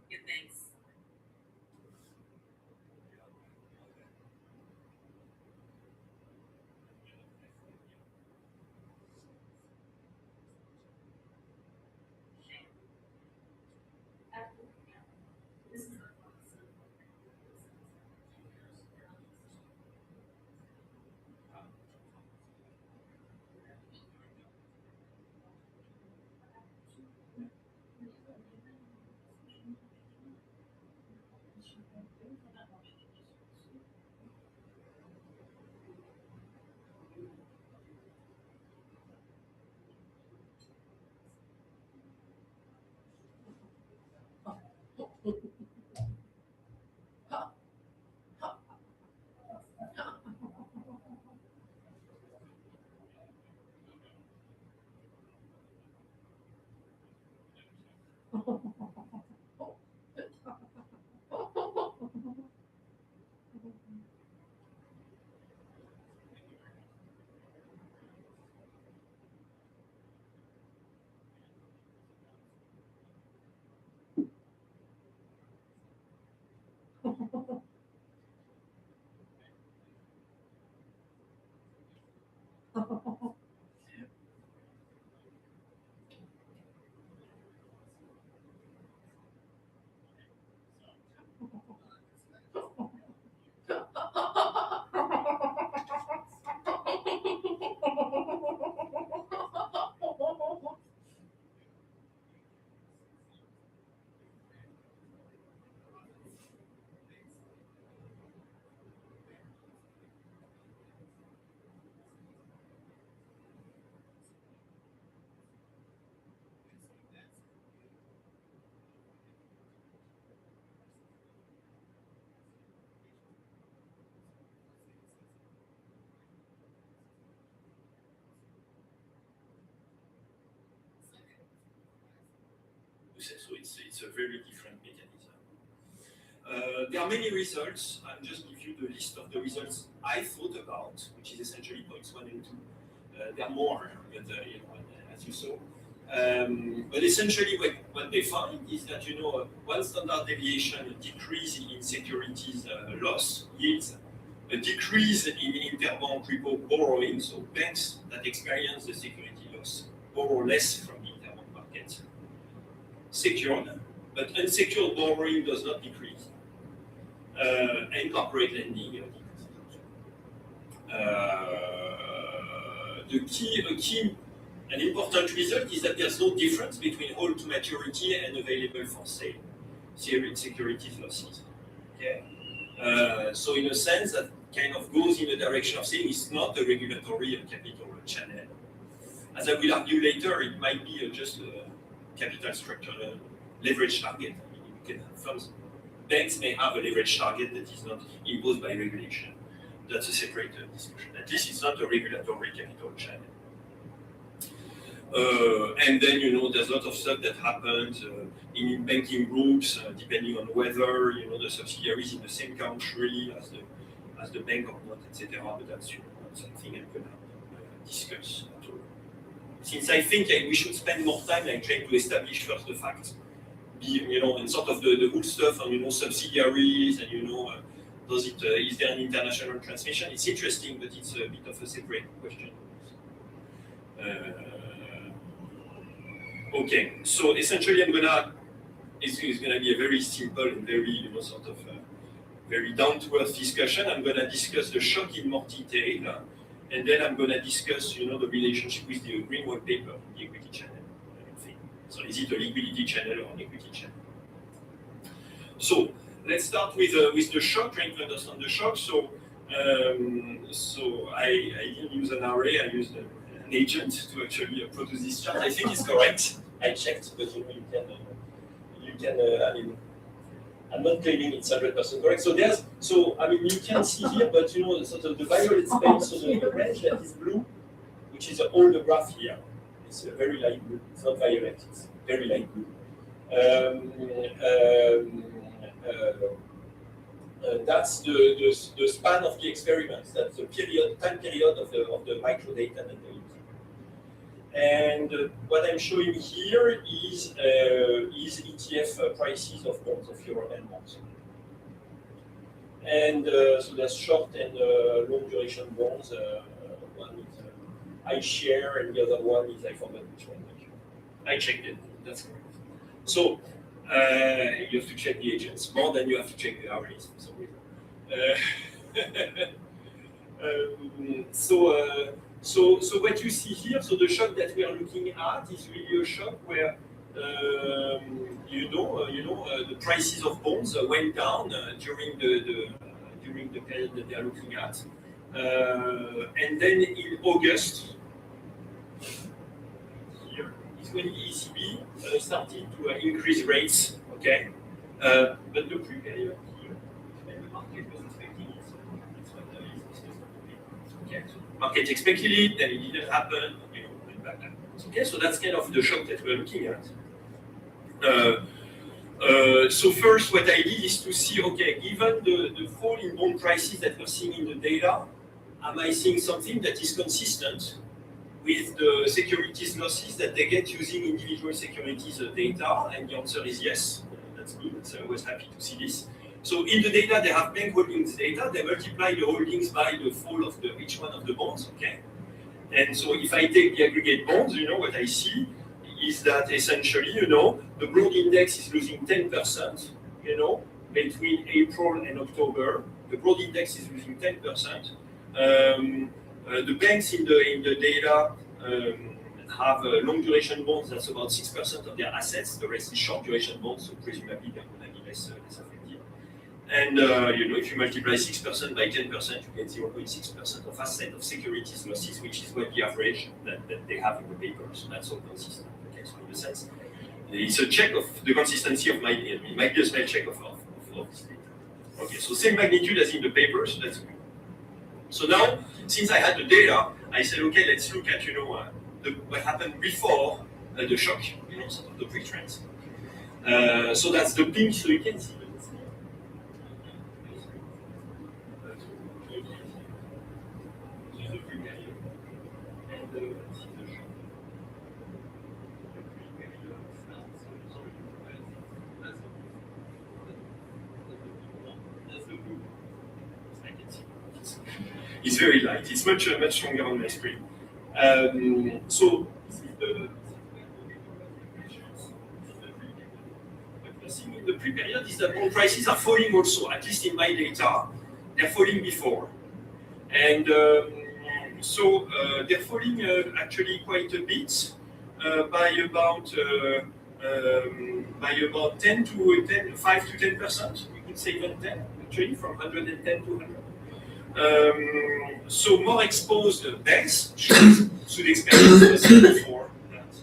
S3: Good, thanks.
S4: So it's a very different mechanism. There are many results. I'll just give you the list of the results I thought about, which is essentially points 1 and 2. There are more, but as you saw. But essentially what they find is that, one standard deviation, a decrease in securities loss yields, a decrease in interbank repo borrowing, so banks that experience the security loss borrow less from the interbank market. Secured, but unsecured borrowing does not decrease. And corporate lending decreases. An important result is that there's no difference between hold to maturity and available for sale securities losses. Okay? So in a sense, that kind of goes in the direction of saying it's not a regulatory capital channel. As I will argue later, it might be just a capital structure leverage target. I mean, you can have funds. Banks may have a leverage target that is not imposed by regulation. That's a separate discussion. At least it's not a regulatory capital channel. And then, there's a lot of stuff that happens in banking groups, depending on whether, the subsidiaries in the same country as the bank or not, etc. But that's not something I'm going to discuss at all. Since I think we should spend more time trying to establish first the facts, and sort of the good stuff on, subsidiaries and, is there an international transmission? It's interesting, but it's a bit of a separate question. Okay, so essentially it's gonna be a very simple and very, sort of very down-to-earth discussion. I'm gonna discuss the shock in more detail, and then I'm gonna discuss, the relationship with the green white paper, the equity channel thing. So is it a liquidity channel or an equity channel? So let's start with the shock, trying to understand the shock. So So I didn't use an array, I used an agent to actually produce this chart. I think it's correct. I checked, but you can. I mean, I'm not claiming it's 100% correct. So I mean, you can see here, but sort of the violet space, so the range that is blue, which is all the graph here. It's very light blue. It's not violet. It's very light blue. That's the span of the experiments. That's the time period of the microdata that they use. And what I'm showing here is ETF prices of bonds, of euro and bonds. And so there's short and long duration bonds. One is iShare, and the other one is, I forgot which one. I checked it. That's correct. So you have to check the agents more than you have to check the arrays for some reason. So what you see here, so the shock that we are looking at is really a shock where the prices of bonds went down during the period that they are looking at, and then in August here is when the ECB started to increase rates. Okay, but the pre-period here, and the market was expecting it. That's what is discussed. Okay. Market expected it, then it didn't happen, and back. Okay, so that's kind of the shock that we're looking at. So first, what I did is to see, okay, given the fall in bond prices that we're seeing in the data, am I seeing something that is consistent with the securities losses that they get using individual securities data? And the answer is yes. That's good. So I was happy to see this. So in the data, they have bank holdings data. They multiply the holdings by the fall of each one of the bonds. Okay. And so if I take the aggregate bonds, what I see is that essentially, the broad index is losing 10%. Between April and October, the broad index is losing 10%. The banks in the data have long duration bonds. That's about 6% of their assets. The rest is short duration bonds. So presumably they're going to be less affected. And if you multiply 6% by 10%, you get 0.6% of asset of securities losses, which is what the average that they have in the paper. So that's all consistent. Okay, so in the sense, it's a check of the consistency of it might be a spell check of this data. Okay, so same magnitude as in the paper, so that's good. So now, since I had the data, I said, okay, let's look at what happened before the shock, sort of the pre-trends. So that's the pink, so you can see. It's very light. It's much stronger on my screen. So this is the pre-period is that bond prices are falling also. At least in my data, they're falling before, and so they're falling actually quite a bit by about 5 to 10%. We could say even 10 actually, from 110 to 100. So more exposed banks should experience before that.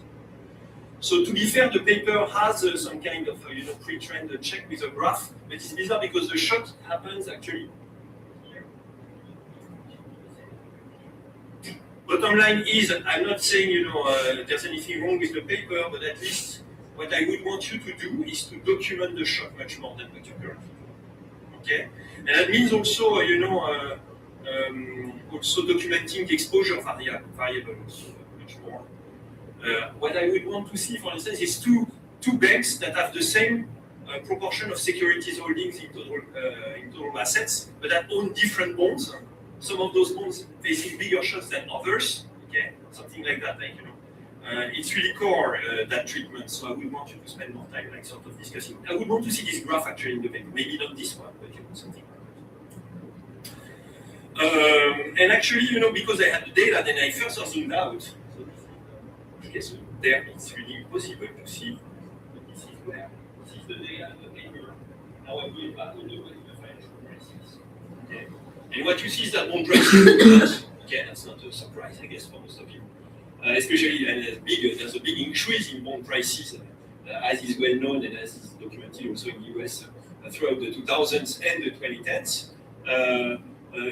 S4: So to be fair, the paper has some kind of pre-trend check with a graph, but it's bizarre because the shock happens actually here. Bottom line is, I'm not saying there's anything wrong with the paper, but at least what I would want you to do is to document the shock much more than what you currently do. Okay, and that means also also documenting the exposure variables much more. What I would want to see, for instance, is two banks that have the same proportion of securities holdings in total assets, but that own different bonds. Some of those bonds facing bigger shocks than others. Okay, something like that. It's really core that treatment. So I would want you to spend more time, sort of discussing. I would want to see this graph actually in the paper. Maybe not this one, but something. And actually, because I had the data, then I further zoomed out. So so there it's really impossible to see. But this is where this is the data, the paper. Now I'm going back to the financial crisis. Okay. And what you see is that bond prices go up. Okay, that's not a surprise, I guess, for most of you. Especially, and there's a big increase in bond prices, as is well known and as is documented also in the US throughout the 2000s and the 2010s.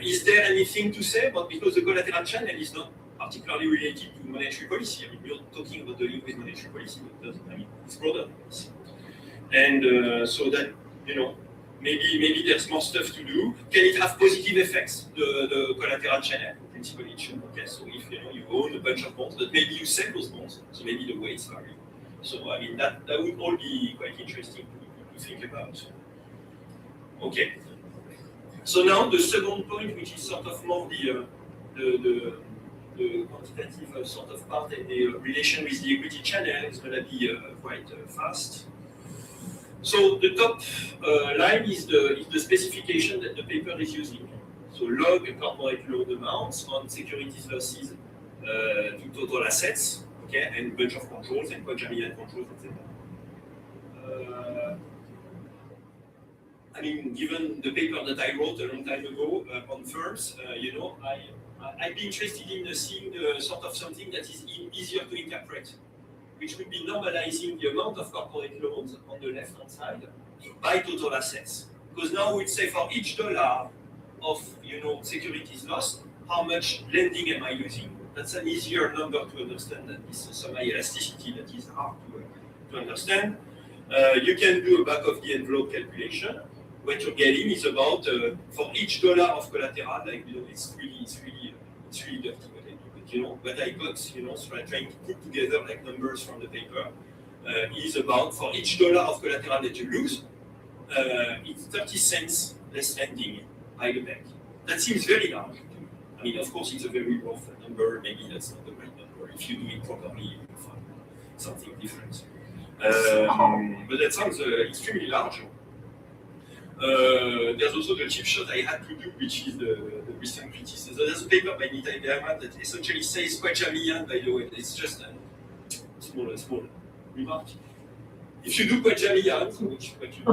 S4: Is there anything to say about, because the collateral channel is not particularly related to monetary policy? I mean, we're talking about the link with monetary policy, but I mean, it's broader than this. And so that, you know, maybe there's more stuff to do. Can it have positive effects, the collateral channel? Principally it should. Okay, so if you own a bunch of bonds, but maybe you sell those bonds, so maybe the weights vary. So I mean that would all be quite interesting to think about. Okay. So now the second point, which is sort of more the quantitative sort of part and the relation with the equity channel, is going to be quite fast. So the top line is the specification that the paper is using. So log corporate loan amounts on securities versus to total assets, okay, and a bunch of controls and quadrillion controls, etc. I mean, given the paper that I wrote a long time ago on firms, you know, I'd be interested in seeing sort of something that is easier to interpret, which would be normalizing the amount of corporate loans on the left-hand side by total assets. Because now we'd say for each dollar of, you know, securities lost, how much lending am I using? That's an easier number to understand than this semi elasticity that is hard to understand. You can do a back of the envelope calculation. What you're getting is about for each dollar of collateral, like, you know, it's really dirty what I do. But you know, what I got, you know, trying to put together like numbers from the paper, is about for each dollar of collateral that you lose, it's 30 cents less lending by the bank. That seems very large. I mean, of course, it's a very rough number. Maybe that's not the right number. If you do it properly, you can find something different. But that sounds extremely large. There's also the cheap shot I had to do, which is the recent criticism. So there's a paper by Gefei-FIONA that essentially says quadrillion, by the way. It's just a small remark. If you do quadrillion, which is what you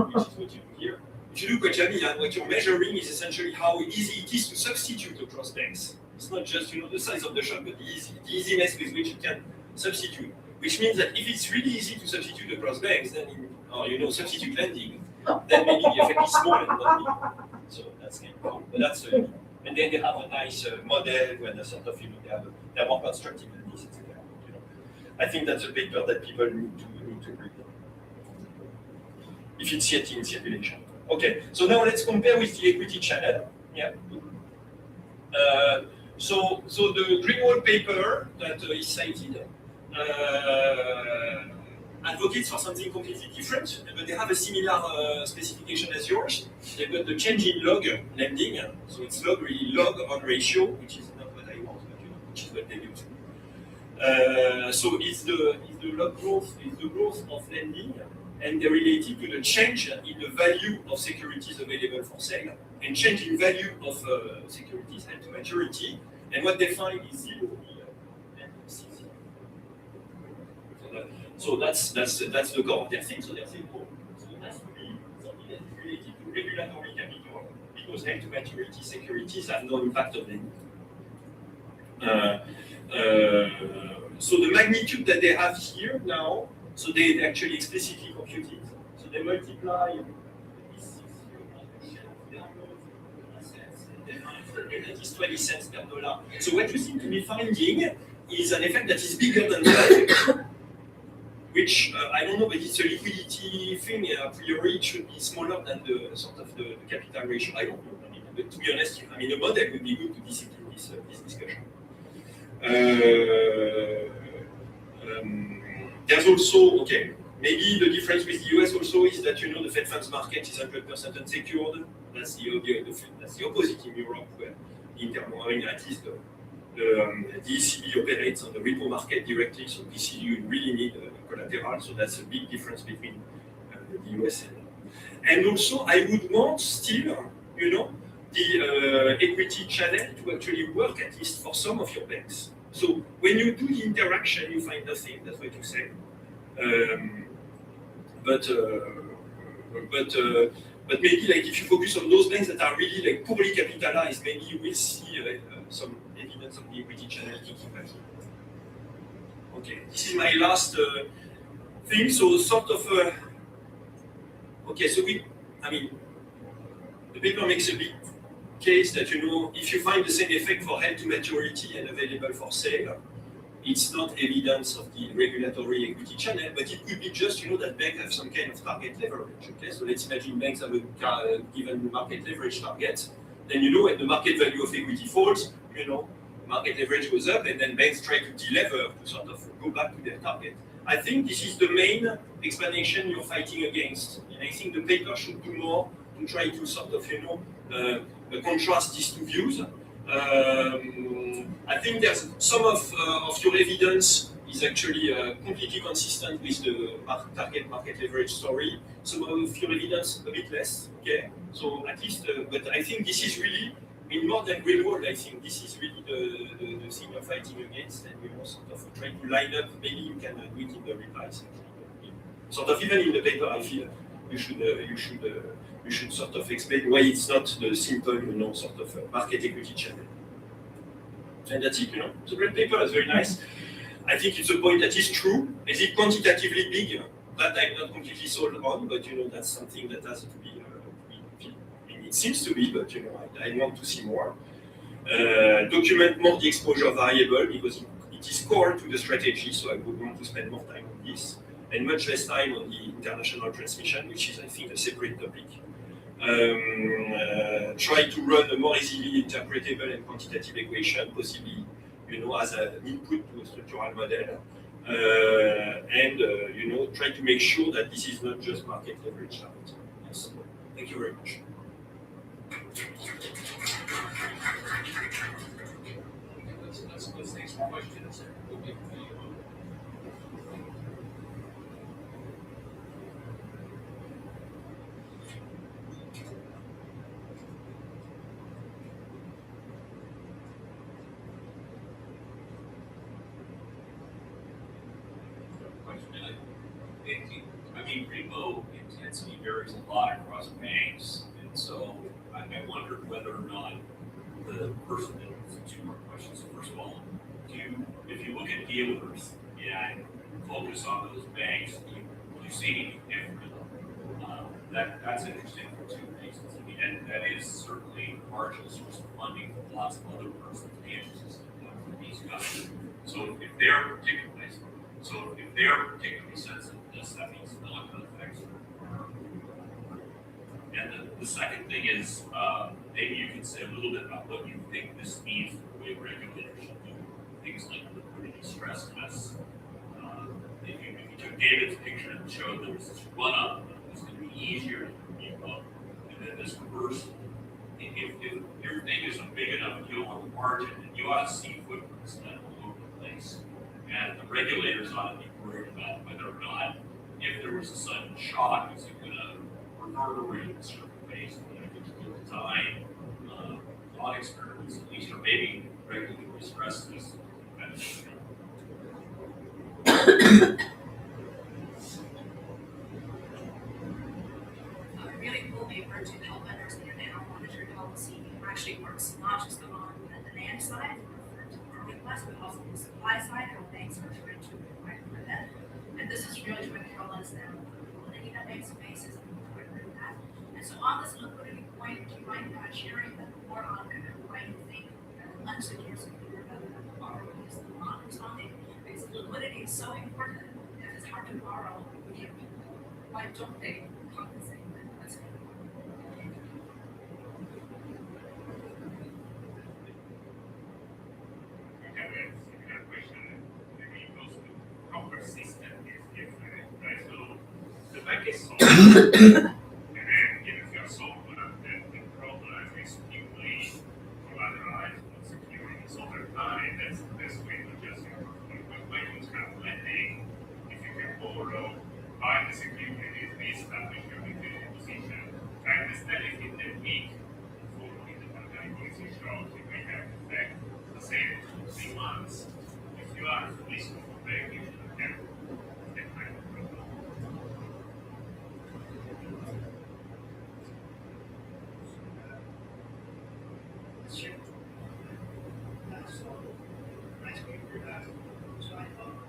S4: do here, if you do quadrillion, what you're measuring is essentially how easy it is to substitute across banks. It's not just, you know, the size of the shot, but the easiness with which you can substitute. Which means that if it's really easy to substitute across banks, then or you know, substitute lending, then maybe the effect is small and not big. So that's kind of cool. But that's and then they have a nice model when sort of, you know, they're more constructive than this, etc. You know, I think that's a paper that people need to read if it's yet in circulation. Okay, so now let's compare with the equity channel. Yeah. So the Greenwald paper that is cited advocates for something completely different, but they have a similar specification as yours. They've got the change in log lending, so it's log on ratio, which is not what I want, but you know, which is what they do too. So it's the log growth, is the growth of lending, and they're related to the change in the value of securities available for sale, and change in value of securities held to maturity, and what they find is zero. So that's the core of their thing. So they're saying, oh, so it has to be something that is related to regulatory capital, because held to maturity securities have no impact on lending. So the magnitude that they have here now, so they actually explicitly compute it. So they multiply this that is 20 cents per dollar. So what you seem to be finding is an effect that is bigger than that, which I don't know, but it's a liquidity thing. A priori, it should be smaller than the sort of the capital ratio. I don't know. I mean, but to be honest, I mean, a model would be good to discipline this discussion. There's also, okay, maybe the difference with the US also is that, you know, the Fed funds market is 100% unsecured. That's the opposite in Europe, where at least the ECB operates on the repo market directly, so ECB you really need collateral, so that's a big difference between the US and also I would want still, you know, the equity channel to actually work at least for some of your banks. So when you do the interaction, you find nothing. That's what you say. But maybe like if you focus on those banks that are really like poorly capitalized, maybe you will see some evidence of the equity channel kicking back. Okay, this is my last thing. So sort of, okay, so the paper makes a big case that, you know, if you find the same effect for held to maturity and available for sale, it's not evidence of the regulatory equity channel, but it could be just, you know, that banks have some kind of target leverage. Okay, so let's imagine banks have a given market leverage target. Then, you know, when the market value of equity falls, you know, market leverage goes up, and then banks try to delever to sort of go back to their target. I think this is the main explanation you're fighting against, and I think the paper should do more to try to sort of, you know, contrast these two views. I think there's some of your evidence is actually completely consistent with the target market leverage story. Some of your evidence a bit less, okay? So at least, but I think this is really, more than real world, I think this is really the thing you're fighting against, and we will sort of try to line up. Maybe you can do it in the replies. Sort of even in the paper, I feel you should sort of explain why it's not the simple, you know, sort of market equity channel. And that's it, you know. The red paper is very nice. I think it's a point that is true. Is it quantitatively big? That I'm not completely sold on, but you know, that's something that has to be. It seems to be, but you know, I want to see more. Document more the exposure variable because it is core to the strategy, so I would want to spend more time on this, and much less time on the international transmission, which is, I think, a separate topic. Try to run a more easily interpretable and quantitative equation, possibly, you know, as an input to a structural model, and you know, try to make sure that this is not just market leverage target. Yes. Thank you very much.
S5: Let's take some questions. Repo intensity varies a lot across banks, and so I wondered whether or not the person that two more questions. So first of all, if you look at dealers and focus on those banks, do you see any different? That's interesting for two reasons. I mean, and that is certainly a marginal source of funding for lots of other parts of the financial system for these guys. So if they're particularly sensitive to this, that means knock-on effects are. And the second thing is maybe you can say a little bit about what you think this means for the way regulators should do things like liquidity stress tests. If you took David's picture and showed there was this run-up, it was going to be easier to repo, and then this reversal. If your thing is a big enough deal on the margin, and you ought to see footprints that all over the place. And the regulators ought to be worried about whether or not, if there was a sudden shock, is it going to reverberate in certain ways? Design thought experiments, at least, or maybe regulatory stress tests.
S6: Really cool paper to help understand how monetary policy actually works, not just on the demand side, request, but also the supply side, how banks are trying to provide for that. And this is really trying to tell us that liquidity that banks face is important in that. And so on this liquidity point, do you mind sharing that more on kind of why you think unsecured security rather than borrowing is non-responding? Because liquidity is so important that it's hard to borrow. Why don't they compensate? That's
S10: So I thought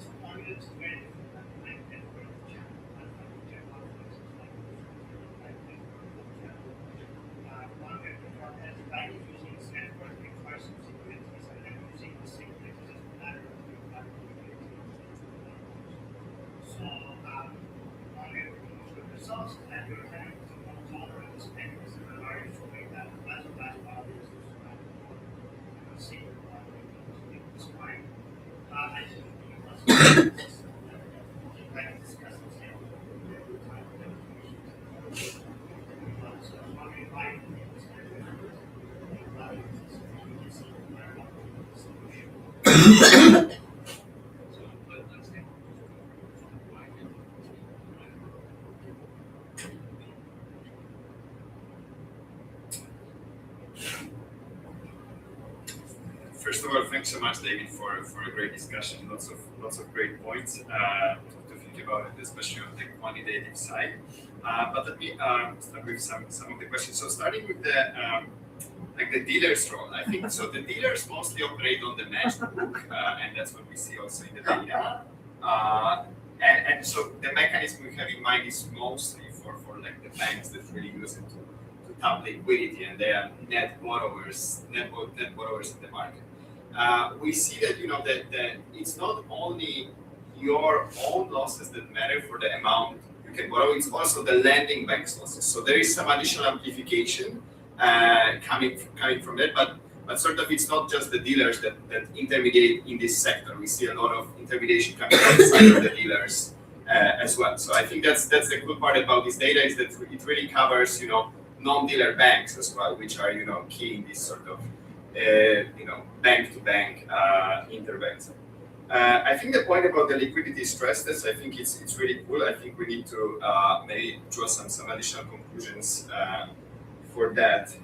S10: some arguments very different and very challenging. One way to talk as bank using network requires some securities and then using the securities as a matter of so one way to use the results is that you're having to tolerance mechanism in order to make that as a bad values see this point. I think you must like discuss the same time. So I'm wondering why
S11: First of all, thanks so much, David, for a great discussion. Lots of great points to think about it, especially on the quantitative side. But let me start with some of the questions. So starting with the like the dealer's role, I think so. The dealers mostly operate on the matched book, and that's what we see also in the data. And so the mechanism we have in mind is mostly for like the banks that really use it to tap liquidity, and they are net borrowers in the market. We see that that it's not only your own losses that matter for the amount you can borrow; it's also the lending bank's losses. So there is some additional amplification coming from that, but sort of it's not just the dealers that intermediate in this sector. We see a lot of intermediation coming outside of the dealers as well. So I think that's the cool part about this data is that it really covers non-dealer banks as well, which are key in this sort of bank-to-bank interbanks. I think the point about the liquidity stress test, I think it's really cool. I think we need to maybe draw some additional conclusions for that.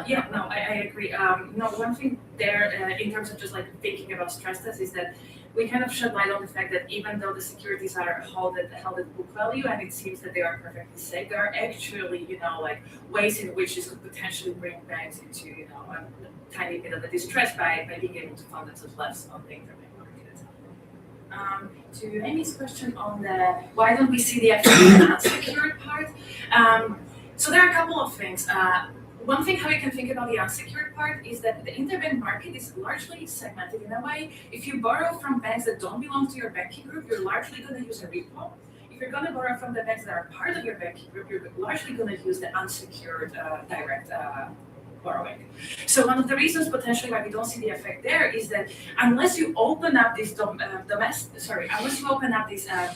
S6: Yeah, no, I agree. No, one thing there in terms of just like thinking about stress tests is that we kind of shed light on the fact that even though the securities are held at book value and it seems that they are perfectly safe, there are actually, like ways in which this could potentially bring banks into, a tiny bit of a distress by being able to fund themselves less on the interbank market. To Amy's question on the why don't we see the actual unsecured part? So there are a couple of things. One thing how you can think about the unsecured part is that the interbank market is largely segmented in a way. If you borrow from banks that don't belong to your banking group, you're largely going to use a repo. If you're going to borrow from the banks that are part of your banking group, you're largely going to use the unsecured direct borrowing. So one of the reasons potentially why we don't see the effect there is that unless you open up these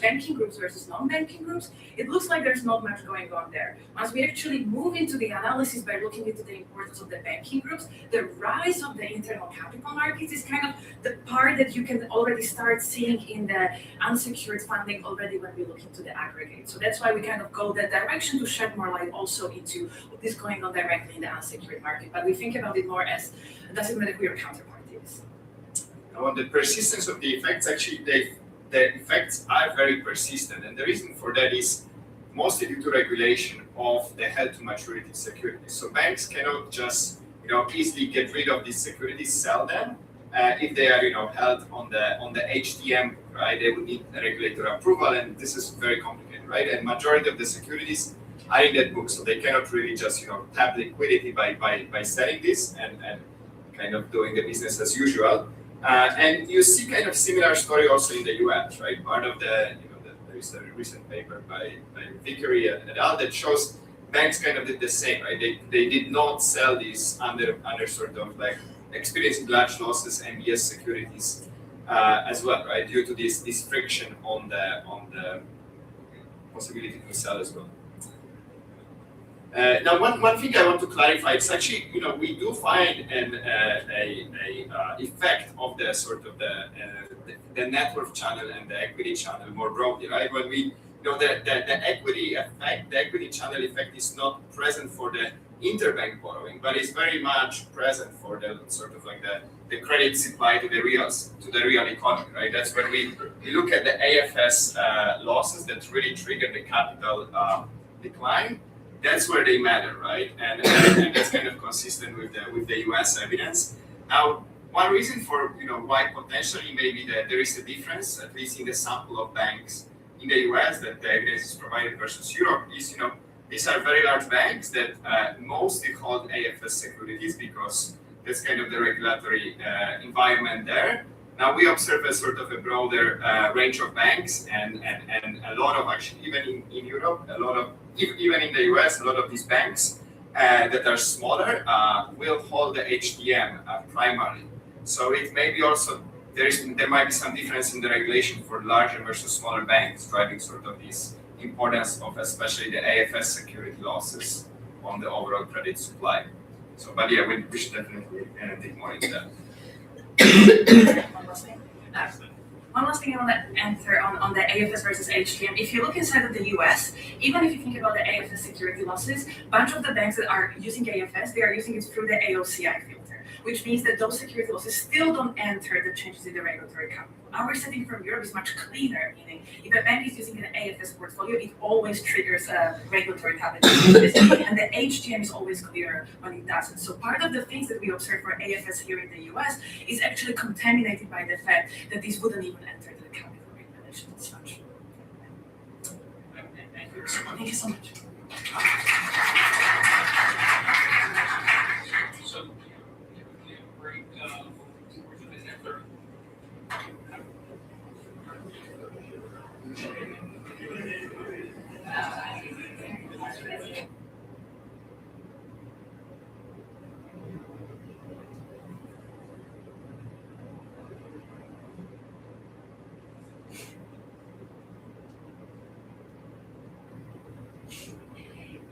S6: banking groups versus non-banking groups, it looks like there's not much going on there. Once we actually move into the analysis by looking into the importance of the banking groups, the rise of the internal capital markets is kind of the part that you can already start seeing in the unsecured funding already when we look into the aggregate. So that's why we kind of go that direction to shed more light also into what is going on directly in the unsecured market. But we think about it more as does it matter who your counterparty is.
S11: Now, on the persistence of the effects, actually the effects are very persistent, and the reason for that is mostly due to regulation of the held to maturity securities. So banks cannot just easily get rid of these securities, sell them if they are held on the HTM, right? They would need a regulator approval, and this is very complicated, right? And majority of the securities are in that book, so they cannot really just tap liquidity by selling this and kind of doing the business as usual. And you see kind of similar story also in the US, right? Part of there is a recent paper by Vickery et al. That shows banks kind of did the same, right? They did not sell these under sort of like experiencing large losses MBS securities as well, right? Due to this friction on the possibility to sell as well. Now, one thing I want to clarify, it's actually, we do find an effect of the sort of the net worth channel and the equity channel more broadly, right? When we, the equity effect, the equity channel effect is not present for the interbank borrowing, but it's very much present for the sort of like the credit supply to the real economy, right? That's when we look at the AFS losses that really trigger the capital decline. That's where they matter, right? And that's kind of consistent with the US evidence. Now, One reason for why potentially maybe that there is a difference, at least in the sample of banks in the US that the evidence is provided versus Europe, is these are very large banks that mostly hold AFS securities because that's kind of the regulatory environment there. Now we observe a sort of a broader range of banks and a lot of actually, even in Europe, a lot of, even in the US, a lot of these banks that are smaller will hold the HTM primarily. So it may be also, there might be some difference in the regulation for larger versus smaller banks, driving sort of this importance of especially the AFS security losses on the overall credit supply. So, but yeah, we should definitely dig more into that.
S6: One last thing I want to answer on the AFS versus HTM. If you look inside of the US, even if you think about the AFS security losses, a bunch of the banks that are using AFS, they are using it through the AOCI filter, which means that those security losses still don't enter the changes in the regulatory capital. Our setting from Europe is much cleaner, meaning if a bank is using an AFS portfolio, it always triggers a regulatory capital changes, and the HTM is always clearer when it doesn't. So part of the things that we observe for AFS here in the US is actually contaminated by the fact that these wouldn't even enter the capital regulation as such. Thank you so much.
S5: So, break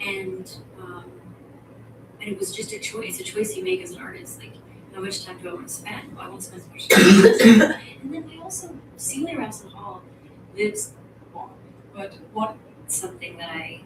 S9: and it was just a choice you make as an artist. Like, how much time do I want to spend? Well, I want to spend so much time. And then I also, Celia Ralston Hall lives on, but what's something that I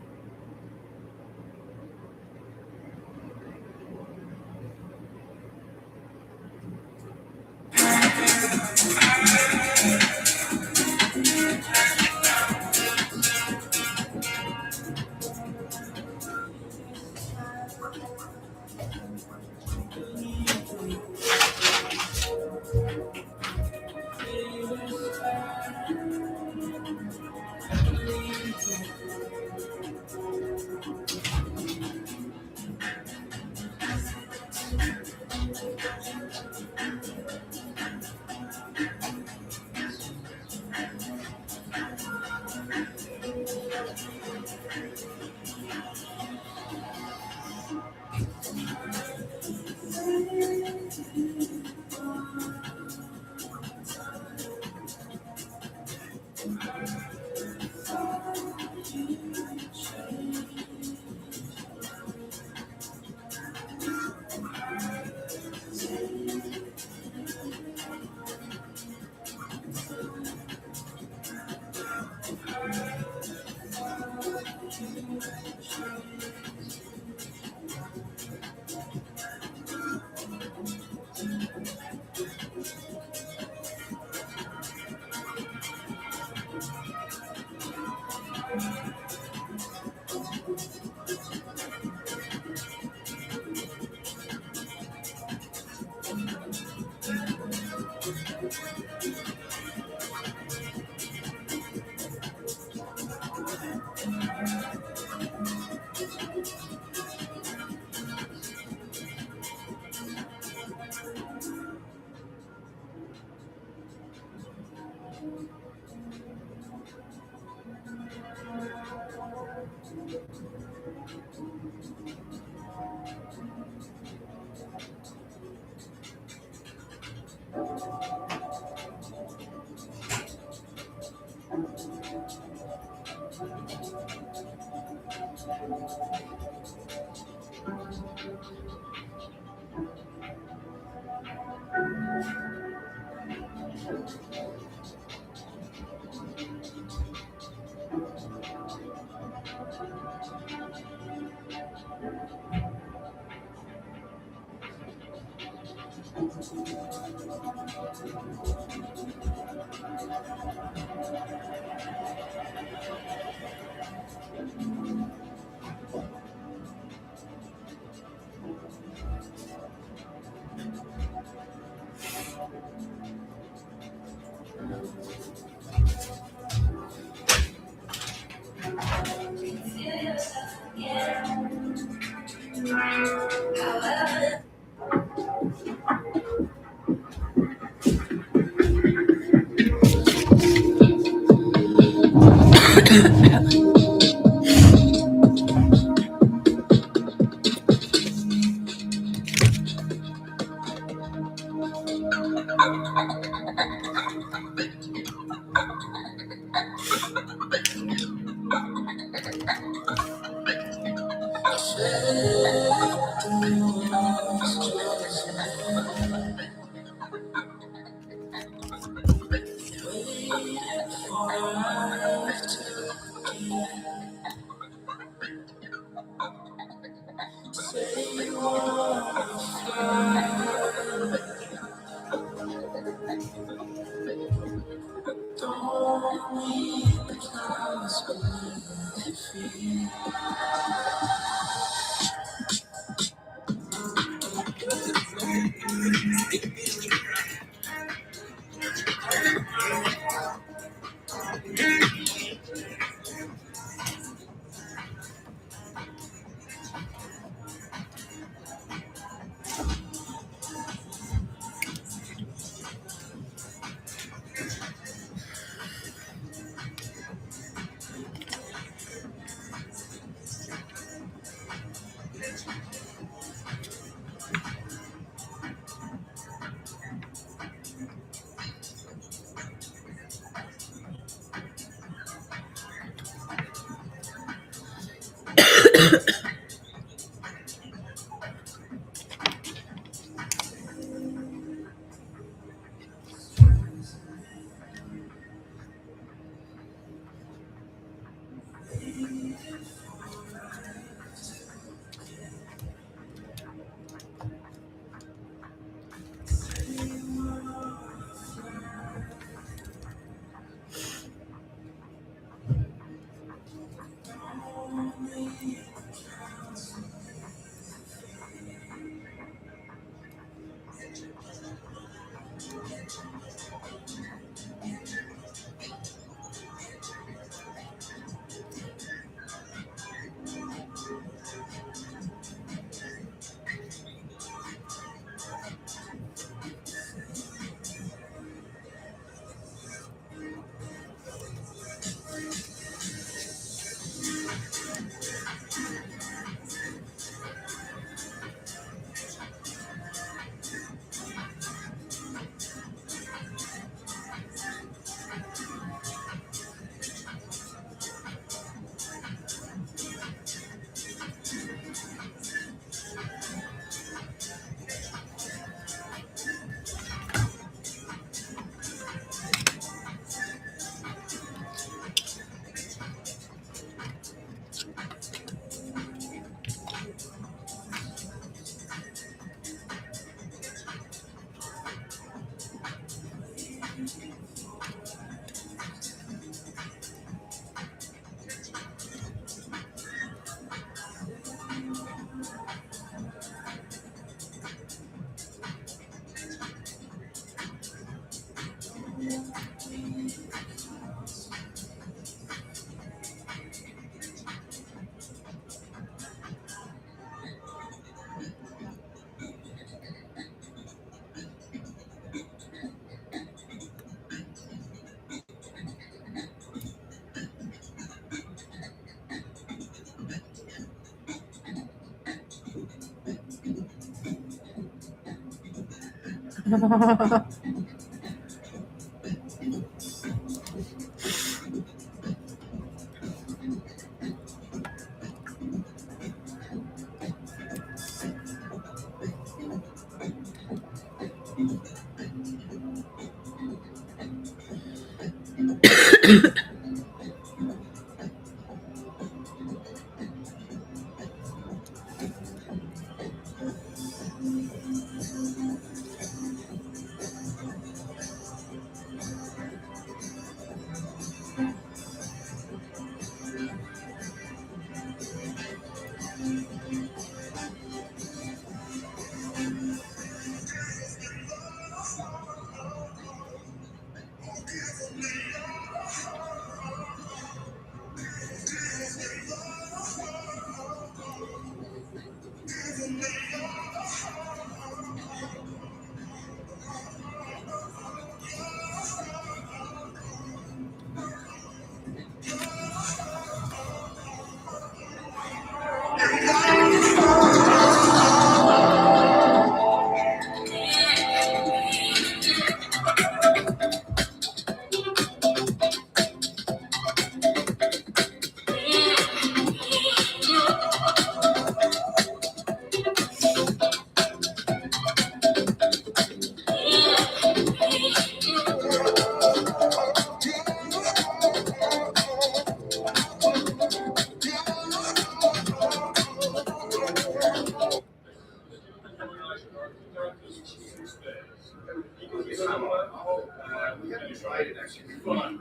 S11: excited, actually fun.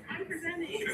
S3: I'm presenting.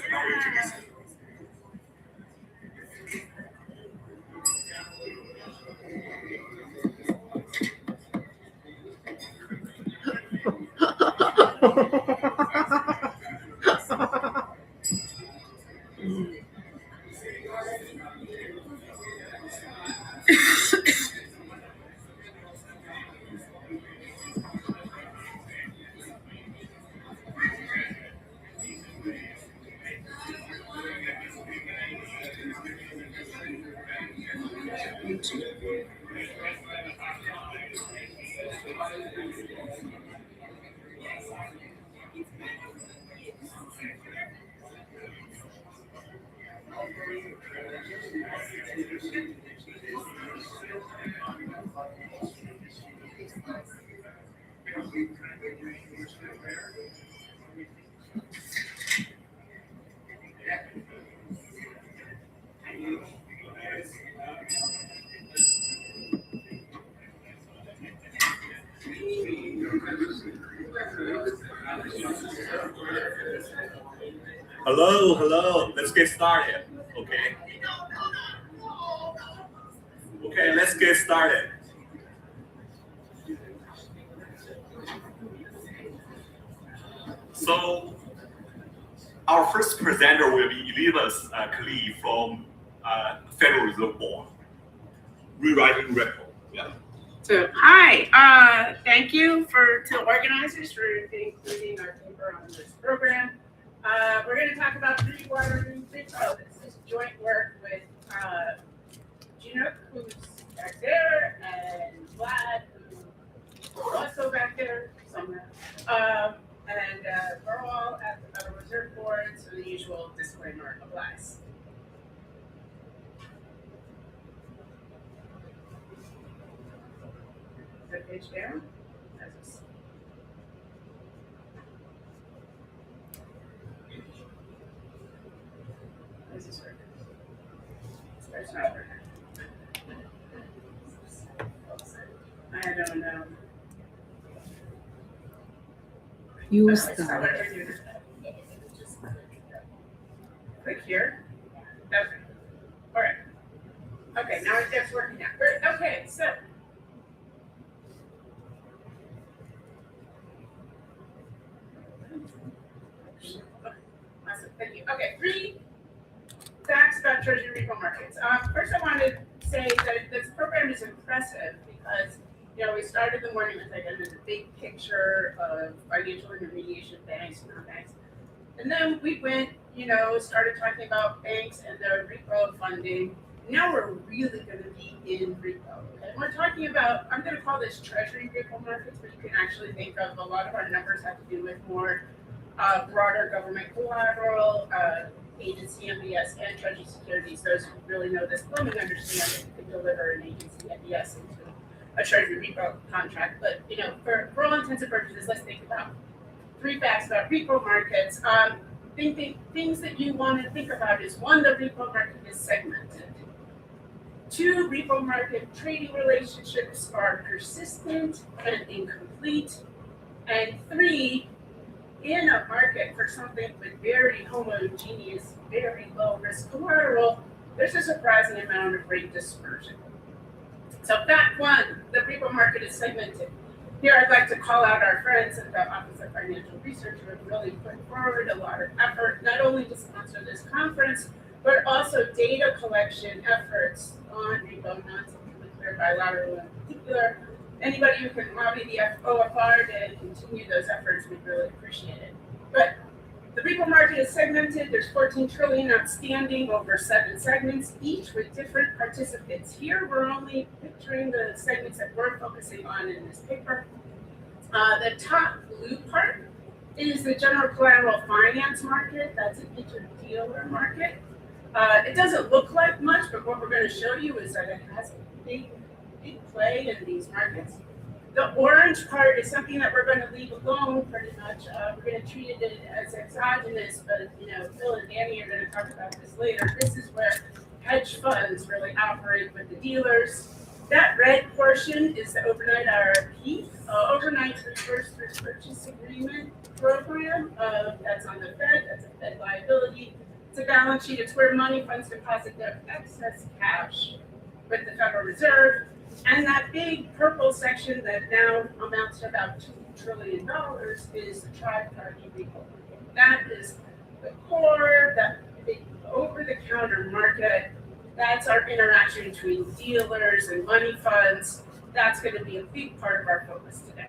S5: Hello, let's get started, okay? Okay, let's get started. So, our first presenter will be Elizabeth Klee from Federal Reserve Board, rewriting repo. Yeah.
S15: So, hi, thank you to the organizers for including our paper on this program. We're going to talk about rewiring repo. This is joint work with Gina, who's back there, and Vlad, who's also back there somewhere. And we're all at the Federal Reserve Board, so the usual disclaimer applies. Is that page down? This is working. That's not working. I don't know.
S2: Use
S15: So
S2: the.
S15: what do I do? Just click here. Okay. All right. Okay, now it's working now. Okay, so. Awesome, thank you. Okay, 3 facts about Treasury repo markets. First, I want to say that this program is impressive because, we started the morning with the big picture of financial intermediation, banks and non-banks. And then we went, started talking about banks and their repo funding. Now we're really going to be in repo. Okay? We're talking about, I'm going to call this Treasury repo markets, but you can actually think of a lot of our numbers have to do with more broader government collateral, agency MBS, and Treasury securities. Those who really know this plumbing understand that you can deliver an agency MBS into a Treasury repo contract. But, for all intents and purposes, let's think about 3 facts about repo markets. Things that you want to think about is 1, the repo market is segmented. 2, repo market trading relationships are persistent and incomplete. And 3, in a market for something with very homogeneous, very low risk collateral, there's a surprising amount of rate dispersion. So fact 1, the repo market is segmented. Here I'd like to call out our friends at the Office of Financial Research who have really put forward a lot of effort, not only to sponsor this conference, but also data collection efforts on repo, non-nuclear bilateral in particular. Anybody who can lobby the OFR to continue those efforts, we'd really appreciate it. But the repo market is segmented. There's 14 trillion outstanding over 7 segments, each with different participants. Here, we're only picturing the segments that we're focusing on in this paper. The top blue part is the general collateral finance market. That's an interdealer market. It doesn't look like much, but what we're going to show you is that it has a big play in these markets. The orange part is something that we're going to leave alone pretty much. We're going to treat it as exogenous, but Phil and Danny are going to talk about this later. This is where hedge funds really operate with the dealers. That red portion is the overnight RRP, overnight reverse purchase agreement program. That's on the Fed, that's a Fed liability. It's a balance sheet, it's where money funds deposit their excess cash with the Federal Reserve. And that big purple section that now amounts to about $2 trillion is the tri-party repo market. That is the core, that big over-the-counter market. That's our interaction between dealers and money funds. That's going to be a big part of our focus today.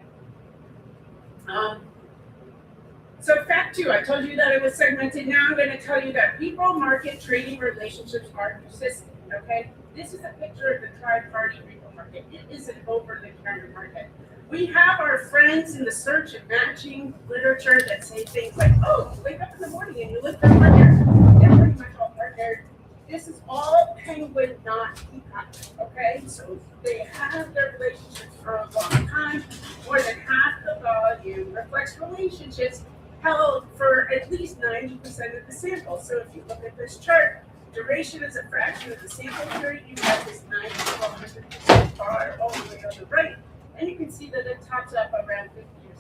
S15: So fact 2, I told you that it was segmented. Now I'm going to tell you that people-market trading relationships are persistent, okay? This is a picture of the tri-party repo market. It is an over-the-counter market. We have our friends in the search and matching literature that say things like, oh, you wake up in the morning and you look for a partner. They're pretty much all partnered. This is all penguin, not peacock, okay? So they have their relationships for a long time. More than half the volume reflects relationships held for at least 90% of the sample. So if you look at this chart, duration is a fraction of the sample period. You have this 90 to 100% bar all the way on the right. And you can see that it tops up around 50 or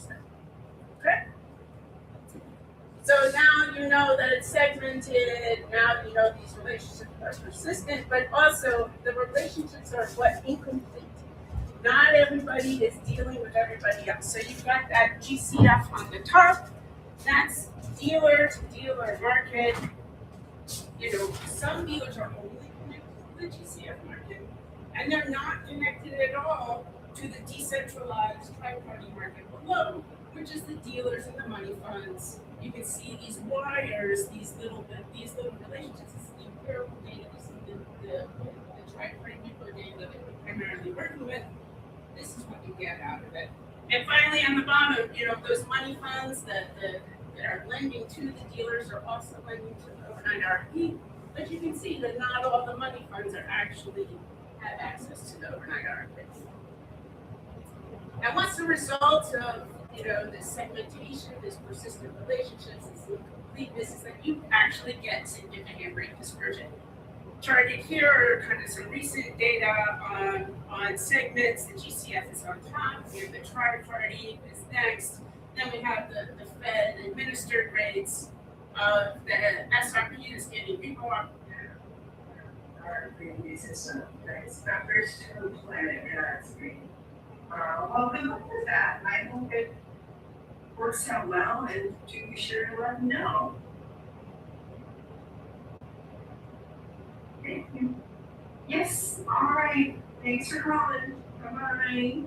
S15: 60%, okay? So now you know that it's segmented, now you know these relationships are persistent, but also the relationships are what? Incomplete. Not everybody is dealing with everybody else. So you've got that GCF on the top, that's dealer to dealer market. You know, some dealers are only connected to the GCF market, and they're not connected at all to the decentralized tri-party market below, which is the dealers and the money funds. You can see these wires, these little relationships. This is the empirical data. This is the tri-party repo data that we're primarily working with. This is what you get out of it. And finally, on the bottom, you know, those money funds that are lending to the dealers are also lending to the overnight RRP. But you can see that not all the money funds are actually have access to the overnight RRP. And what's the result of, you know, this segmentation, this persistent relationships, this incompleteness, is that you actually get significant rate dispersion. Charted here are kind of some recent data on segments. The GCF is on top. We have the tri-party is next. Then we have the Fed administered rates. The SRP is getting people up. Our previous system, it's the first planet in our screen. Well, good luck with that. I hope it works out well, and do be sure to let me know. Thank you. Yes, all right. Thanks for calling. Bye-bye.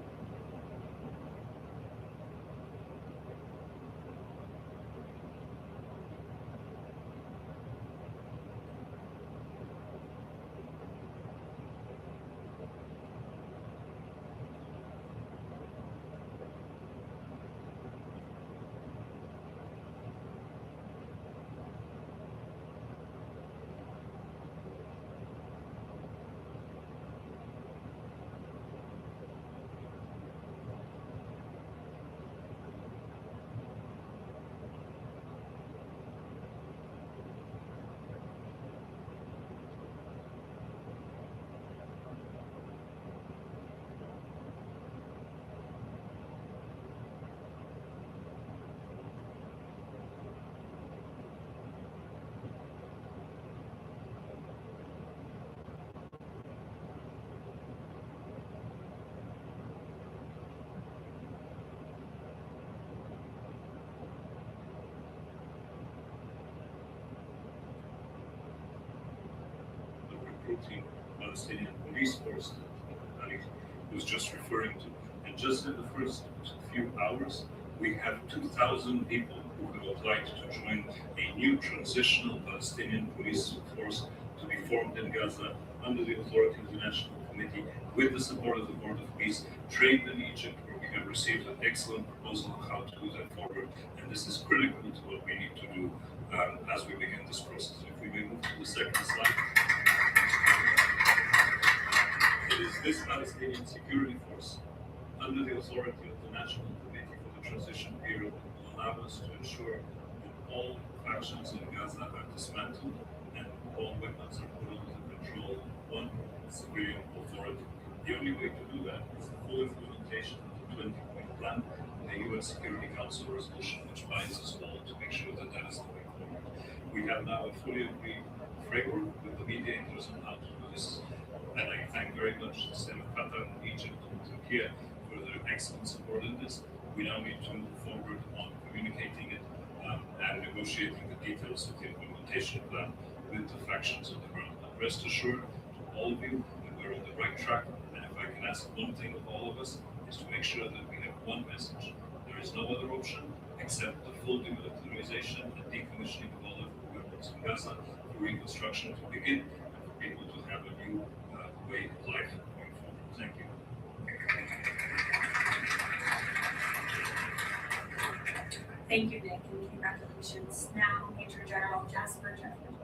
S5: Palestinian police force that Ali was just referring to. And just in the first few hours, we have 2,000 people who have applied to join a new transitional Palestinian police force to be formed in Gaza under the authority of the National Committee with the support of the Board of Peace, trained in Egypt, where we have received an excellent proposal of how to move that forward. And this is critical to what we need to do as we begin this process. If we may move to the second slide. It is this Palestinian security force, under the authority of the National Committee for the Transition Period, will allow us to ensure that all factions in Gaza are dismantled and all weapons are put under control of one civilian authority. The only way to do that is the full implementation of the 20-point plan and the UN Security Council resolution, which binds us all to make sure that that is the way forward. We have now a fully agreed framework with the mediators on how to do this. And I thank very much the state of Qatar, Egypt, and Turkey for their excellent support in this. We now need to move forward on communicating it and negotiating the details of the implementation plan with the factions on the ground. And rest assured to all of you that we're on the right track. And if I can ask one thing of all of us, is to make sure that we have one message. There is no other option except the full demilitarization and decommissioning of all of the weapons in Gaza for reconstruction to begin and for people to have a new way of life going forward. Thank you.
S6: Thank you, Nick, and congratulations. Now, Major General Jasper Jeffrey.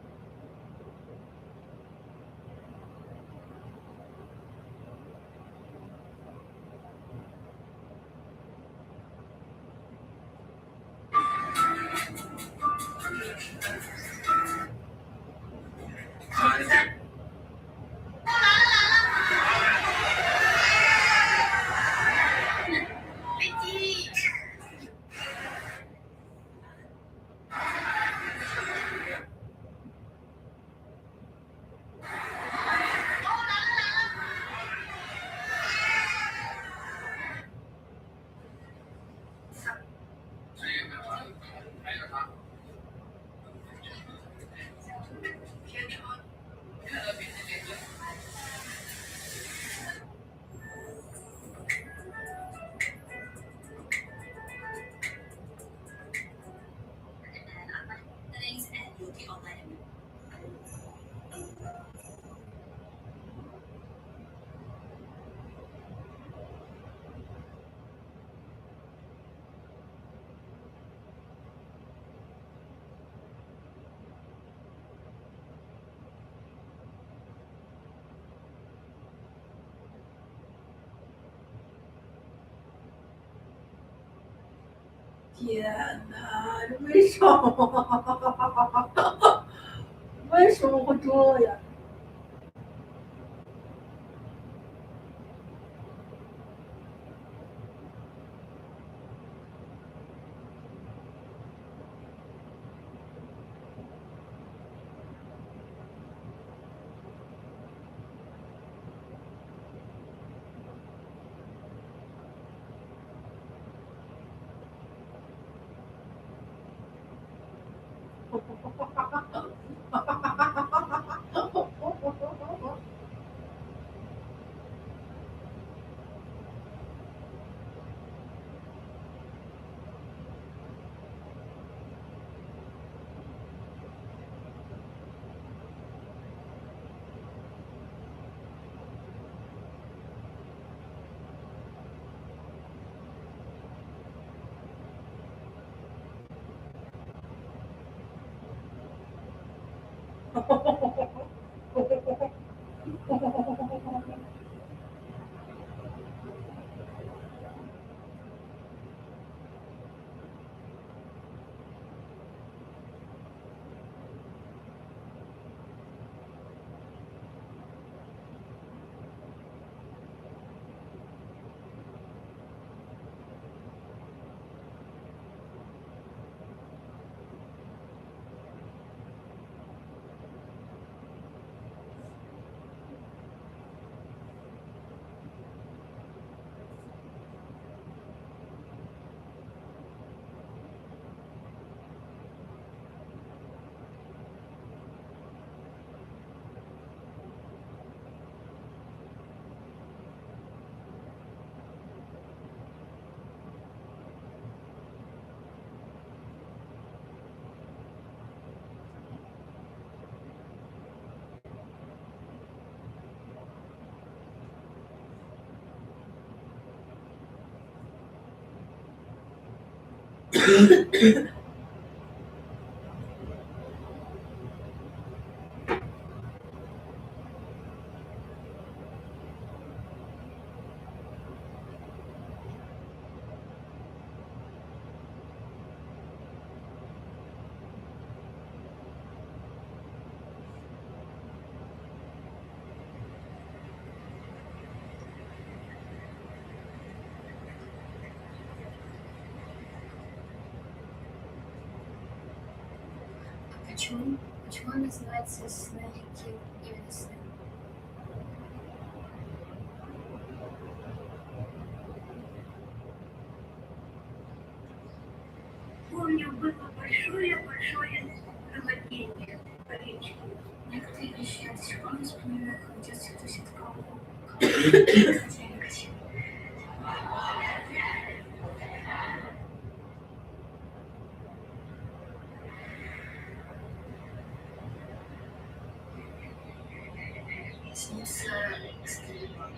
S16: 天哪，这为什么？为什么会这样？
S6: Which one is not systematic illness? Помню, было большое кровотечение. Некоторые вещи от всего не вспоминаю, хотя это ситково. Хотя я красиво. Снится стрельба.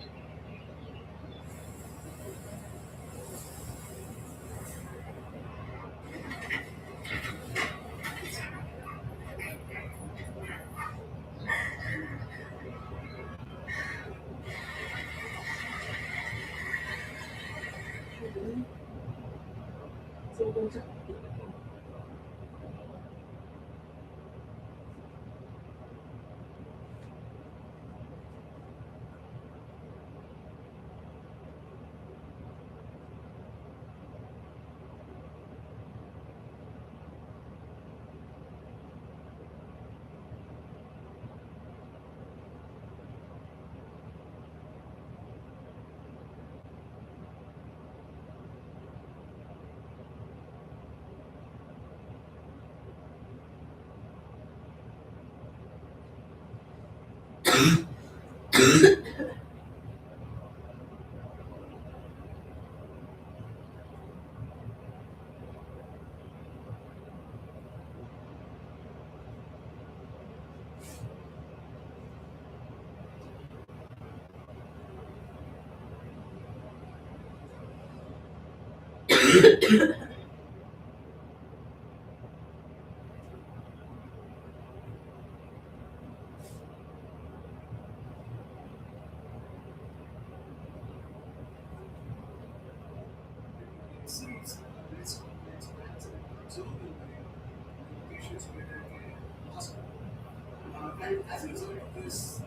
S12: And as a result of this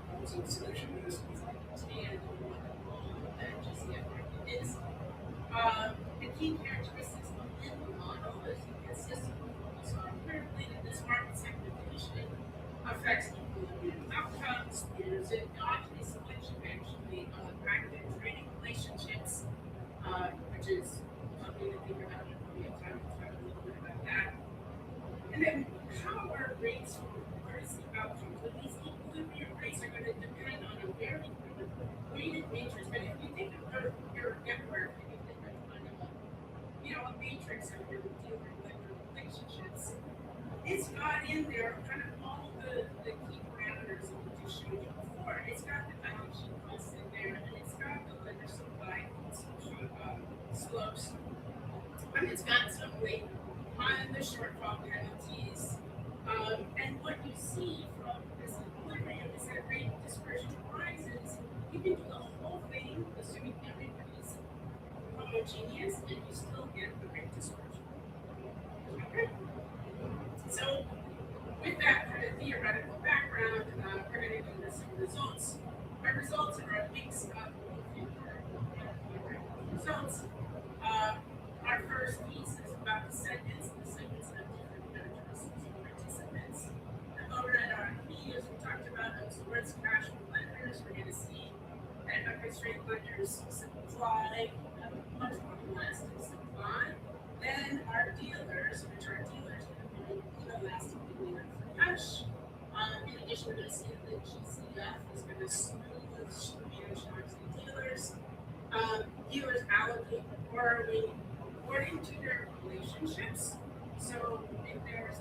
S12: proposal selection is
S15: is the key characteristics of the model is consistent with clearly that this market segmentation affects equilibrium outcomes. There's an endogenous selection actually of active trading relationships, which is something to think about. We have time to talk a little bit about that. And then how are rates for currency outcomes? But these equilibrium rates are going to depend on a very weighted matrix. But if you think of your network, and you think of a matrix of your dealer relationships, it's got in there kind of all the key parameters that we just showed you before. It's got the balance sheet costs in there, and it's got the lender supply slopes. And it's got some weight on the shortfall penalties. And what you see from this equilibrium is that rate dispersion rises. You can do the whole thing, assuming everybody's homogeneous, and you still get the rate dispersion. Okay? So, with that kind of theoretical background, we're going to go into some results. Our results are a mix of results. Our first piece is about the segments. The segments have different characteristics of participants. The overhead RFP, as we talked about, those towards cash from lenders. We're going to see that interest rate lenders supply much more elastic supply than our dealers, which are dealers that have been inelastically lent for cash. In addition, we're going to see that the GCF is going to smooth shocks to dealers. Dealers allocate borrowing according to their relationships. So if there's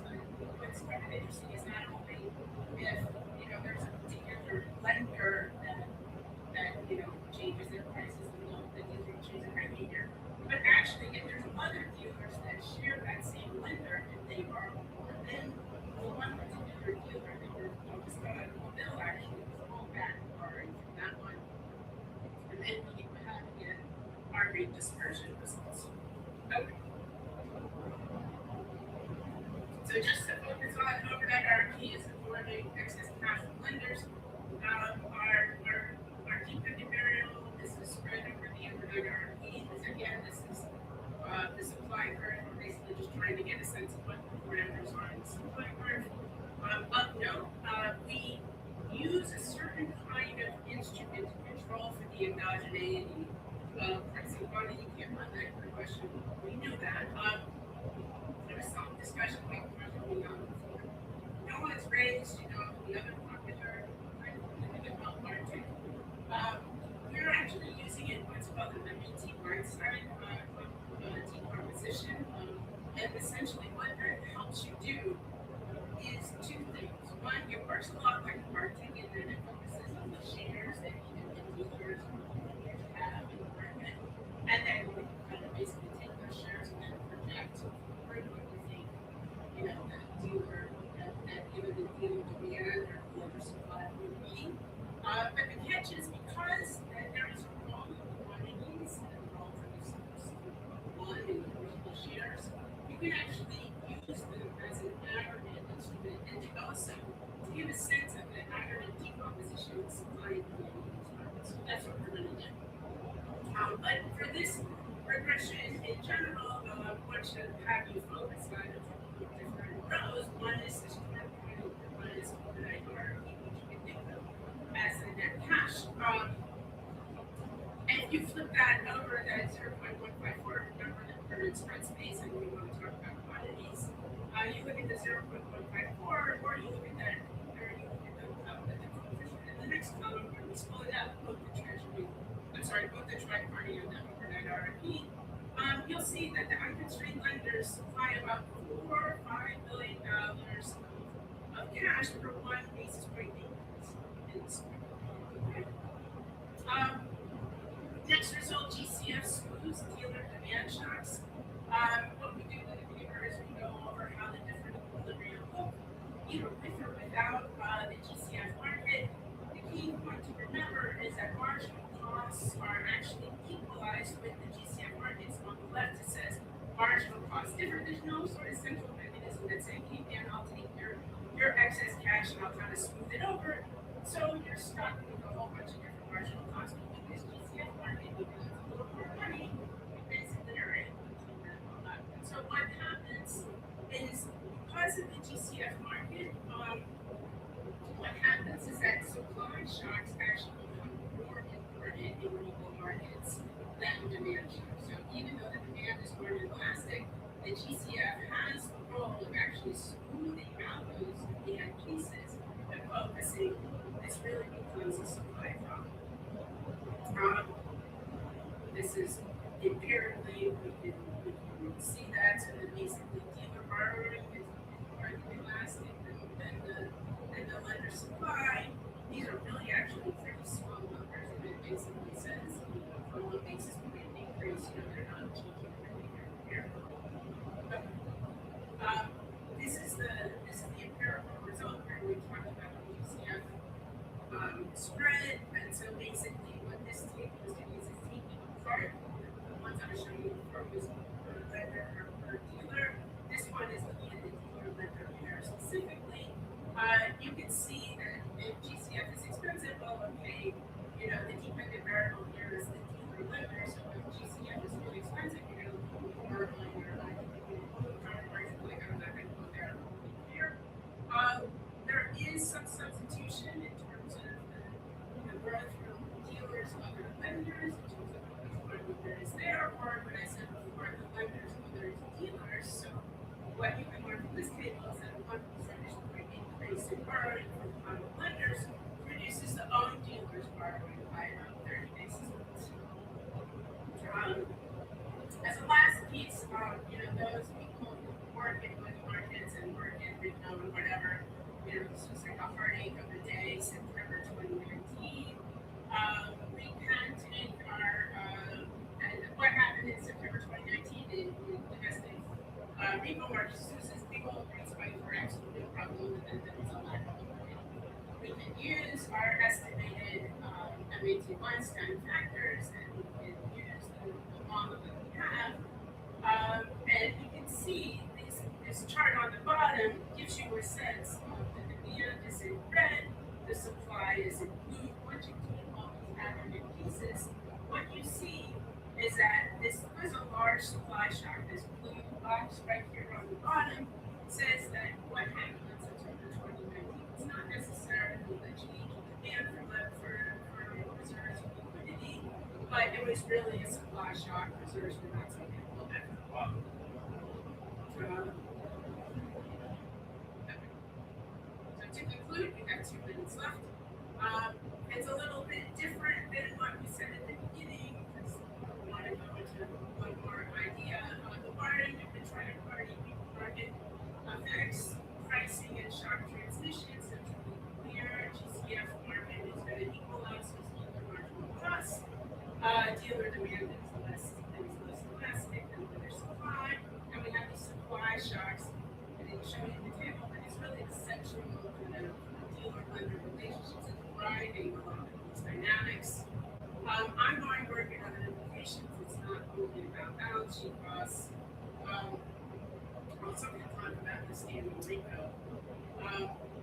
S15: what's kind of interesting is not only if there's a particular lender that changes their prices and the dealer changes their behavior, but actually if there's other dealers that share that same lender and they borrow more, then the one particular dealer that we're focused on, they'll actually pull back borrowing from that one. And then we have again our rate dispersion results. Okay. So just to focus on overnight RP is affording excess cash from lenders. Our dependent variable is the spread over the overnight RP. This is the supply curve. We're basically just trying to get a sense of what the parameters on supply curve. Of note, we use a certain kind of instrument to control for the endogeneity of pricing quantity. You can't run that for a question. We knew that. There was some discussion about questioning on before. No one's raised, the other popular market. We're actually using it what's called an anti-Martin decomposition. And essentially what that helps you do is two things. One, it works a lot like marketing, and then it focuses on the shares that dealers have in the market. And then we kind of basically take those shares and then project what you think, that dealer, that either the dealer demand or the oversupply would be. But the catch is because there is a role of quantities and a role for one in the original shares, you can actually use them as an aggregate instrument and also to give a sense of the aggregate decomposition of supply and demand. So that's what we're going to do. But for this regression in general, what should have you focus on a couple of different rows. One is the short point, one is overnight hierarchy, which you can think of as the net cash. And if you flip that over that 0.154, remember that we're in spread space and we want to talk about quantities. You look at the 0.154, or you look at that, or you look at the coefficient in the next column, where we split out both the tri-party and the overnight RRP. You'll see that the unconstrained lenders supply about $4 or $5 billion of cash per 1 basis point increase in the spread. Okay. Next result, GCF smooths dealer demand shocks. What we do with the paper is we go over how the different equilibrium look, either with or without the GCF market. The key point to remember is that marginal costs are actually equalized with the GCF market. So on the left it says marginal cost different. There's no sort of central mechanism that's saying, hey Dan, I'll take your excess cash and I'll kind of smooth it over. So you're stuck with a whole bunch of different marginal costs. But with this GCF market, because it's a little more money, you basically are able to keep that all up. And so what happens is because of the GCF market, what happens is that supply shocks actually become more important in global markets than demand shocks. So even though the demand is more inelastic, the GCF has the role of actually smoothing out those demand pieces and focusing. This really becomes a supply problem. This is empirically, we can see that. So that basically dealer borrowing is more inelastic than the lender supply. These are really actually pretty small numbers, and it basically says for 1 basis point increase, they're not changing everything here. This is the empirical result where we talk about the GCF spread, and so basically what this table is doing is taking apart the ones I was showing you before was per lender or per dealer. This one is looking at the dealer lender pair specifically. You can see that if GCF is expensive, well, okay, the dependent variable here is the dealer lender. So if GCF is really expensive, you're going to look more on your counterparts. Like I'm not going to go there here. There is some substitution in terms of the growth from dealers and other lenders, in terms of how much money there is there, or what I said before, the lenders and other dealers. So what you can learn from this table is that 1 percentage point increase in borrowing from common lenders reduces the own dealers' borrowing by around 30 basis points. As a last piece, those people who work in money markets and work in retail and whatever, this was like a heartache of the day, September 2019. We can take our, and what happened in September 2019 in domestic repo markets, this is big old rates spike for absolutely no problem, and then there was a lack of liquidity. We can use our estimated MAT-Weinstein factors, and we can use the model that we have, and you can see this chart on the bottom gives you a sense of the demand is in red, the supply is in blue. Once you take all these aggregate pieces, what you see is that this was a large supply shock. This blue box right here on the bottom says that what happened on September 2019 is not necessarily a change in demand for reserves of liquidity, but it was really a supply shock. Reserves were not so available after a while. So to conclude, we have 2 minutes left. It's a little bit different than what we said at the beginning, because we want to go into one more idea. The barring of the tri-party market affects pricing and shock transmission. So to be clear, GCF market is going to equalize its dealer marginal costs. Dealer demand is less elastic than dealer supply, and we have these supply shocks. And it's showing in the table, and it's really the sexual kind of dealer-lender relationships that are driving a lot of these dynamics. I'm going to work in other implications. It's not only about balance sheet costs. Also going to talk about the standing repo.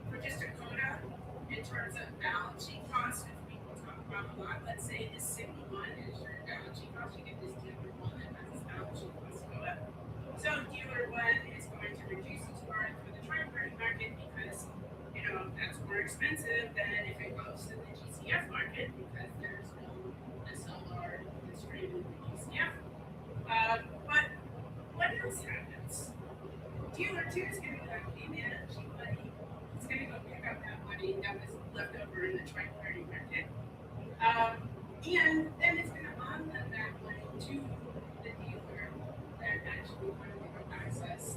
S15: For just a coda, in terms of balance sheet costs, which people talk about a lot, let's say this sigma 1 is your balance sheet cost. You get this dealer 1 that has its balance sheet costs go up. So dealer 1 is going to reduce its margin for the tri-party market because, that's more expensive than if it goes to the GCF market because there's no SLR traded in the GCF. But what else happens? Dealer 2 is going to be like, hey man, cheap money. It's going to go pick up that money that was left over in the tri-party market. And then it's going to on-lend that money to the dealer that actually wanted to go access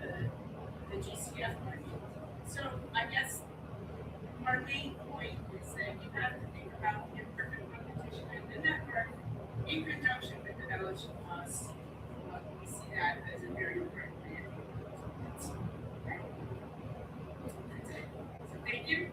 S15: the GCF market. So I guess our main point is that you have to think about imperfect competition and the network in conjunction with the balance sheet costs. We see that as a very important way of doing it. That's it. So thank you.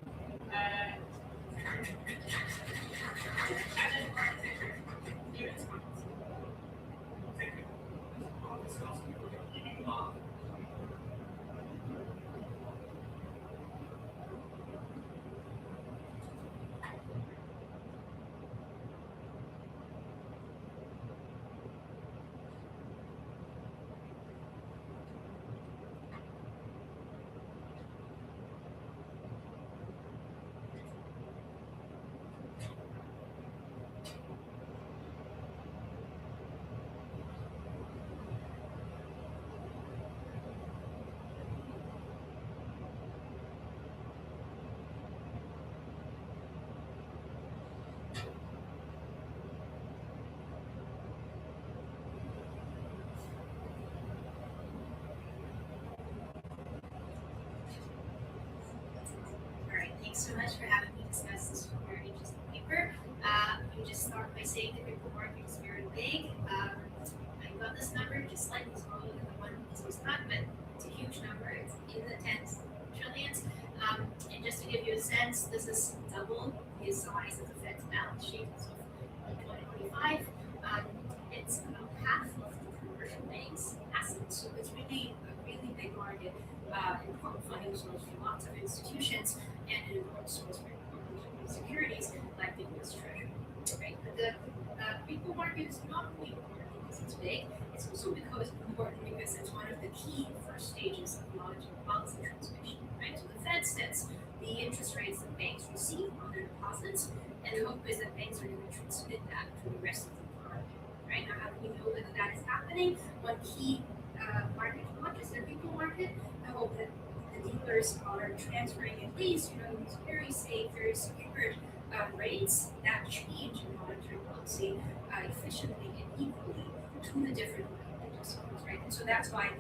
S6: Thanks so much for having me discuss this very interesting paper. Let me just start by saying the crypto market is very big. I got this number just slightly smaller than the one this was not, but it's a huge number. It's in the tens of trillions. And just to give you a sense, this is double the size of the Fed's balance sheet as of 2025. It's about half of the commercial banks' assets, so it's really a really big market, important funding source for lots of institutions, and an important source for securities like the US Treasury. Right? But the repo market is not only important because it's big, it's also important because it's one of the key first stages of monetary policy transmission. Right? So the Fed sets the interest rates that banks receive on their deposits, and the hope is that banks are going to transmit that to the rest of the economy. Right? Now, how do we know whether that is happening? One key market to watch is the repo market. I hope that the dealers are transferring at least, these very safe, very secured rates that change in monetary policy efficiently and equally to the different participants, right? And so that's why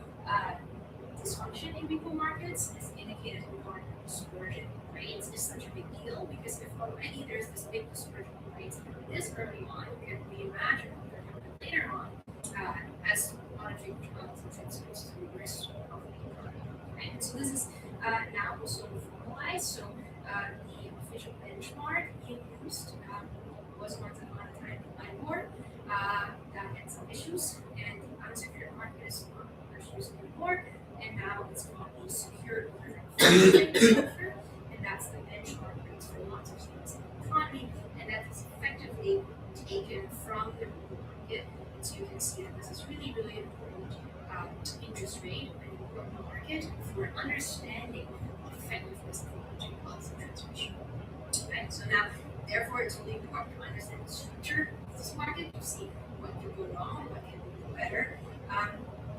S6: dysfunction in repo markets is indicated in market dispersion rates is such a big deal, because if already there's this big dispersion in rates this early on, can we imagine what could happen later on as monetary policy transfers to the rest of the economy, right? And so this is now also formalized. So the official benchmark being used was once upon a time the LIBOR. That had some issues, and the unsecured market is not issues anymore, and now it's called the secured structure, and that's the benchmark rates for lots of things in the economy, and that is effectively taken from from the local market. So you can see that this is really, really important interest rate in the local market for understanding the effectiveness of monetary policy transmission. Right? So now, therefore, it's really important to understand the structure of this market to see what can go wrong, what can go better.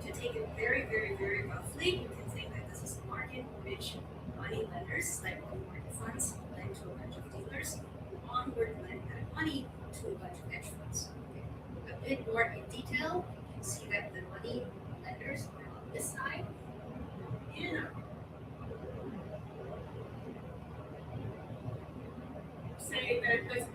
S6: To take it very, very, very roughly, you can think that this is a market in which money lenders, like money market funds, lend to a bunch of dealers, who onward lend that money to a bunch of hedge funds. Okay. A bit more in detail, you can see that the money lenders are on this side.
S15: Say that this.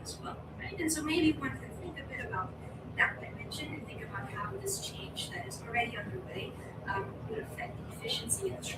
S6: as well, right? And so maybe one can think a bit about that dimension and think about how this change that is already underway would affect the efficiency of the show.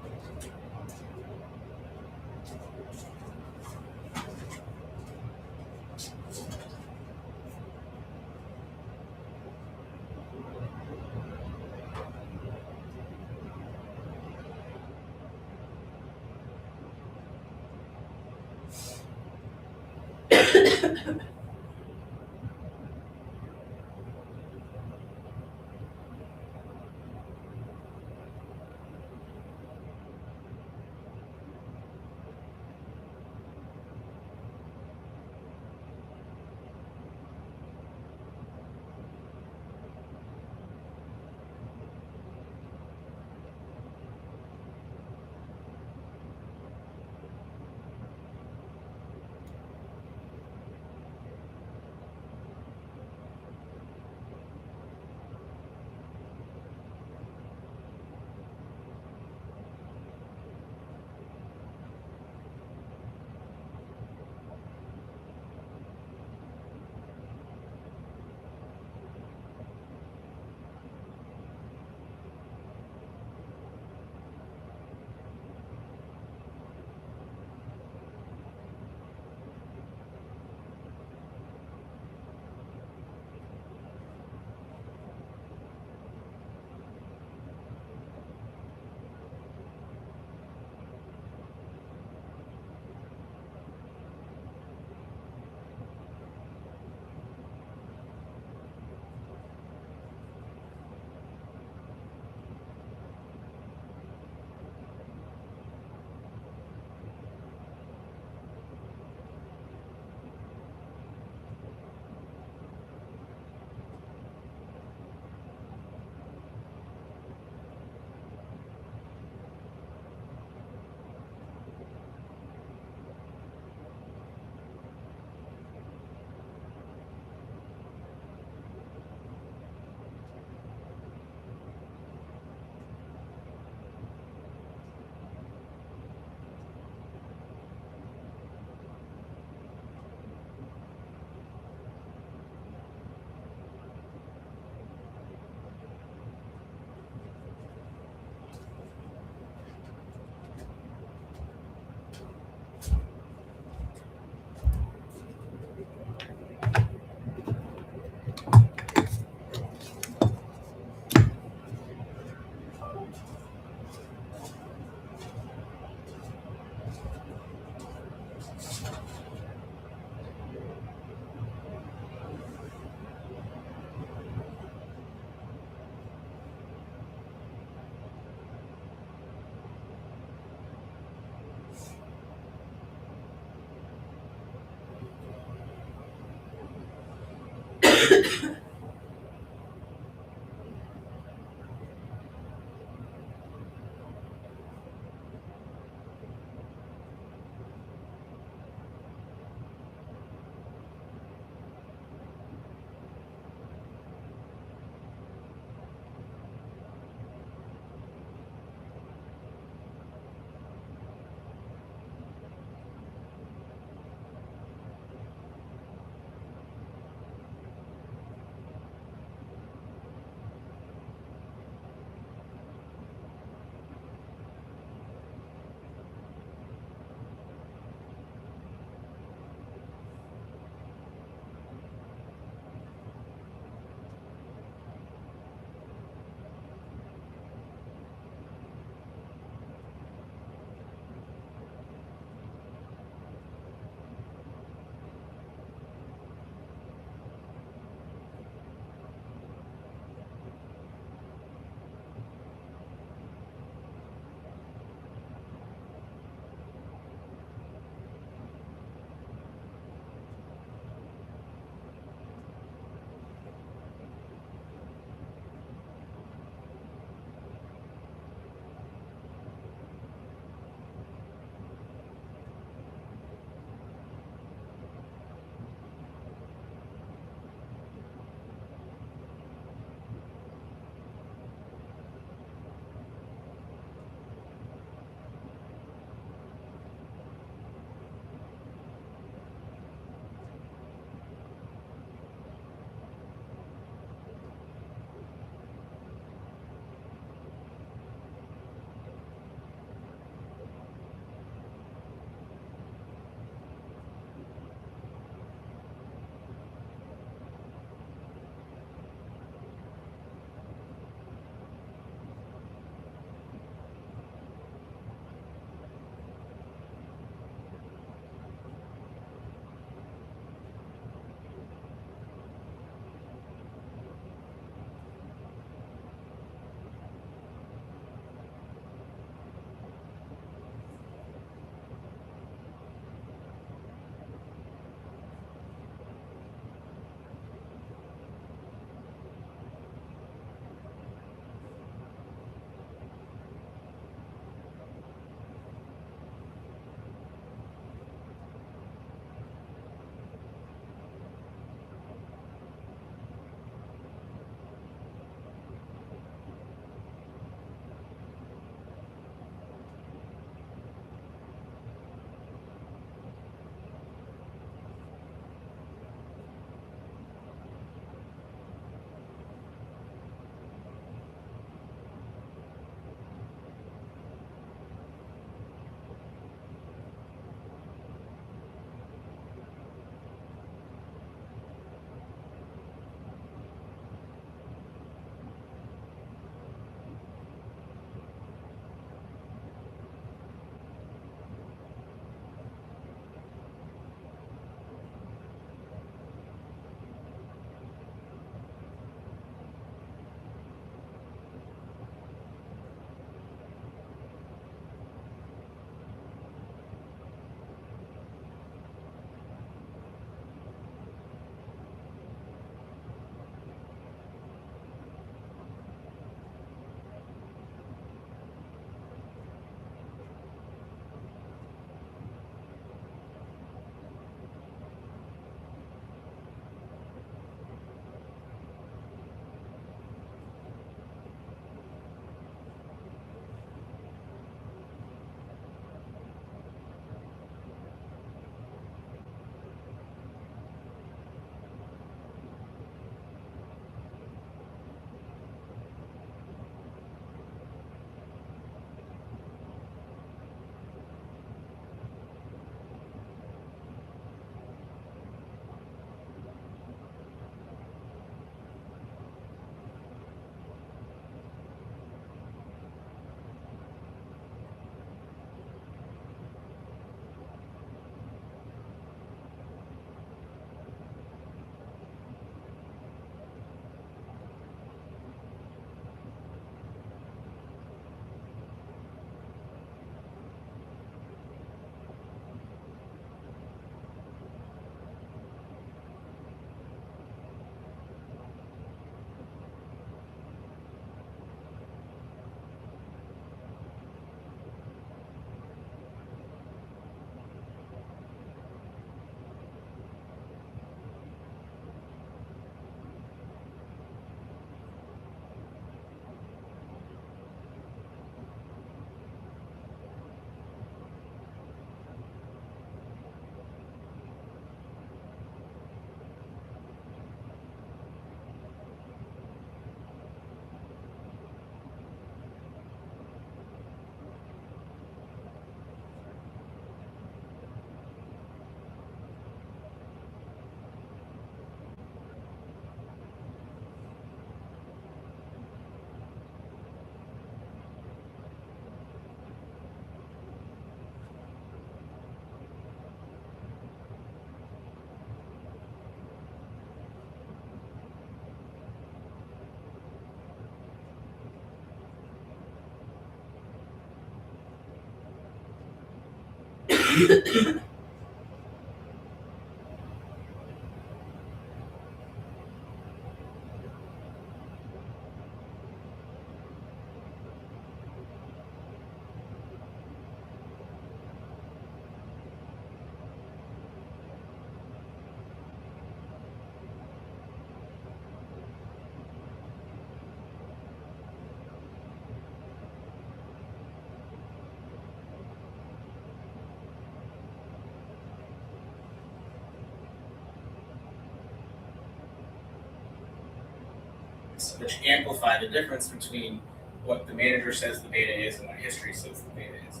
S8: which amplify the difference between what the manager says the beta is and what history says the beta is.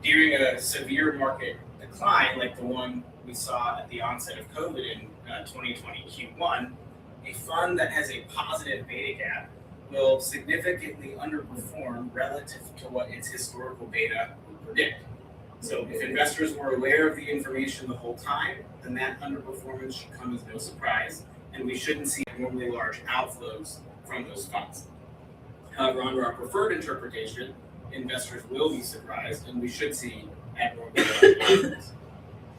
S8: During a severe market decline, like the one we saw at the onset of COVID in 2020 Q1, a fund that has a positive beta gap will significantly underperform relative to what its historical beta would predict. So if investors were aware of the information the whole time, then that underperformance should come as no surprise, and we shouldn't see abnormally large outflows from those funds. However, under our preferred interpretation, investors will be surprised, and we should see abnormally large outflows.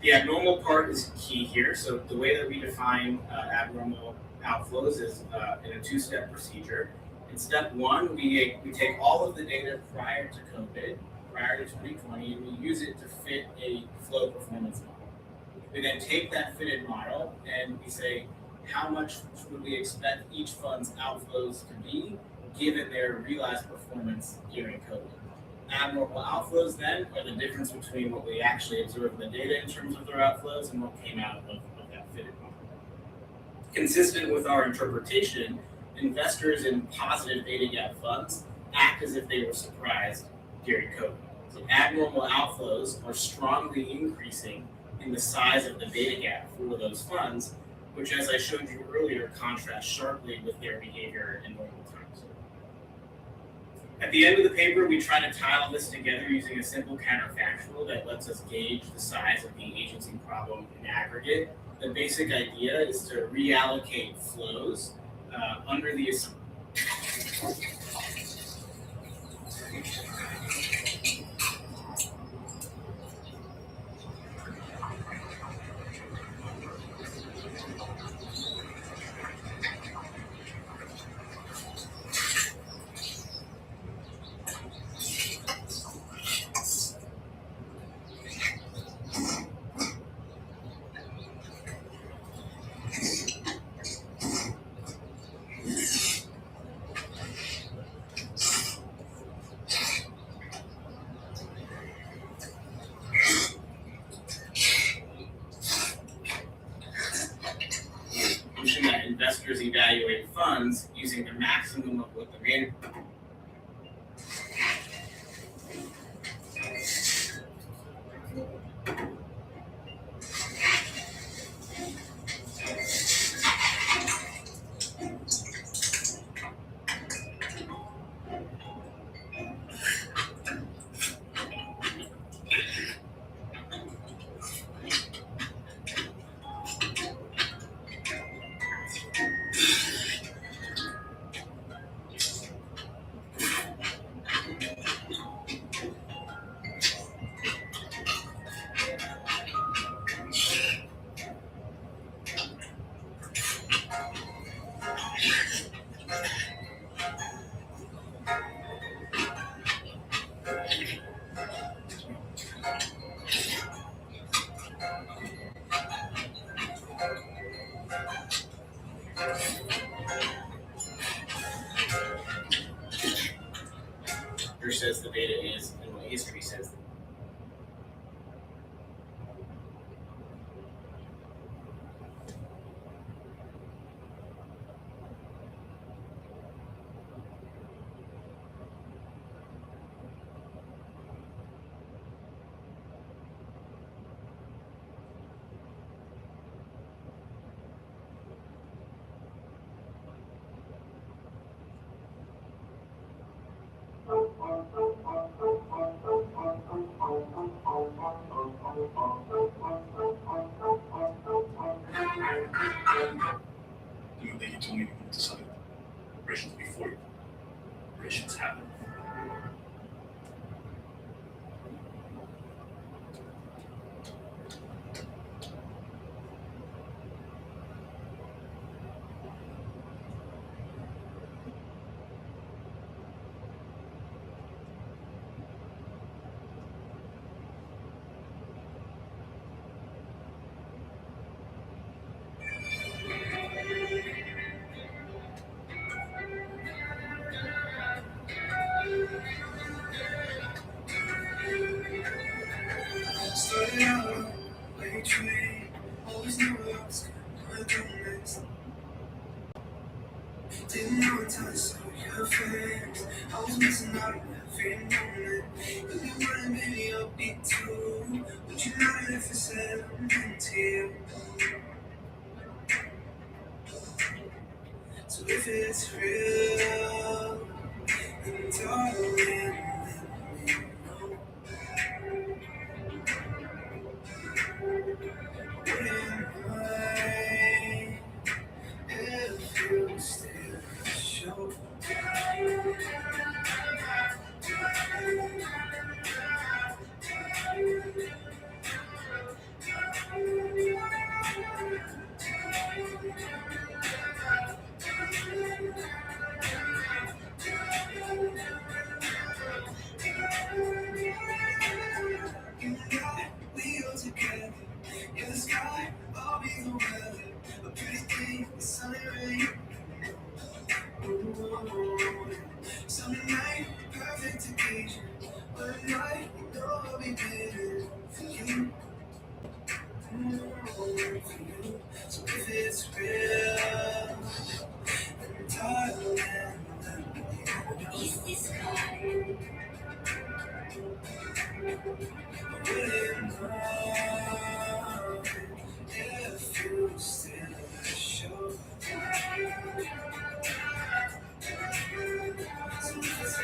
S8: The abnormal part is key here. So the way that we define abnormal outflows is in a two-step procedure. In step one, we take all of the data prior to COVID, prior to 2020, and we use it to fit a flow performance model. We then take that fitted model and we say, how much would we expect each fund's outflows to be given their realized performance during COVID? Abnormal outflows then are the difference between what we actually observed in the data in terms of their outflows and what came out of that fitted model. Consistent with our interpretation, investors in positive beta gap funds act as if they were surprised during COVID. So abnormal outflows are strongly increasing in the size of the beta gap for those funds, which, as I showed you earlier, contrasts sharply with their behavior in normal times. At the end of the paper, we try to tie all this together using a simple counterfactual that lets us gauge the size of the agency problem in aggregate. The basic idea is to reallocate flows under the assumption. That investors evaluate funds using the maximum of what the manager. Says the beta is and what history says.
S5: You told me you wanted to study operations before operations happen.
S7: Didn't know until I saw your face. I was missing out on every moment. If you wanted, maybe I'll be too. Would you mind if I said I'm into you? So if it's real, then darling, let me know. Wouldn't mind if you still show. We go together, in the sky, I'll be the weather. A pretty thing, the sunny rain. Summer night, perfect occasion. One night, you know I'll be waiting for you. For you. So if it's real, then darling, let me know. Is this kind? I wouldn't mind if you still show. So if it's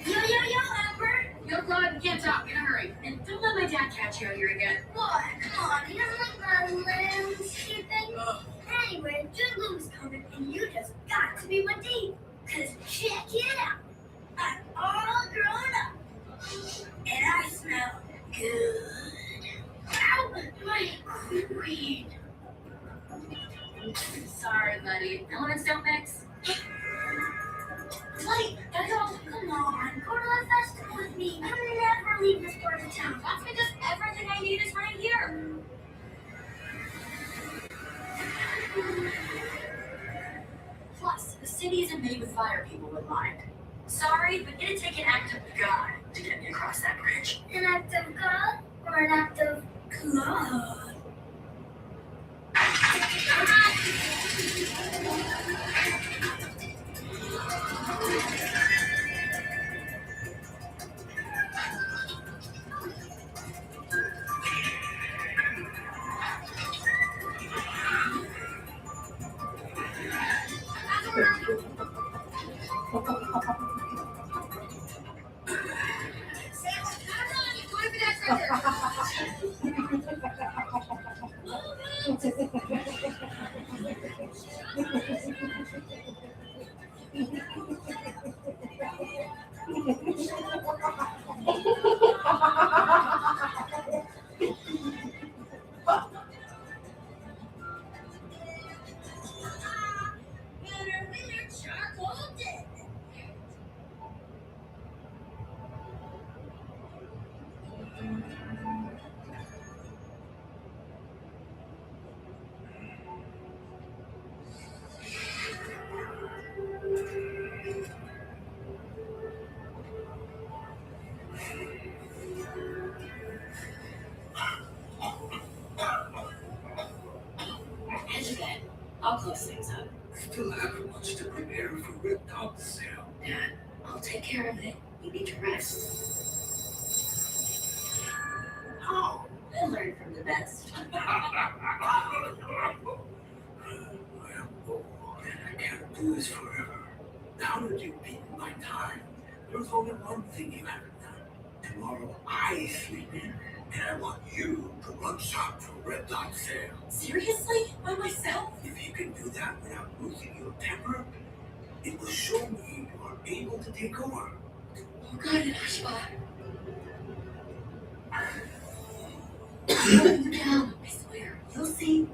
S6: Yo, Albert! Yo, Claude, we can't talk. In a hurry. And don't let my Dad catch you out here again? What? Come on, he doesn't like my landscaping. Anyway, June is coming, and you just got to be my date. Cause check it out. I'm all grown up. And I smell good. Ow, my queen.
S9: Sorry, buddy. Elements don't mix.
S6: Wait, that's all. Come on, go to the festival with me. I'll never leave this part of town.
S9: That's because everything I need is right here. Plus, the city isn't made with fire people in mind. Sorry, but it'd take an act of God to get me across that bridge.
S6: An act of God or an act of God?
S9: I'll close things up.
S12: Still have much to prepare for Red Dog sale.
S9: Dad, I'll take care of it. You need to rest.
S12: How?
S9: I learned from the best.
S12: I am old and I can't do this forever. How did you beat my time? There's only one thing you haven't done. Tomorrow I sleep in, and I want you to run shop for Red Dot sale.
S9: Seriously? By myself?
S12: If you can do that without losing your temper, it will show me you are able to take over.
S9: Oh, good, Ashwa. Down, I swear. You'll see.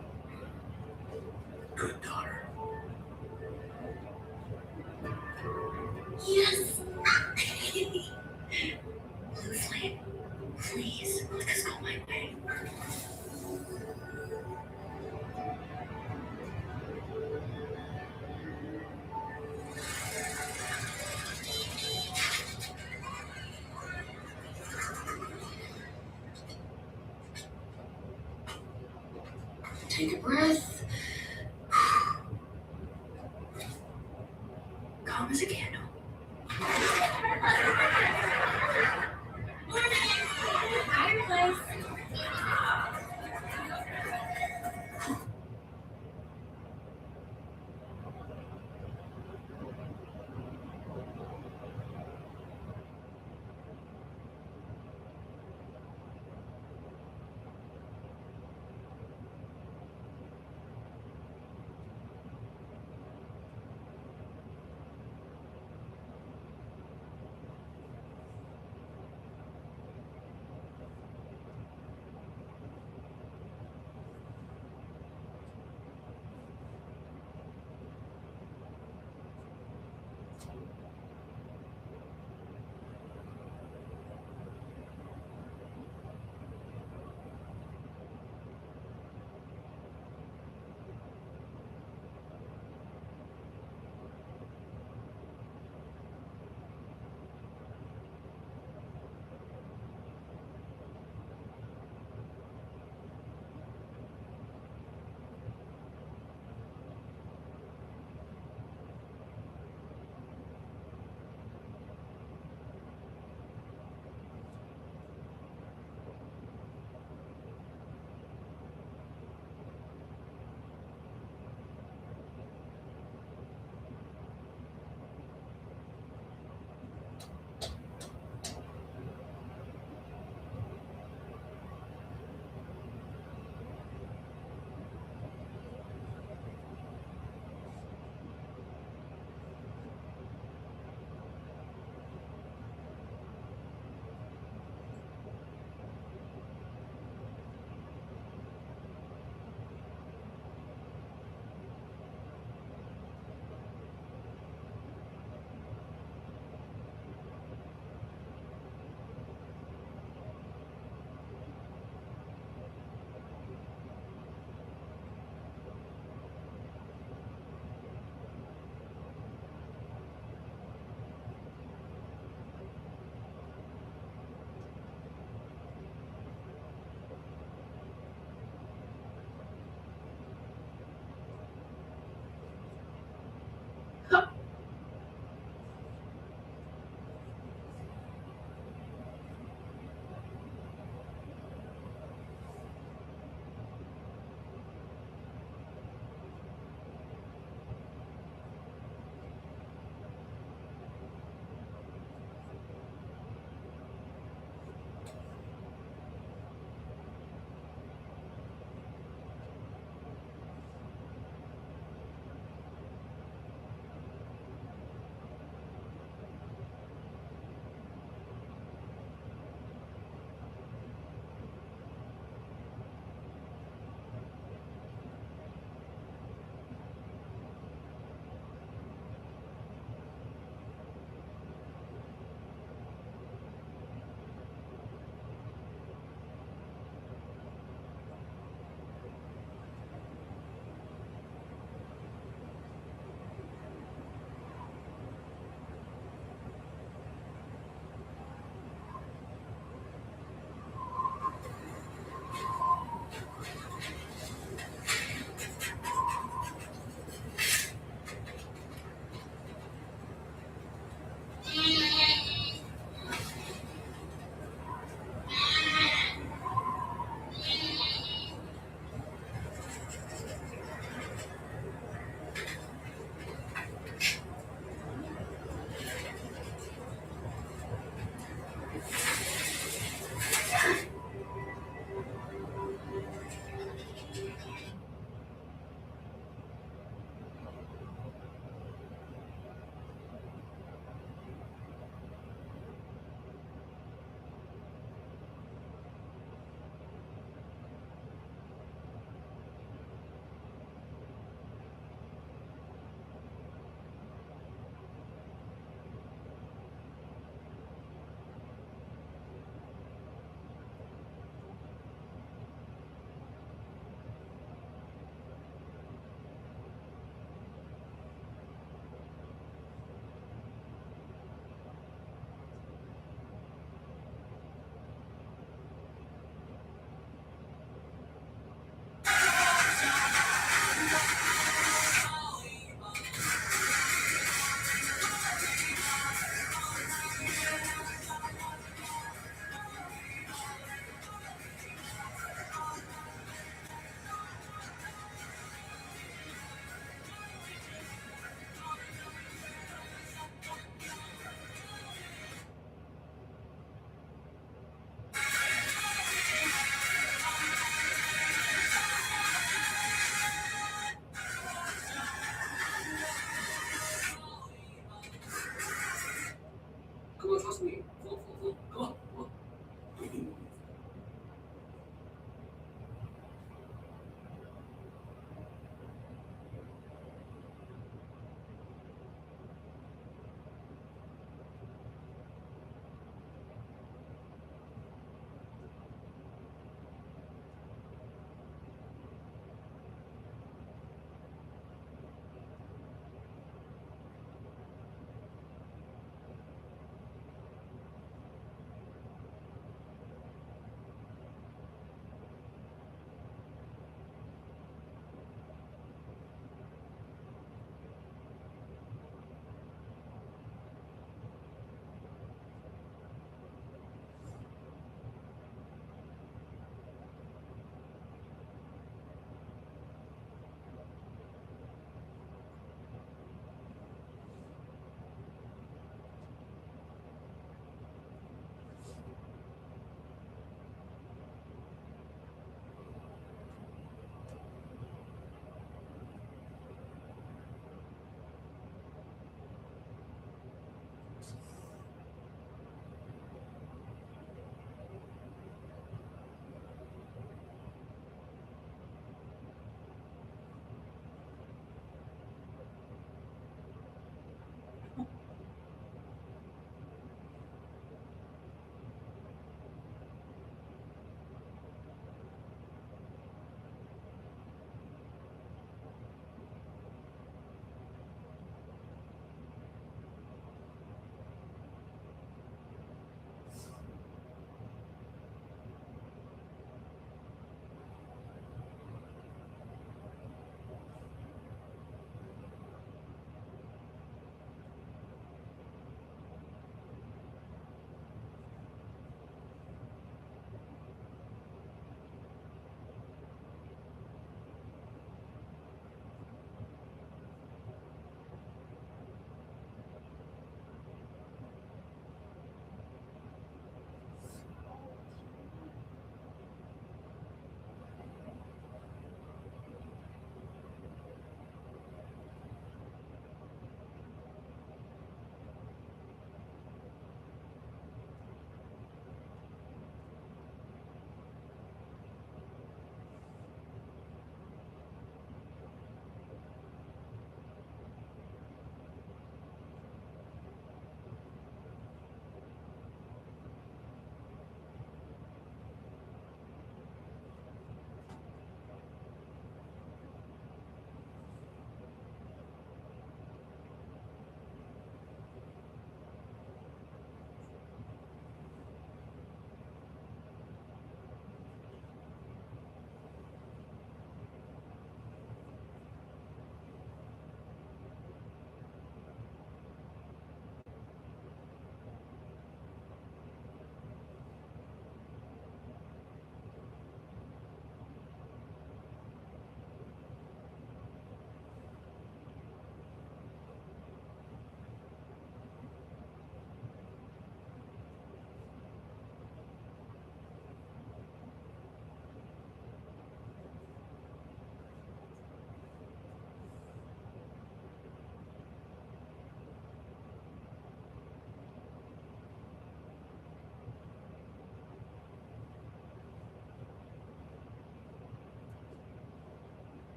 S12: Good daughter.
S9: Yes. Loosely, please, let this go my way. Take a breath. Calm as a candle. Fireplace.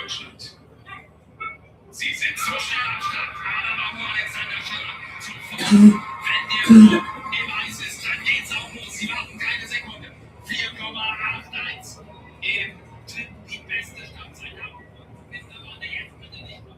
S5: Deutschland. Sie sind so schnell am Start, aber noch nur Alexander Schiller. Zuvor, wenn der Druck im Eis ist, dann geht's auch los. Sie warten keine Sekunde. 4,81 im dritten die beste Startzeit haben. Mr. Wonde, jetzt bitte nicht mehr.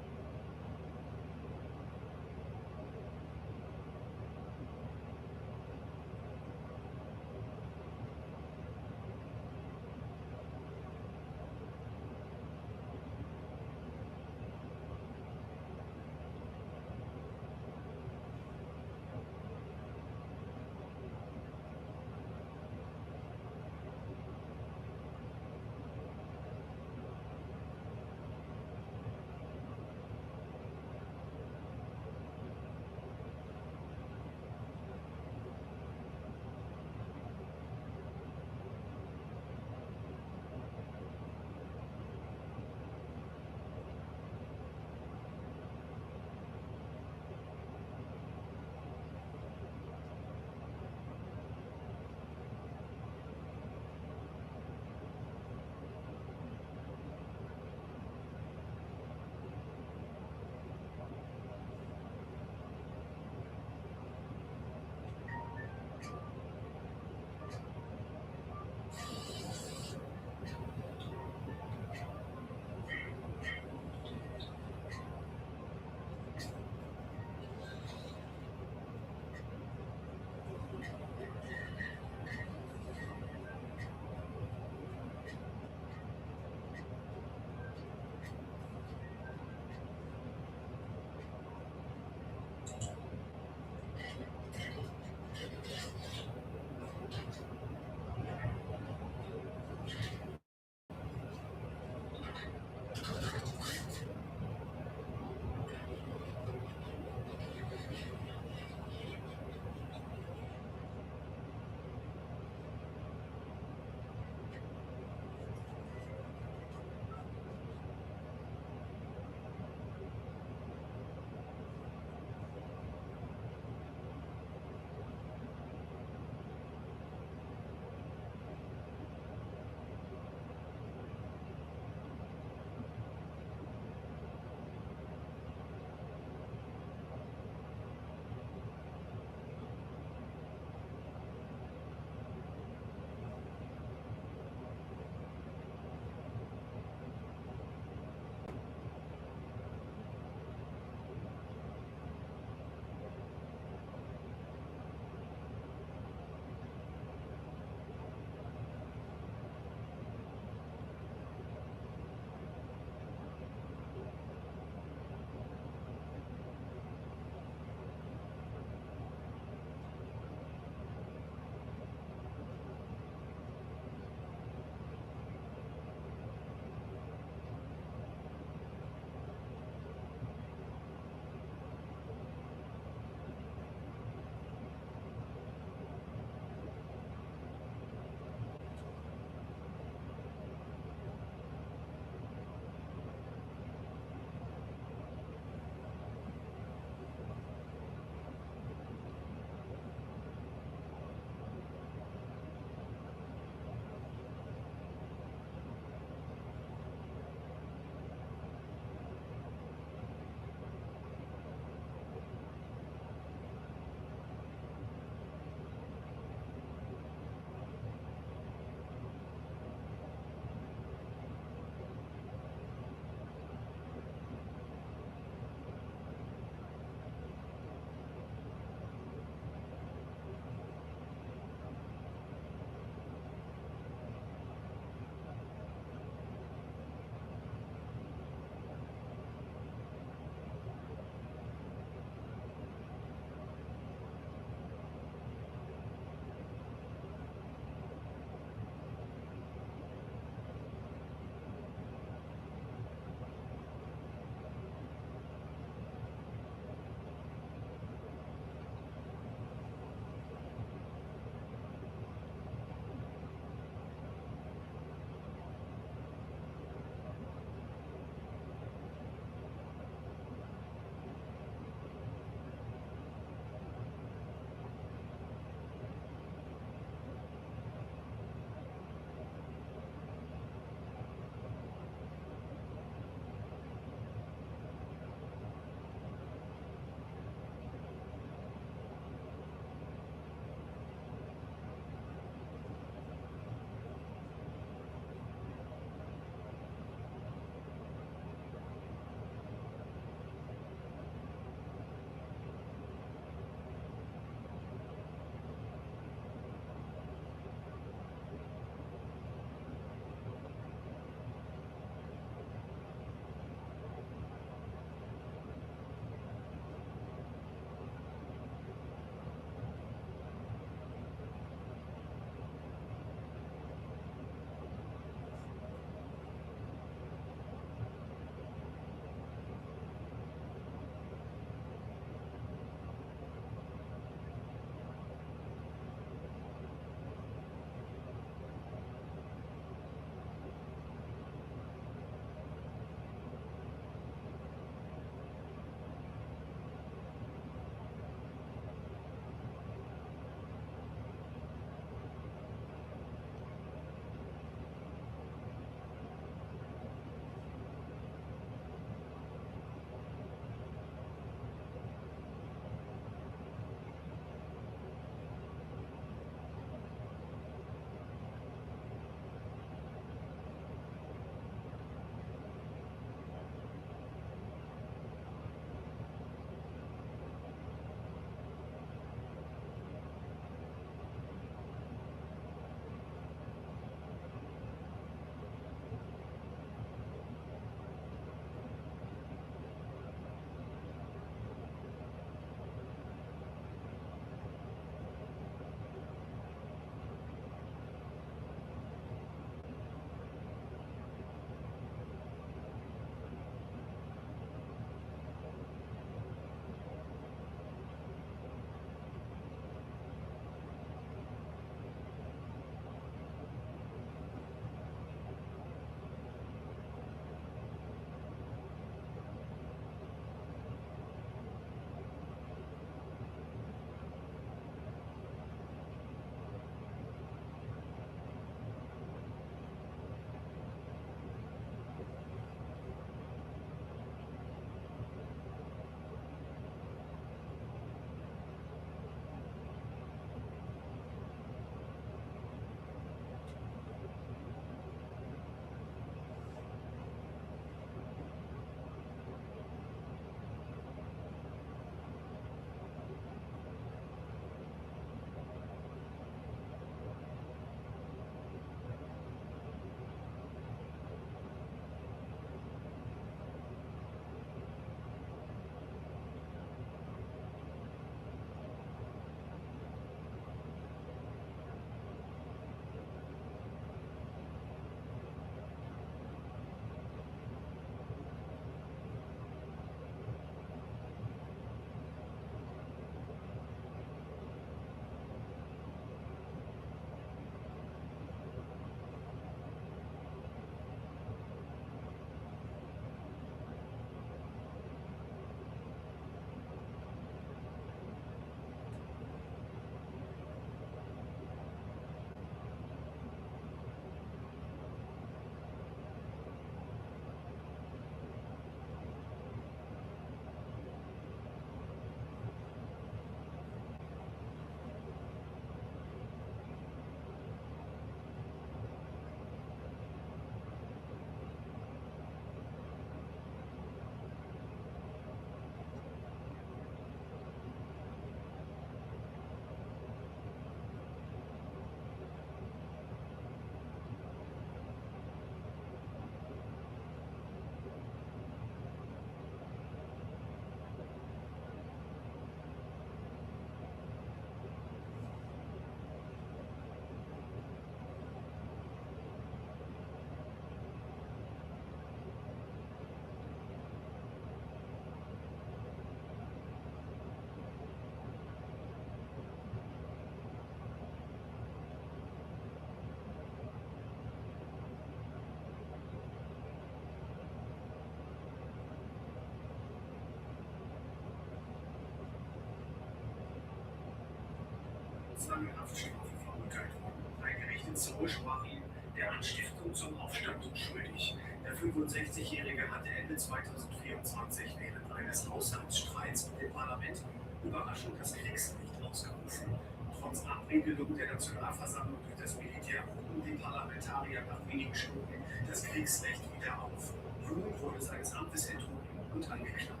S12: lebenslange Haftstrafe verurteilt worden. Ein Gericht in Seoul sprach ihn der Anstiftung zum Aufstand schuldig. Der 65-Jährige hatte Ende 2024 während eines Haushaltsstreits mit dem Parlament Überraschung das Kriegsrecht ausgerufen. Trotz Abwicklung der Nationalversammlung durch das Militär hoben die Parlamentarier nach wenigen Stunden das Kriegsrecht wieder auf. Nun wurde seines Amtes enthoben und angeklagt.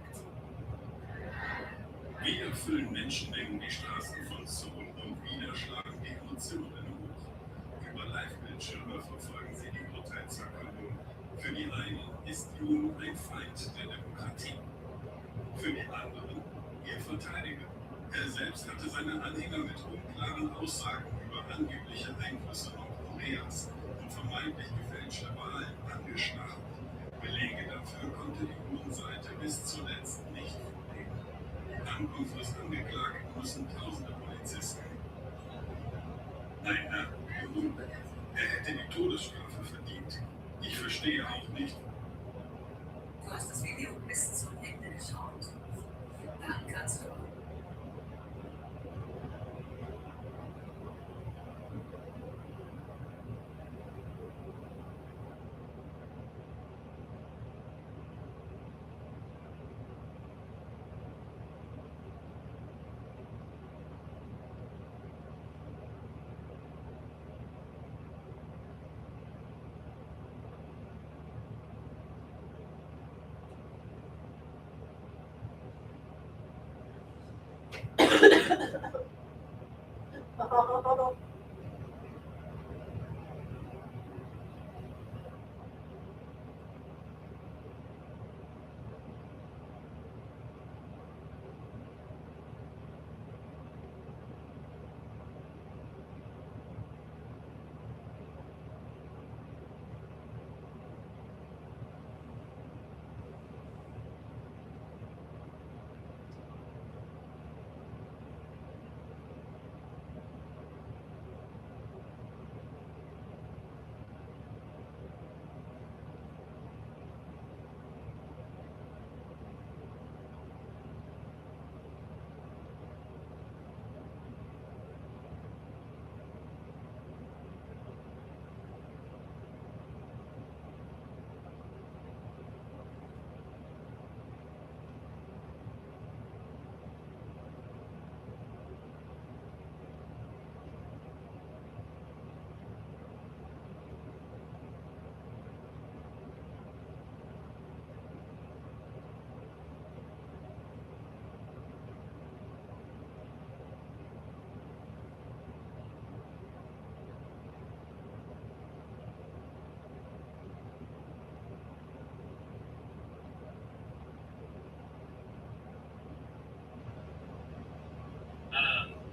S14: Wie erfüllen Menschenmengen die Straßen von Seoul und wieder schlagen die Emotionen hoch. Über Live-Bildschirme verfolgen sie die Urteilsverkündung. Für die einen ist Yoon ein Feind der Demokratie. Für die anderen ihr Verteidiger. Er selbst hatte seine Anhänger mit unklaren Aussagen über angebliche Einflüsse Nordkoreas und vermeintlich gefälschte Wahlen angeschlagen. Belege dafür konnte die Yoon-Seite bis zuletzt nicht vorlegen. Ankunft des Angeklagten müssen tausende Polizisten. Nein, Herr Yoon, er hätte die Todesstrafe verdient. Ich verstehe auch nicht.
S3: Du hast das Video bis zum Ende geschaut. Dann kannst du.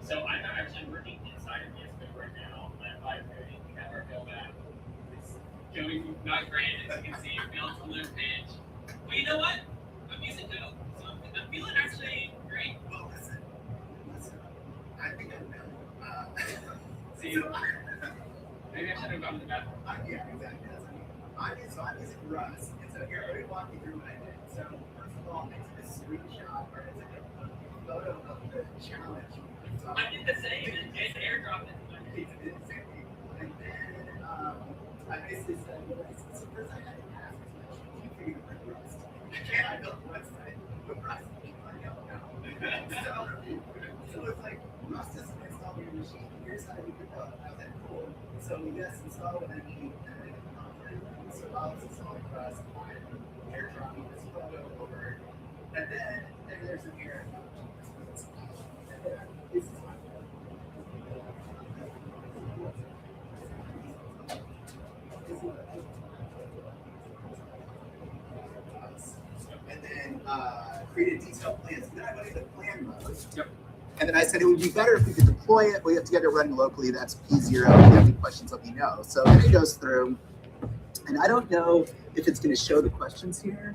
S17: So I'm actually working inside of the right now at 5:30. We have our bill back. It's going not great, as you can see. Built a little pitch. But you know what? I'm music though, so I'm feeling actually great.
S12: Well, listen. I think I know.
S17: See, maybe I should have gone to the bathroom.
S12: Yeah, exactly. I'm using Rust, and so here, let me walk you through what I did. So first of all, I took a screenshot, or it's like a photo of the challenge. So
S17: I did the same and airdropped it.
S12: And then I basically said, well, so first I had to ask this question, can you figure out Rust? Can I build a website with Rust? I don't know. So it's like, Rust is installed on your machine. Here's how you can build it. I was like, cool. So yes, install what I need, and then so while it's installing Rust, I'm airdropping this photo over, and then there's an error. And then this is my phone. And then create a detailed plan. So then I went into plan mode.
S18: Yep.
S12: And then I said it would be better if we could deploy it. We have to get it running locally. That's P0. If you have any questions, let me know. So then it goes through. And I don't know if it's going to show the questions here,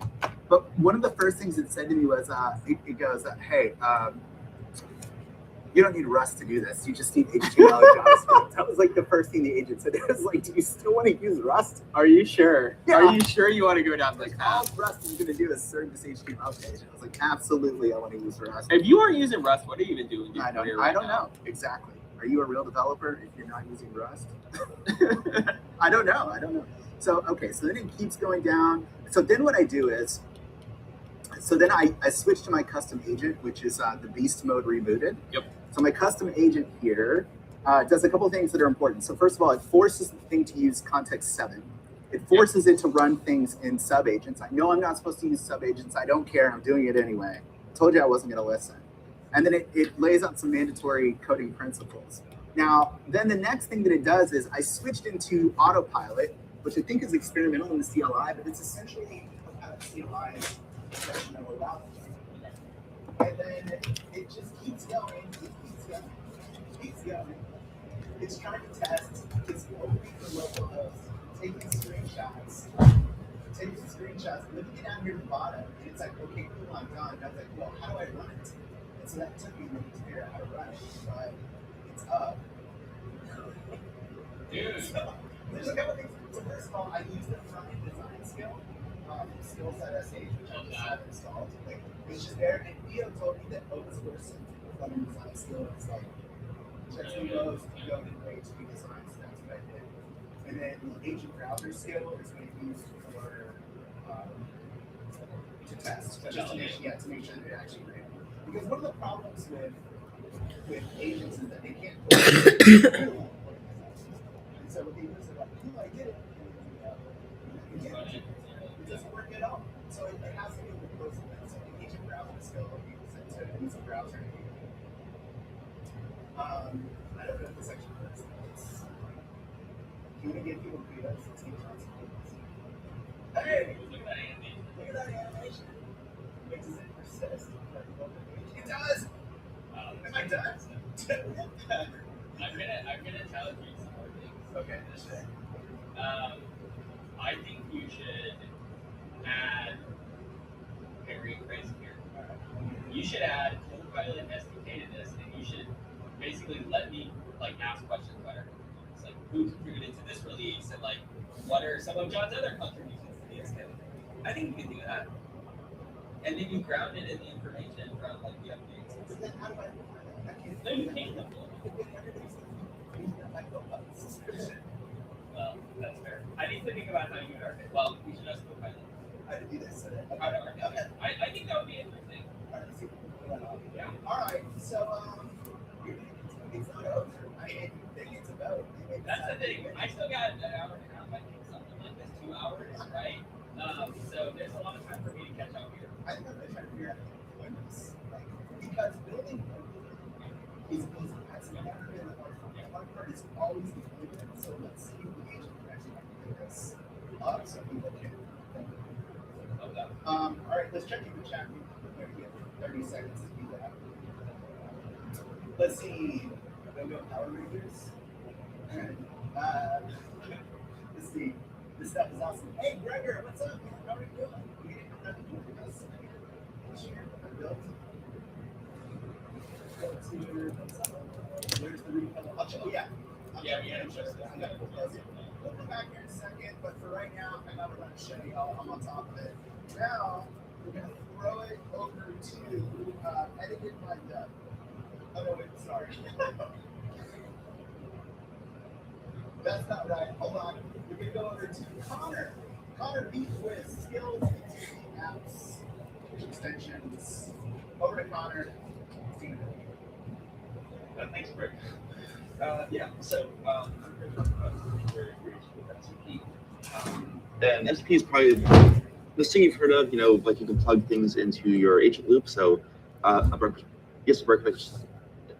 S12: but one of the first things it said to me was, it goes, hey, you don't need Rust to do this. You just need HTML and JavaScript. That was like the first thing the agent said. It was like, do you still want to use Rust?
S18: Are you sure?
S12: Yeah.
S18: Are you sure you want to go down this
S12: Like,
S18: path?
S12: all Rust is going to do is serve this HTML page. I was like, absolutely, I want to use Rust.
S18: If you aren't using Rust, what are you even doing?
S12: I don't know. Exactly.
S13: Are you a real developer if you're not using Rust? I don't know. So, okay, so then it keeps going down. So then what I do is, so then I switch to my custom agent, which is the beast mode rebooted.
S8: Yep.
S13: So my custom agent here does a couple things that are important. So first of all, it forces the thing to use context 7. It forces it to run things in sub-agents. I know I'm not supposed to use sub-agents. I don't care. I'm doing it anyway. I told you I wasn't going to listen. And then it lays out some mandatory coding principles. Now, then the next thing that it does is I switched into autopilot, which I think is experimental in the CLI, but it's essentially a CLI section that we're about. And then it just keeps going. It's trying to test. It's opening the local host, taking screenshots, looking down here at the bottom, and it's like, okay, cool, I'm done. And I was like, well, how do I run it? And so that took me a minute to figure out how to run it, but it's up. So there's a couple things. So first of all, I use the front-end design skill, skill.sh, which I just have installed. Like, it's just there, and Theo told me that open source front-end design skill is like, checks the rows, you go in way to be designed, so that's what I did. And then the agent browser skill is what I used for to test, just to make sure that it actually ran. Because one of the problems with agents is that they can't and so what they do is they're like, cool, I did it. It doesn't work at all. So it has to be with those events. So the agent browser skill will be sent to use a browser. I don't know if this actually works. Do you want to give people kudos? Let's give John some kudos. Hey! Look at that animation. Wait, does it persist? It does! Am I done?
S17: I'm gonna tell you some more things.
S13: Okay.
S17: I think you should add very crazy here. You should add Copilot SDK to this, and you should basically let me like ask questions about it. It's like who contributed to this release, and like what are some of John's other contributions to this kind of thing. I think you can do that, and then you ground it in the information from like the updates. No, you can't. Well, that's fair. I need to think about how you would articulate. Well, we should ask Copilot.
S13: I did do this.
S17: I think that would be interesting.
S13: Yeah. All right. So it's not over. I mean, it's about.
S17: That's the thing. I still got an hour and a half. I think something like this, 2 hours, right? So there's a lot of time for me to catch up here.
S13: I think I'm going to try to figure out how to do this. Because building is easy. That's never been the hard part. The hard part is always the implement. So let's see if the agent can actually do this up so people can. All right, let's check in the chat. We have 30 seconds to do that. Let's see. We'll go Power Rangers. Let's see. This stuff is awesome. Hey, Gregor, what's up? How are you doing? We didn't come down to join us. Share what I built. Where's the repo? Oh, yeah.
S17: Yeah, we had just
S13: I'm going to close it. We'll come back here in a second, but for right now, I'm not going to show you all. I'm on top of it. Now, we're going to throw it over to edited by Doug. Oh, no, wait, sorry. That's not right. Hold on. We're going to go over to Connor. Connor beat with skills, apps, extensions. Over to Connor.
S19: Thanks, Greg. Yeah, so I'm going to talk about something very brief with MCP. And MCP is probably this thing you've heard of, you know, like you can plug things into your agent loop. So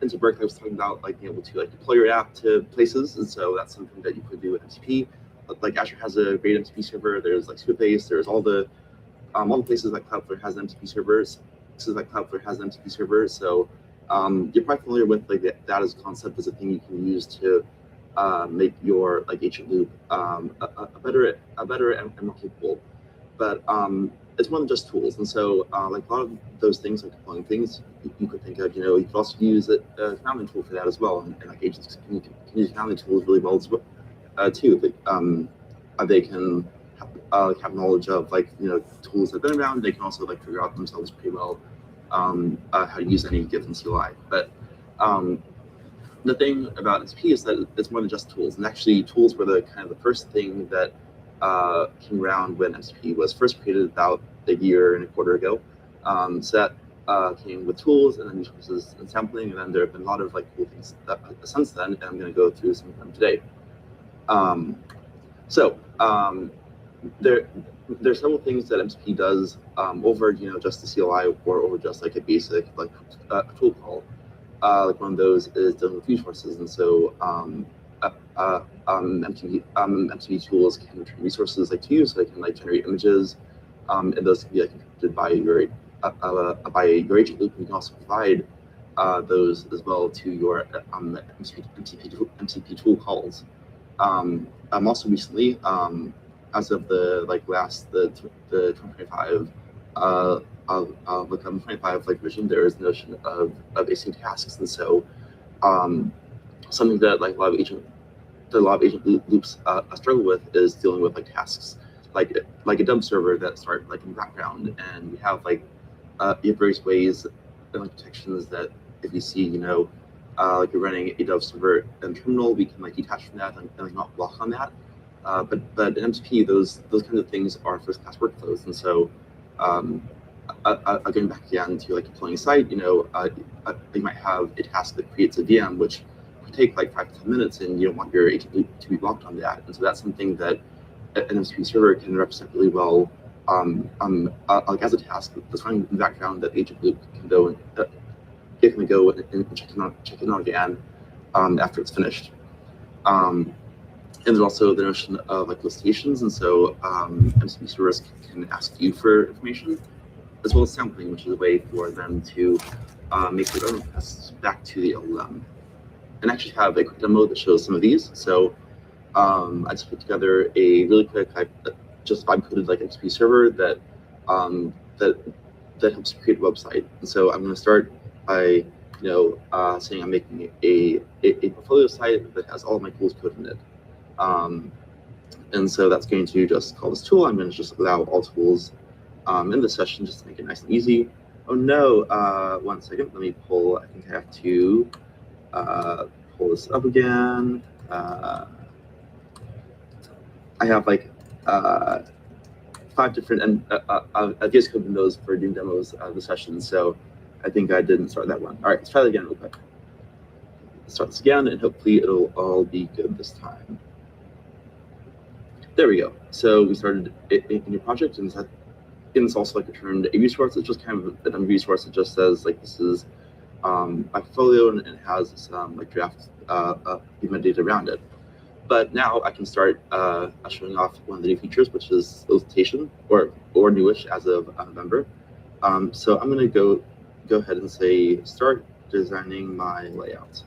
S19: into Berkeley, I was talking about like being able to like deploy your app to places, and so that's something that you could do with MCP. Like Azure has a great MCP server. There's like Squidbase. There's all the places like Cloudflare has MCP servers. So you're probably familiar with like that as a concept as a thing you can use to make your like agent loop a better and more capable. But it's more than just tools, and so like a lot of those things, like deploying things, you could think of. You know, you could also use a commanding tool for that as well, and like agents can use commanding tools really well as well too. But they can have knowledge of like tools that have been around. They can also like figure out themselves pretty well how to use any given CLI. But the thing about MCP is that it's more than just tools, and actually tools were the kind of the first thing that came around when MCP was first created about a year and a quarter ago. So that came with tools and then resources and sampling, and then there have been a lot of like cool things since then, and I'm going to go through some of them today. There's several things that MCP does over just the CLI or over just like a basic like tool call. Like one of those is dealing with resources, and so MCP tools can return resources like to you, so they can like generate images, and those can be like encrypted by your agent loop. And you can also provide those as well to your MCP tool calls. Also recently, as of the 2025 of 2025 like version, there is the notion of async tasks, and so something that like a lot of agent loops struggle with is dealing with like tasks like a dump server that start like in the background, and we have like various ways and like detections that if you see like you're running a dev server in terminal, we can like detach from that and like not block on that. But in MCP, those kinds of things are first class workflows, and so going back again to like deploying a site, you might have a task that creates a VM, which could take like 5 to 10 minutes, and you don't want your agent loop to be blocked on that. And so that's something that an MCP server can represent really well, like as a task that's running in the background that the agent loop can go and check in on again after it's finished. And there's also the notion of like solicitations, and so MCP servers can ask you for information, as well as sampling, which is a way for them to make their own requests back to the LLM. And actually have a quick demo that shows some of these. So I just put together a really quick, just vibe coded like MCP server that that helps create a website. And so I'm going to start by saying I'm making a portfolio site that has all of my tools coded in it. And so that's going to just call this tool. I'm going to just allow all tools in this session just to make it nice and easy. Oh no, 1 second, let me pull, I think I have to pull this up again. I have like 5 different VS Code windows for doing demos of the session, so I think I didn't start that one. All right, let's try that again real quick. Let's start this again, and hopefully it'll all be good this time. There we go. So we started in your project, and it's also like returned a resource. It's just kind of a dumb resource that just says like this is my portfolio, and it has some like draft metadata around it. But now I can start showing off one of the new features, which is solicitation, or newish as of November. So I'm going to go ahead and say start designing my layout.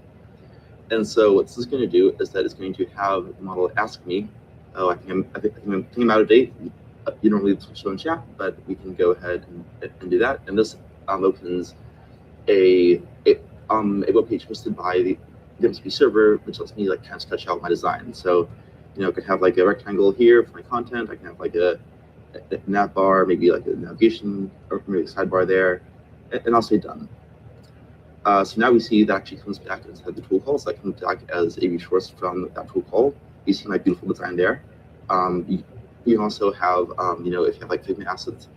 S19: And so what this is going to do is that it's going to have the model ask me, oh, I think I'm out of date. You don't really show in chat, but we can go ahead and do that. And this opens a web page hosted by the MCP server, which lets me like kind of sketch out my design. So, I could have like a rectangle here for my content. I can have like a nav bar, maybe like a navigation, or maybe a sidebar there, and I'll say done. So now we see that actually comes back inside the tool call. So that comes back as a resource from that tool call. You see my beautiful design there. You can also have, if you have like Figma assets,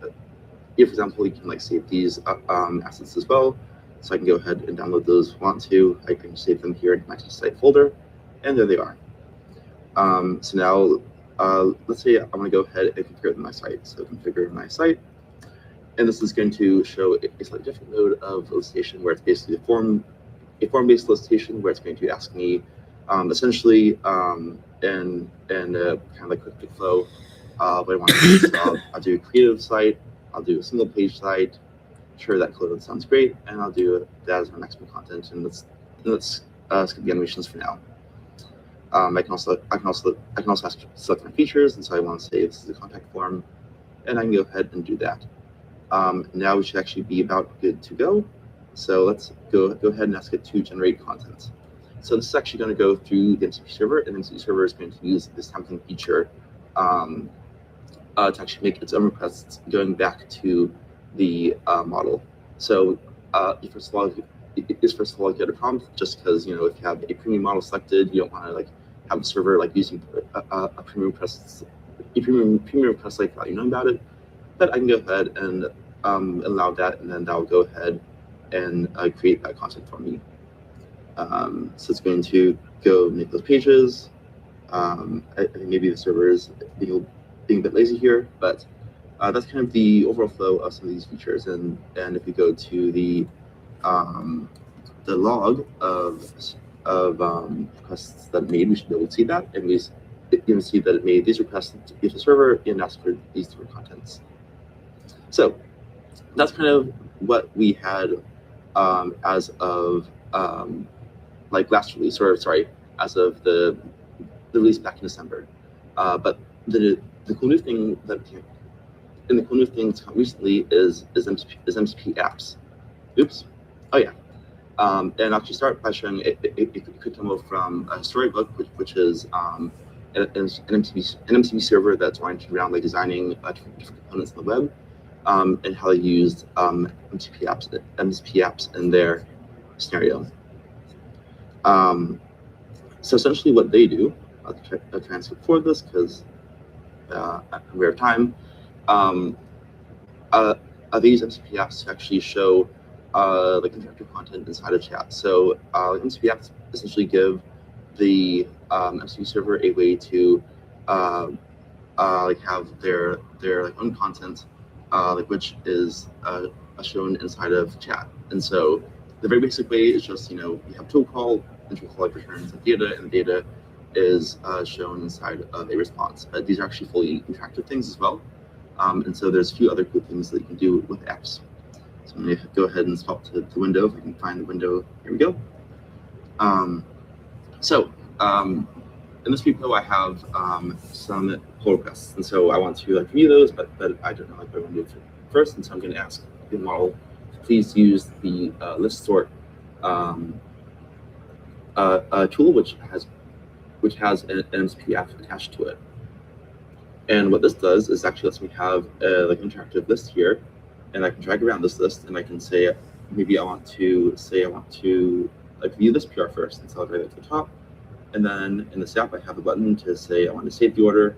S19: if, for example, you can like save these assets as well. So I can go ahead and download those if I want to. I can save them here in my test site folder, and there they are. So now, let's say I want to go ahead and configure my site. So configure my site, and this is going to show a slightly different mode of solicitation, where it's basically a form-based solicitation, where it's going to ask me essentially in kind of like quick flow what I want to do. So I'll do a creative site, I'll do a single page site. Sure, that code sounds great, and I'll do that as my maximum content. And let's skip the animations for now. I can also select my features, and so I want to say this is a contact form, and I can go ahead and do that. Now we should actually be about good to go. So let's go ahead and ask it to generate content. So this is actually going to go through the MCP server, and the MCP server is going to use this sampling feature to actually make its own requests going back to the model. So first of all, is first of all get a prompt, just because if you have a premium model selected, you don't want to like have a server like using a premium request like without you knowing about it. But I can go ahead and allow that, and then that will go ahead and create that content for me. So it's going to go make those pages. I think maybe the server is being a bit lazy here, but that's kind of the overall flow of some of these features. And if you go to the log of requests that made, we should be able to see that, and we can see that it made these requests to the server and asked for these different contents. So that's kind of what we had as of like last release, or sorry, as of the release back in December. But the cool new thing recently is MCP apps. Oops. Oh yeah. And I'll actually start by showing a quick demo from Storybook, which is an MCP server that's oriented around like designing different components of the web, and how they used MCP apps in their scenario. So essentially, what they do, I'll try and skip forward this because we're out of time. They use MCP apps to actually show like interactive content inside of chat. So MCP apps essentially give the MCP server a way to like have their like own content, like which is shown inside of chat. And so the very basic way is just you have tool call, and tool call returns the data, and the data is shown inside of a response. These are actually fully interactive things as well. And so there's a few other cool things that you can do with apps. So I'm going to go ahead and swap to the window if I can find the window. Here we go. In this repo, I have some pull requests, and so I want to like review those, but I don't know like what I want to do first, and so I'm going to ask the model to please use the list sort tool, which has an MCP app attached to it. And what this does is actually lets me have a like interactive list here, and I can drag around this list, and I can say maybe I want to like view this PR first, and so I'll drag it to the top. And then in this app, I have a button to say I want to save the order,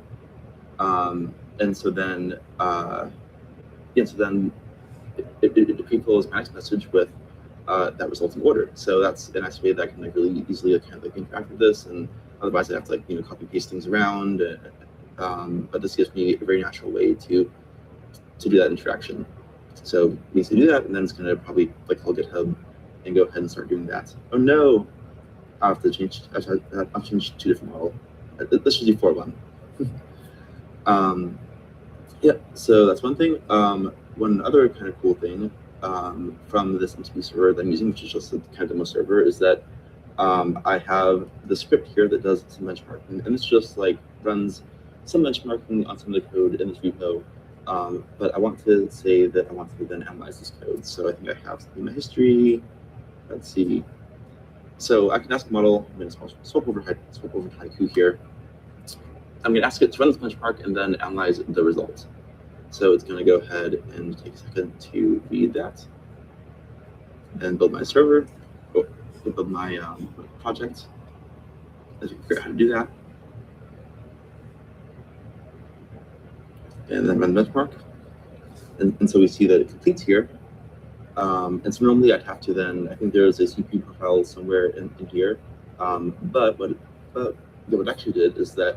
S19: and so then it pre-fills my next message with that resulting order. So that's a nice way that I can like really easily kind of like interact with this, and otherwise I have to like copy paste things around. But this gives me a very natural way to do that interaction. So we need to do that, and then it's going to probably like call GitHub and go ahead and start doing that. Oh no, I have to change. I've changed two different models. This should do 4.1. Yeah, so that's one thing. One other kind of cool thing from this MCP server that I'm using, which is just a kind of demo server, is that I have the script here that does some benchmarking, and it's just like runs some benchmarking on some of the code in this repo. But I want to say that I want to then analyze this code. So I think I have something in my history. Let's see. So I can ask the model. I'm going to swap over Haiku here. I'm going to ask it to run this benchmark and then analyze the result. So it's going to go ahead and take a second to read that and build my server, build my project. As you figure out how to do that. And then run the benchmark. And so we see that it completes here. And so normally I'd have to then, I think there's a CPU profile somewhere in here. But what it actually did is that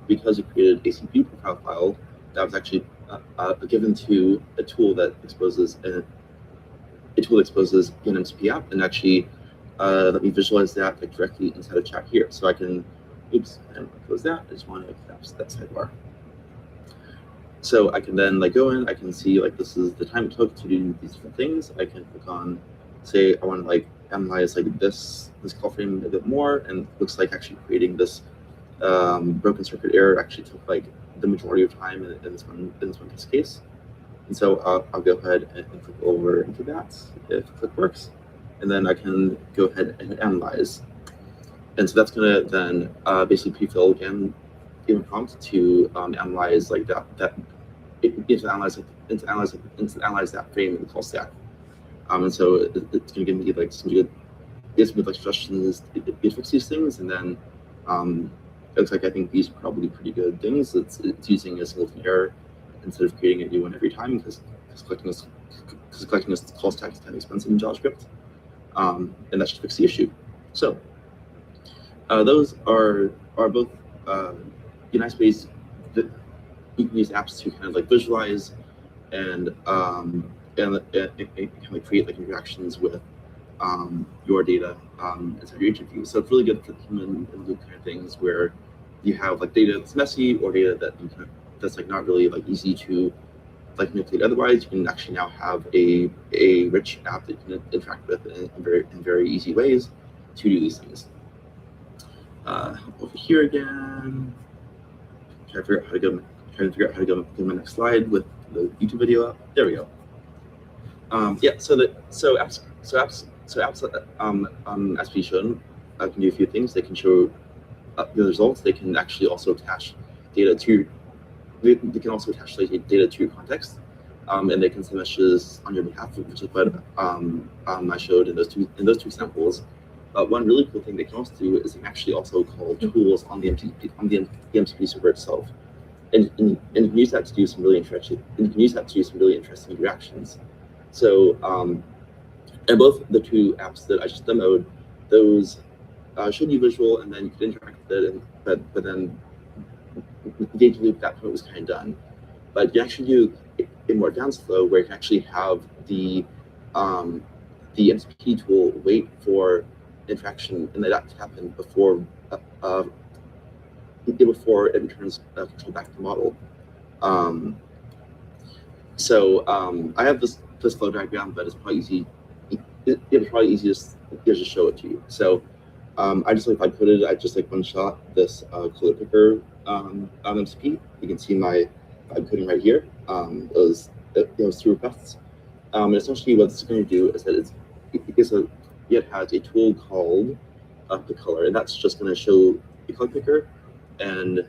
S19: because it created a CPU profile file, that was actually given to a tool that exposes an MCP app, and actually let me visualize that like directly inside of chat here. So I can, oops, I don't want to close that. I just want to collapse that sidebar. So I can then like go in, I can see like this is the time it took to do these different things. I can click on, say I want to like analyze like this call frame a bit more, and it looks like actually creating this broken circuit error actually took like the majority of time in this one case. And so I'll go ahead and click over into that if click works, and then I can go ahead and analyze. And so that's gonna then basically pre-fill again, give a prompt to analyze like into analyze that frame in the call stack. And so it's going to give me like some good suggestions to fix these things, and then it looks like I think these are probably pretty good things. It's using a singleton error instead of creating a new one every time, because collecting this call stack is kind of expensive in JavaScript, and that should fix the issue. So those are both nice ways that you can use apps to kind of like visualize and kind of create like interactions with your data inside your agent view. So it's really good for human in the loop kind of things where you have like data that's messy or data that that's like not really like easy to like manipulate otherwise. You can actually now have a rich app that you can interact with in very easy ways to do these things. Over here again, trying to figure out how to go to my next slide with the YouTube video up. There we go. Yeah, so apps as we shown can do a few things. They can show the results. They can actually also attach data to. They can also attach data to your context, and they can send messages on your behalf, which is what I showed in those two examples. One really cool thing they can also do is they can actually also call tools on the MCP server itself, and you can use that to do some really interesting. Interactions. So, and both the two apps that I just demoed, those should be visual, and then you can interact with it. But then the data loop at that point was kind of done. But you actually do a more down flow where you can actually have the MCP tool wait for interaction and that to happen before it returns control back to the model. I have this flow diagram, but it's probably easy. It's probably easiest to just show it to you. So I just I just one shot this color picker MCP. You can see my vibe coding right here. Those two requests. And essentially what it's going to do is that it has a tool called the color, and that's just going to show the color picker, and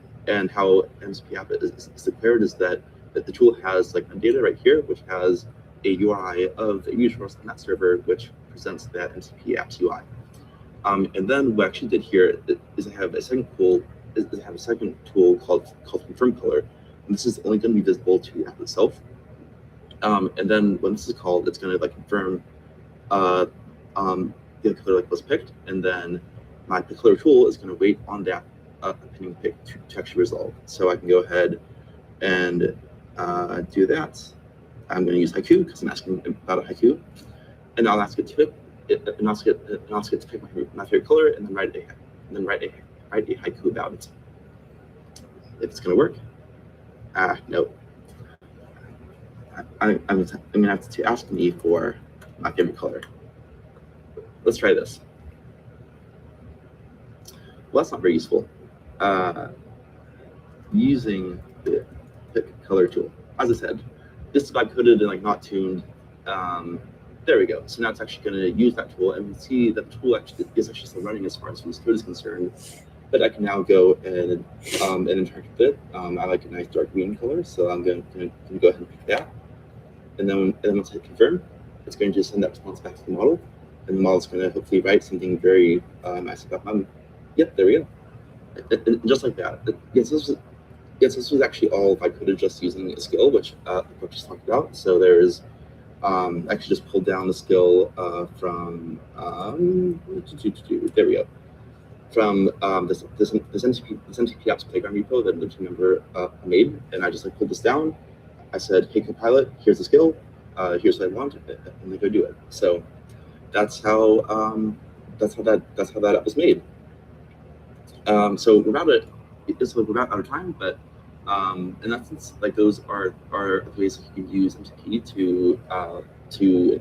S19: how MCP app is declared is that the tool has like a data right here, which has a UI of a resource on that server, which presents that MCP app's UI. And then what I actually did here is I have a second tool called confirm color, and this is only going to be visible to the app itself. And then when this is called, it's going to like confirm the color was picked, and then my color tool is going to wait on that pending pick to actually resolve. So I can go ahead and do that. I'm going to use haiku because I'm asking about a haiku, and I'll ask it to pick my favorite color, and then write a haiku about it. If it's going to work, no. I'm going to have to ask me for my favorite color. Let's try this. Well, that's not very useful. Using the pick color tool, as I said, this is vibe coded and like not tuned. There we go. So now it's actually going to use that tool, and we see that the tool actually is still running as far as this code is concerned. But I can now go and interact with it. I like a nice dark green color, so I'm going to go ahead and pick that. And then once I hit confirm, it's going to just send that response back to the model, and the model's going to hopefully write something very nice about my. Yep, there we go. And just like that. Yes, this was actually all vibe coded just using a skill, which we just talked about. So there's actually just pulled down the skill from there we go. From this MCP apps playground repo that the team member made, and I just pulled this down. I said, "Hey Copilot, here's the skill. Here's what I want," and they go do it. So that's how that app was made. So we're about out of time, but in that sense, those are ways that you can use MCP to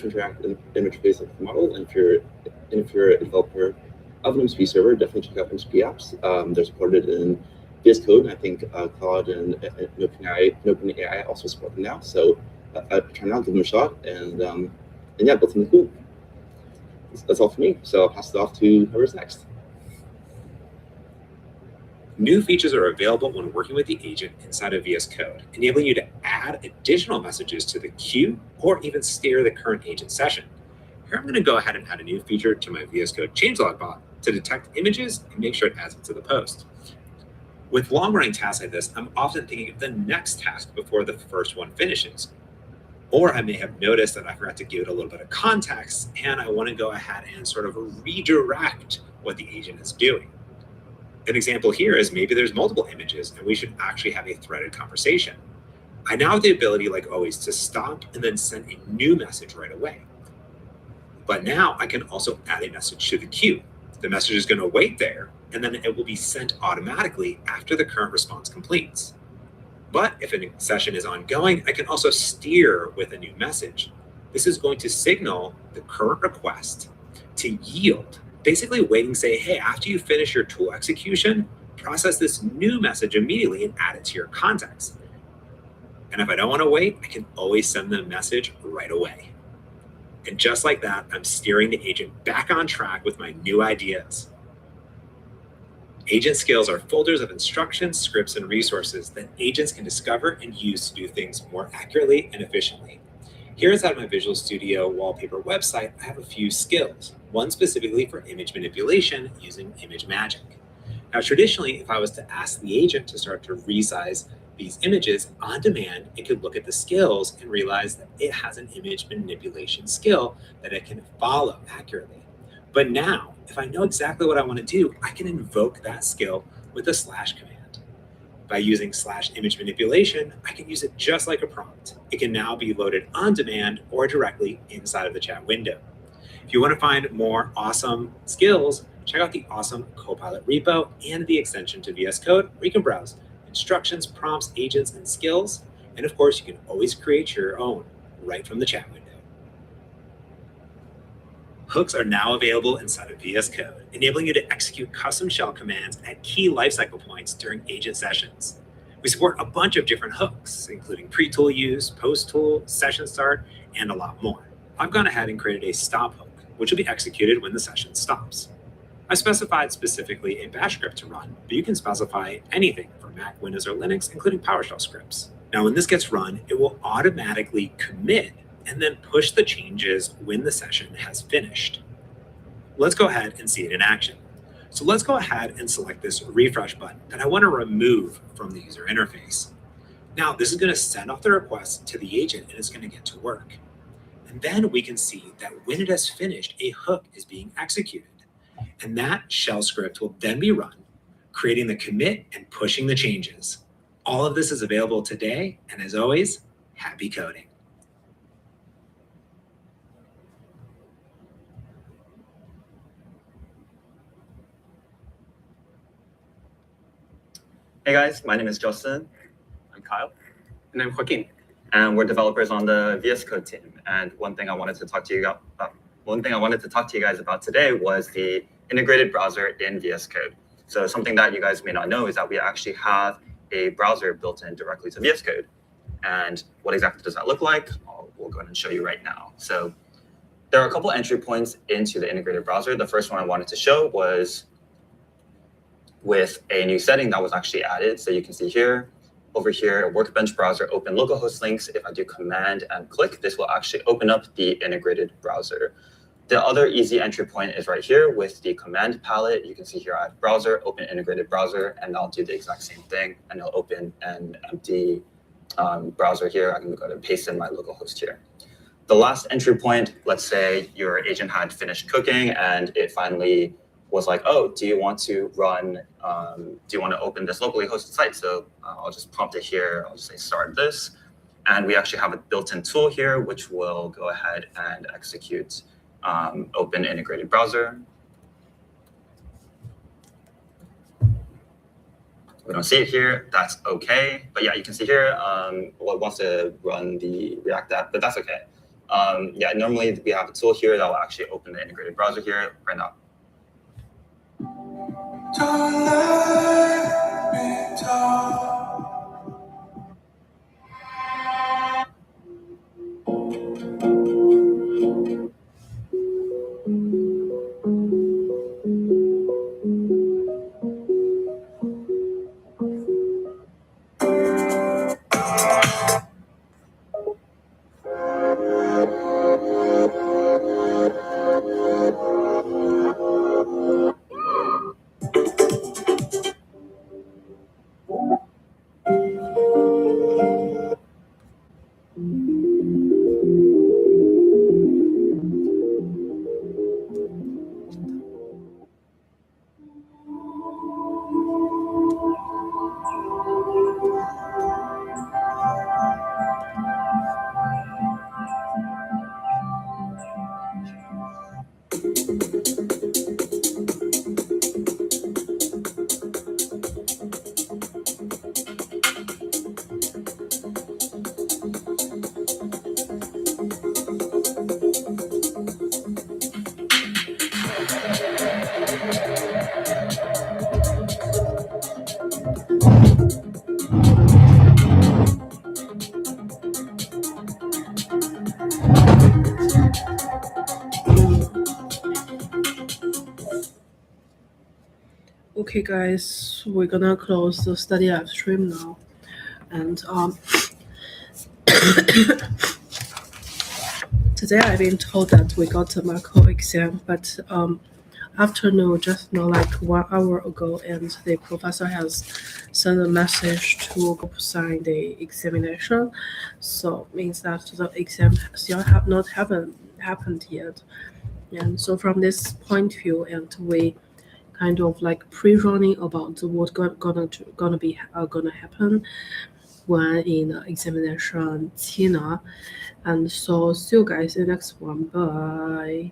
S19: interact in interface with the model. And if you're a developer of an MCP server, definitely check out MCP apps. They're supported in VS Code, and I think Claude and OpenAI also support them now. So try them out, give them a shot, and yeah, build something cool. That's all for me. So I'll pass it off to whoever's next.
S20: New features are available when working with the agent inside of VS Code, enabling you to add additional messages to the queue or even steer the current agent session. Here I'm going to go ahead and add a new feature to my VS Code changelog bot to detect images and make sure it adds it to the post. With long-running tasks like this, I'm often thinking of the next task before the first one finishes. Or I may have noticed that I forgot to give it a little bit of context, and I want to go ahead and sort of redirect what the agent is doing. An example here is maybe there's multiple images and we should actually have a threaded conversation. I now have the ability, like always, to stop and then send a new message right away. But now I can also add a message to the queue. The message is going to wait there, and then it will be sent automatically after the current response completes. But if a session is ongoing, I can also steer with a new message. This is going to signal the current request to yield, basically waiting, say, hey, after you finish your tool execution, process this new message immediately and add it to your context. And if I don't want to wait, I can always send them a message right away. And just like that, I'm steering the agent back on track with my new ideas. Agent skills are folders of instructions, scripts, and resources that agents can discover and use to do things more accurately and efficiently. Here inside my Visual Studio wallpaper website, I have a few skills, one specifically for image manipulation using image magic. Now, traditionally, if I was to ask the agent to start to resize these images on demand, it could look at the skills and realize that it has an image manipulation skill that it can follow accurately. But now, if I know exactly what I want to do, I can invoke that skill with a / command. By using / image manipulation, I can use it just like a prompt. It can now be loaded on demand or directly inside of the chat window. If you want to find more awesome skills, check out the awesome Copilot repo and the extension to VS Code, where you can browse instructions, prompts, agents, and skills. And of course, you can always create your own right from the chat window. Hooks are now available inside of VS Code, enabling you to execute custom shell commands at key lifecycle points during agent sessions. We support a bunch of different hooks, including pre-tool use, post-tool, session start, and a lot more. I've gone ahead and created a stop hook, which will be executed when the session stops. I specified specifically a bash script to run, but you can specify anything for Mac, Windows, or Linux, including PowerShell scripts. Now, when this gets run, it will automatically commit and then push the changes when the session has finished. Let's go ahead and see it in action. So let's go ahead and select this refresh button that I want to remove from the user interface. Now, this is going to send off the request to the agent and it's going to get to work. And then we can see that when it has finished, a hook is being executed. And that shell script will then be run, creating the commit and pushing the changes. All of this is available today, and as always, happy coding.
S21: Hey guys, my name is Justin. I'm Kyle. And I'm Joaquin. And we're developers on the VS Code team. And one thing I wanted to talk to you guys about today was the integrated browser in VS Code. So something that you guys may not know is that we actually have a browser built in directly to VS Code. And what exactly does that look like? We'll go ahead and show you right now. So there are a couple entry points into the integrated browser. The first one I wanted to show was with a new setting that was actually added. So you can see here, over here, Workbench browser, open localhost links. If I do command and click, this will actually open up the integrated browser. The other easy entry point is right here with the command palette. You can see here I have browser, open integrated browser, and I'll do the exact same thing. And I'll open an empty browser here. I can go ahead and paste in my localhost here. The last entry point, let's say your agent had finished cooking and it finally was like, oh, do you want to run, do you want to open this locally hosted site? So I'll just prompt it here. I'll just say start this. And we actually have a built-in tool here, which will go ahead and execute open integrated browser. We don't see it here. That's OK. But yeah, you can see here, well, it wants to run the React app, but that's OK. Yeah, normally we have a tool here that will actually open the integrated browser here right now.
S7: Don't let me talk.
S2: Okay, guys, we're gonna close the study live stream now, and today I've been told that we got a macro exam, but afternoon, just now, like 1 hour ago, and the professor has sent a message to sign the examination. So means that the exam still have not happened yet. And so from this point of view, and we kind of like pre-running about what gonna happen when in examination 期呢. And so see you guys in the next one. Bye.